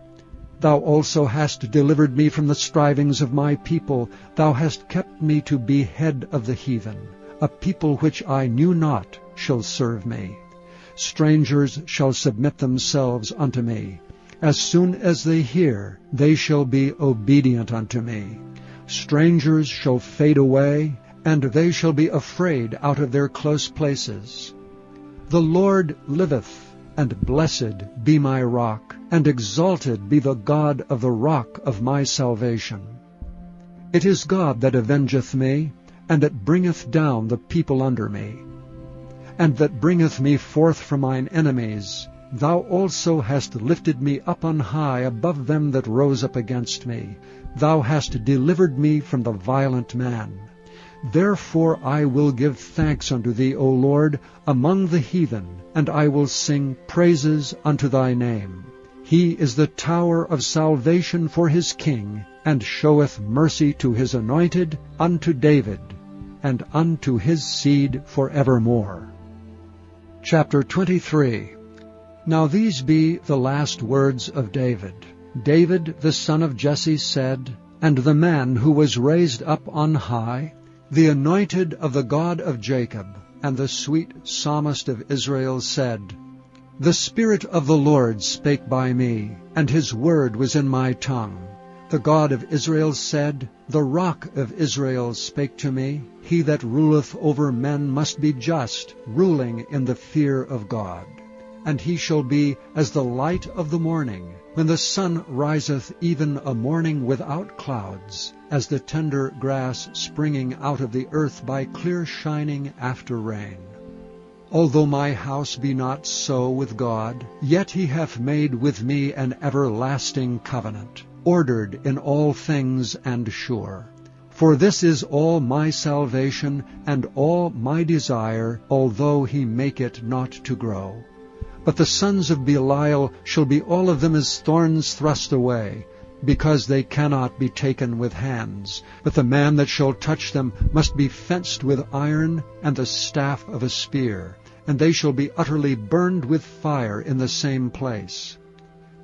Thou also hast delivered me from the strivings of my people. Thou hast kept me to be head of the heathen. A people which I knew not shall serve me. Strangers shall submit themselves unto me. As soon as they hear, they shall be obedient unto me. Strangers shall fade away, and they shall be afraid out of their close places. The Lord liveth, and blessed be my rock, and exalted be the God of the rock of my salvation. It is God that avengeth me, and that bringeth down the people under me, and that bringeth me forth from mine enemies. Thou also hast lifted me up on high above them that rose up against me. Thou hast delivered me from the violent man. Therefore I will give thanks unto thee, O Lord, among the heathen, and I will sing praises unto thy name. He is the tower of salvation for his king, and showeth mercy to his anointed, unto David, and unto his seed forevermore. Chapter 23. Now these be the last words of David. David the son of Jesse said, and the man who was raised up on high, the anointed of the God of Jacob, and the sweet psalmist of Israel said, The Spirit of the Lord spake by me, and his word was in my tongue. The God of Israel said, The rock of Israel spake to me. He that ruleth over men must be just, ruling in the fear of God. And he shall be as the light of the morning, when the sun riseth, even a morning without clouds, as the tender grass springing out of the earth by clear shining after rain. Although my house be not so with God, yet he hath made with me an everlasting covenant, ordered in all things and sure. For this is all my salvation, and all my desire, although he make it not to grow. But the sons of Belial shall be all of them as thorns thrust away, because they cannot be taken with hands. But the man that shall touch them must be fenced with iron and the staff of a spear, and they shall be utterly burned with fire in the same place.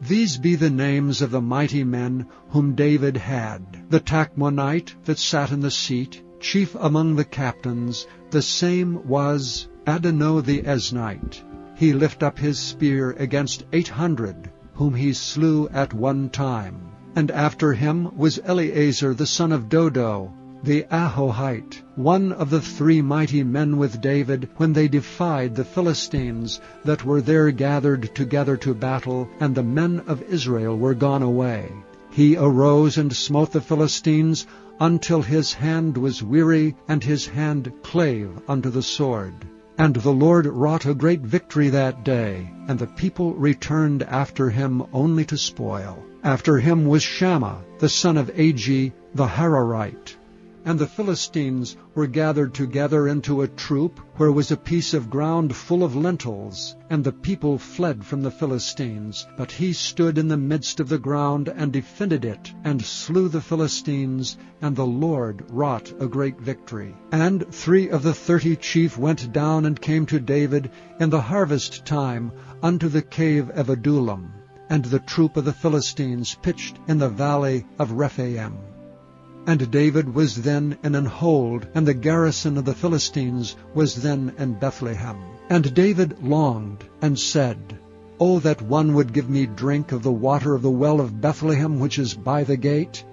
These be the names of the mighty men whom David had. The Tachmonite that sat in the seat, chief among the captains, the same was Adonai the Eznite. He lift up his spear against 800, whom he slew at one time. And after him was Eleazar the son of Dodo, the Ahohite, one of the 3 mighty men with David, when they defied the Philistines that were there gathered together to battle, and the men of Israel were gone away. He arose and smote the Philistines, until his hand was weary, and his hand clave unto the sword. And the Lord wrought a great victory that day, and the people returned after him only to spoil. After him was Shammah, the son of Agi, the Hararite. And the Philistines were gathered together into a troop, where was a piece of ground full of lentils. And the people fled from the Philistines. But he stood in the midst of the ground, and defended it, and slew the Philistines, and the Lord wrought a great victory. And 3 of the 30 chief went down and came to David in the harvest time unto the cave of Adullam. And the troop of the Philistines pitched in the valley of Rephaim. And David was then in an hold, and the garrison of the Philistines was then in Bethlehem. And David longed, and said, O that one would give me drink of the water of the well of Bethlehem, which is by the gate.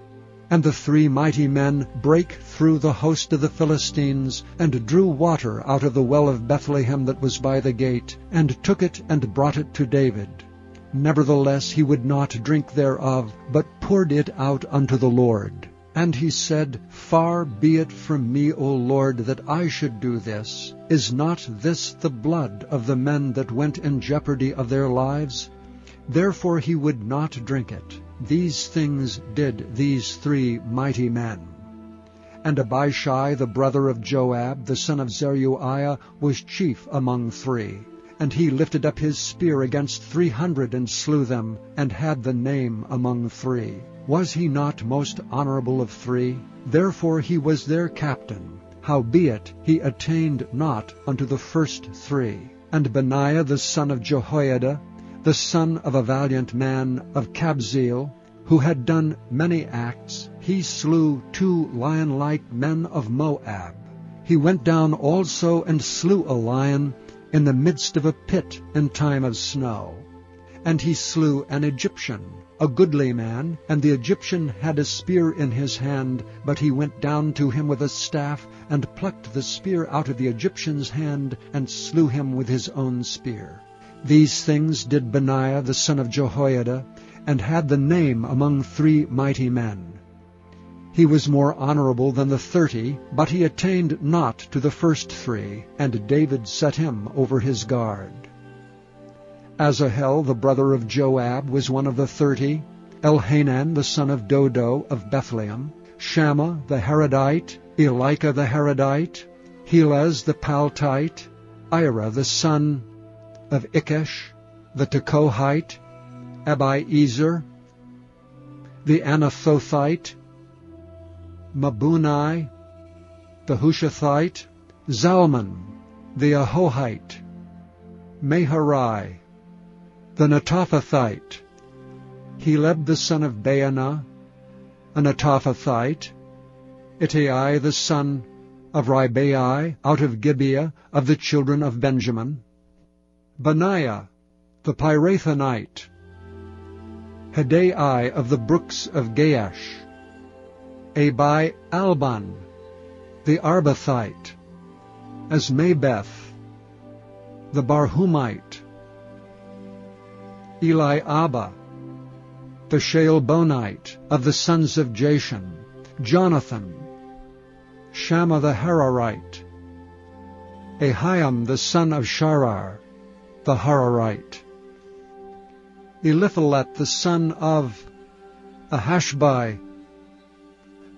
And the 3 mighty men brake through the host of the Philistines, and drew water out of the well of Bethlehem that was by the gate, and took it and brought it to David. Nevertheless he would not drink thereof, but poured it out unto the Lord. And he said, Far be it from me, O Lord, that I should do this. Is not this the blood of the men that went in jeopardy of their lives? Therefore he would not drink it. These things did these 3 mighty men. And Abishai, the brother of Joab, the son of Zeruiah, was chief among 3. And he lifted up his spear against 300, and slew them, and had the name among 3. Was he not most honorable of 3? Therefore he was their captain. Howbeit he attained not unto the first 3. And Benaiah the son of Jehoiada, the son of a valiant man of Kabzeel, who had done many acts, he slew 2 lion-like men of Moab. He went down also and slew a lion in the midst of a pit in time of snow. and he slew an Egyptian, a goodly man, and the Egyptian had a spear in his hand, but he went down to him with a staff, and plucked the spear out of the Egyptian's hand, and slew him with his own spear. These things did Benaiah the son of Jehoiada, and had the name among 3 mighty men. He was more honorable than the 30, but he attained not to the first 3, and David set him over his guard. Asahel the brother of Joab was one of the 30, Elhanan the son of Dodo of Bethlehem, Shammah the Harodite, Elika the Harodite, Helez the Paltite, Ira the son of Ikesh, the Tekohite, Abiezer, the Anathothite, Mabunai, the Hushathite, Zalman, the Ahohite, Meharai, the Netophathite, Heleb the son of Baanah, a Netophathite, Ittai the son of Ribai, out of Gibeah of the children of Benjamin, Benaiah, the Pirathonite, Hedai of the brooks of Gaash, Abi Alban, the Arbathite, Asmabeth, the Barhumite, Eliabah, the Shaalbonite of the sons of Jashan, Jonathan, Shammah the Hararite, Ahiam the son of Sharar, the Hararite, Eliphalet the son of Ahashbai,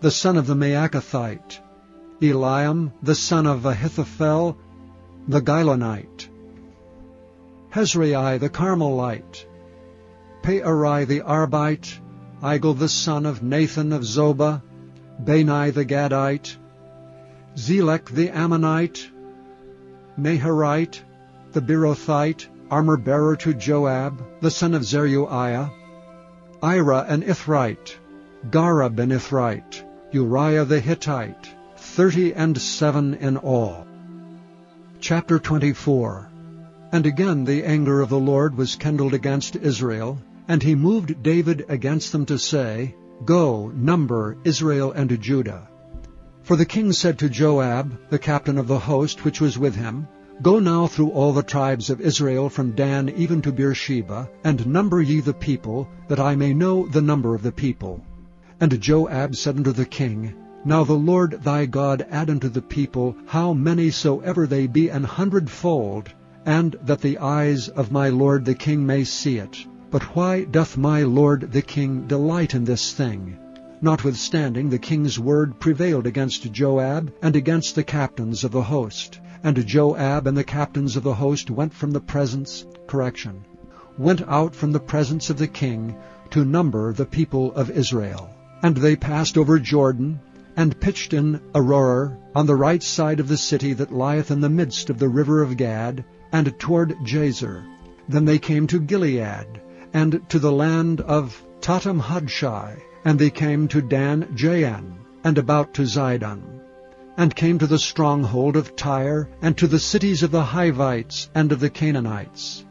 the son of the Maacathite, Eliam the son of Ahithophel, the Gilonite, Hezrai the Carmelite, Pearai the Arbite, Igel the son of Nathan of Zobah, Bani the Gadite, Zelek the Ammonite, Maharite, the Beerothite, armor-bearer to Joab, the son of Zeruiah, Ira an Ithrite, Gareb an Ithrite, Uriah the Hittite, 37 in all. Chapter 24. And again the anger of the Lord was kindled against Israel, and he moved David against them to say, Go, number Israel and Judah. For the king said to Joab, the captain of the host which was with him, Go now through all the tribes of Israel from Dan even to Beersheba, and number ye the people, that I may know the number of the people. And Joab said unto the king, Now the Lord thy God add unto the people how many soever they be 100-fold, and that the eyes of my lord the king may see it. But why doth my lord the king delight in this thing? Notwithstanding the king's word prevailed against Joab and against the captains of the host. And Joab and the captains of the host went out from the presence of the king to number the people of Israel. And they passed over Jordan, and pitched in Aroer, on the right side of the city that lieth in the midst of the river of Gad, and toward Jazer. Then they came to Gilead, and to the land of Tatam-Hadshai, and they came to Dan-Jaan, and about to Zidon, and came to the stronghold of Tyre, and to the cities of the Hivites and of the Canaanites.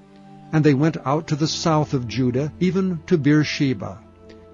And they went out to the south of Judah, even to Beersheba.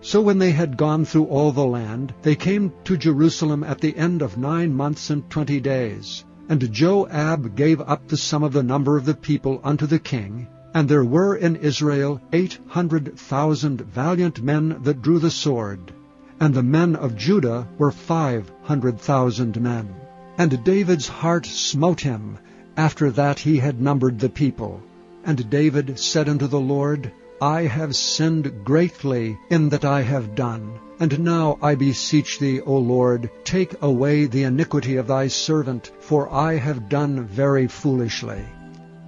So when they had gone through all the land, they came to Jerusalem at the end of 9 months and 20 days. And Joab gave up the sum of the number of the people unto the king, and there were in Israel 800,000 valiant men that drew the sword, and the men of Judah were 500,000 men. And David's heart smote him, after that he had numbered the people. And David said unto the Lord, I have sinned greatly in that I have done. And now I beseech thee, O Lord, take away the iniquity of thy servant, for I have done very foolishly.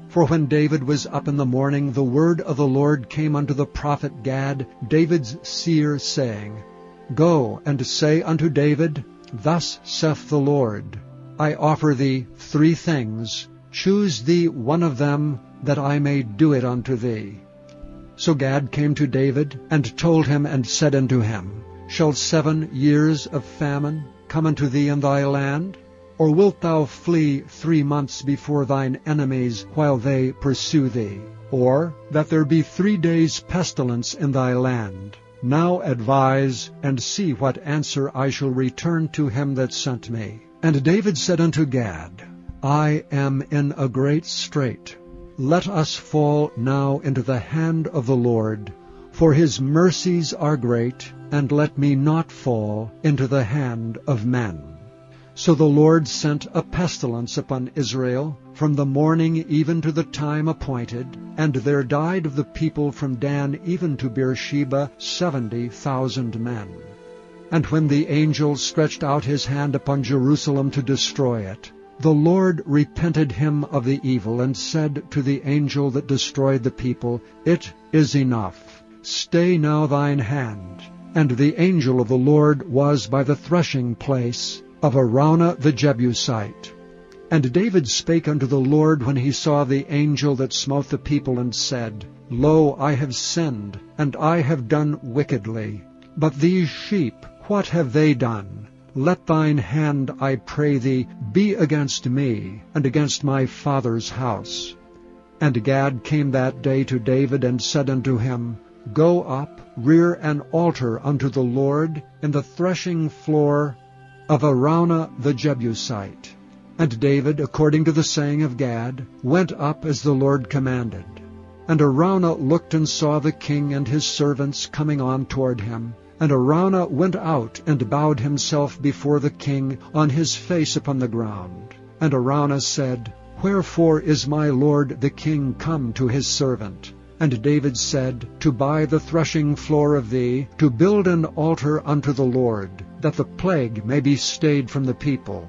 For when David was up in the morning, the word of the Lord came unto the prophet Gad, David's seer, saying, Go and say unto David, Thus saith the Lord, I offer thee 3 things. Choose thee one of them, that I may do it unto thee. So Gad came to David, and told him, and said unto him, Shall 7 years of famine come unto thee in thy land? Or wilt thou flee 3 months before thine enemies, while they pursue thee? or that there be 3 days' pestilence in thy land. Now advise, and see what answer I shall return to him that sent me. And David said unto Gad, I am in a great strait. Let us fall now into the hand of the Lord, for his mercies are great, and let me not fall into the hand of men. So the Lord sent a pestilence upon Israel from the morning even to the time appointed, and there died of the people from Dan even to Beersheba 70,000 men. And when the angel stretched out his hand upon Jerusalem to destroy it, the Lord repented him of the evil, and said to the angel that destroyed the people, It is enough. Stay now thine hand. And the angel of the Lord was by the threshing place of Araunah the Jebusite. And David spake unto the Lord when he saw the angel that smote the people, and said, Lo, I have sinned, and I have done wickedly. But these sheep, what have they done? Let thine hand, I pray thee, be against me, and against my father's house. And Gad came that day to David, and said unto him, Go up, rear an altar unto the Lord in the threshing floor of Araunah the Jebusite. And David, according to the saying of Gad, went up as the Lord commanded. And Araunah looked and saw the king and his servants coming on toward him. And Araunah went out and bowed himself before the king on his face upon the ground. And Araunah said, Wherefore is my lord the king come to his servant? And David said, To buy the threshing floor of thee, to build an altar unto the Lord, that the plague may be stayed from the people.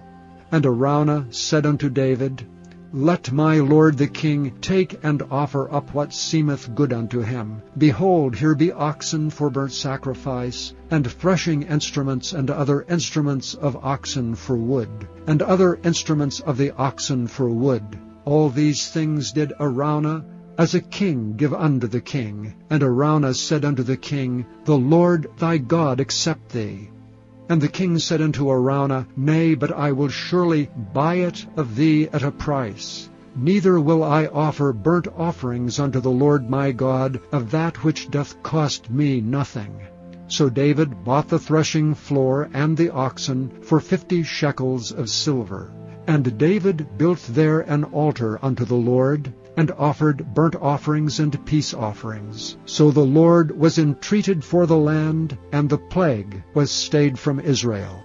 And Araunah said unto David, Let my lord the king take and offer up what seemeth good unto him. Behold, here be oxen for burnt sacrifice, and threshing instruments, and other instruments of oxen for wood, and other instruments of the oxen for wood. All these things did Araunah as a king give unto the king. And Araunah said unto the king, The Lord thy God accept thee. And the king said unto Araunah, Nay, but I will surely buy it of thee at a price. Neither will I offer burnt offerings unto the Lord my God of that which doth cost me nothing. So David bought the threshing floor and the oxen for 50 shekels of silver. And David built there an altar unto the Lord, and offered burnt offerings and peace offerings. So the Lord was entreated for the land, and the plague was stayed from Israel.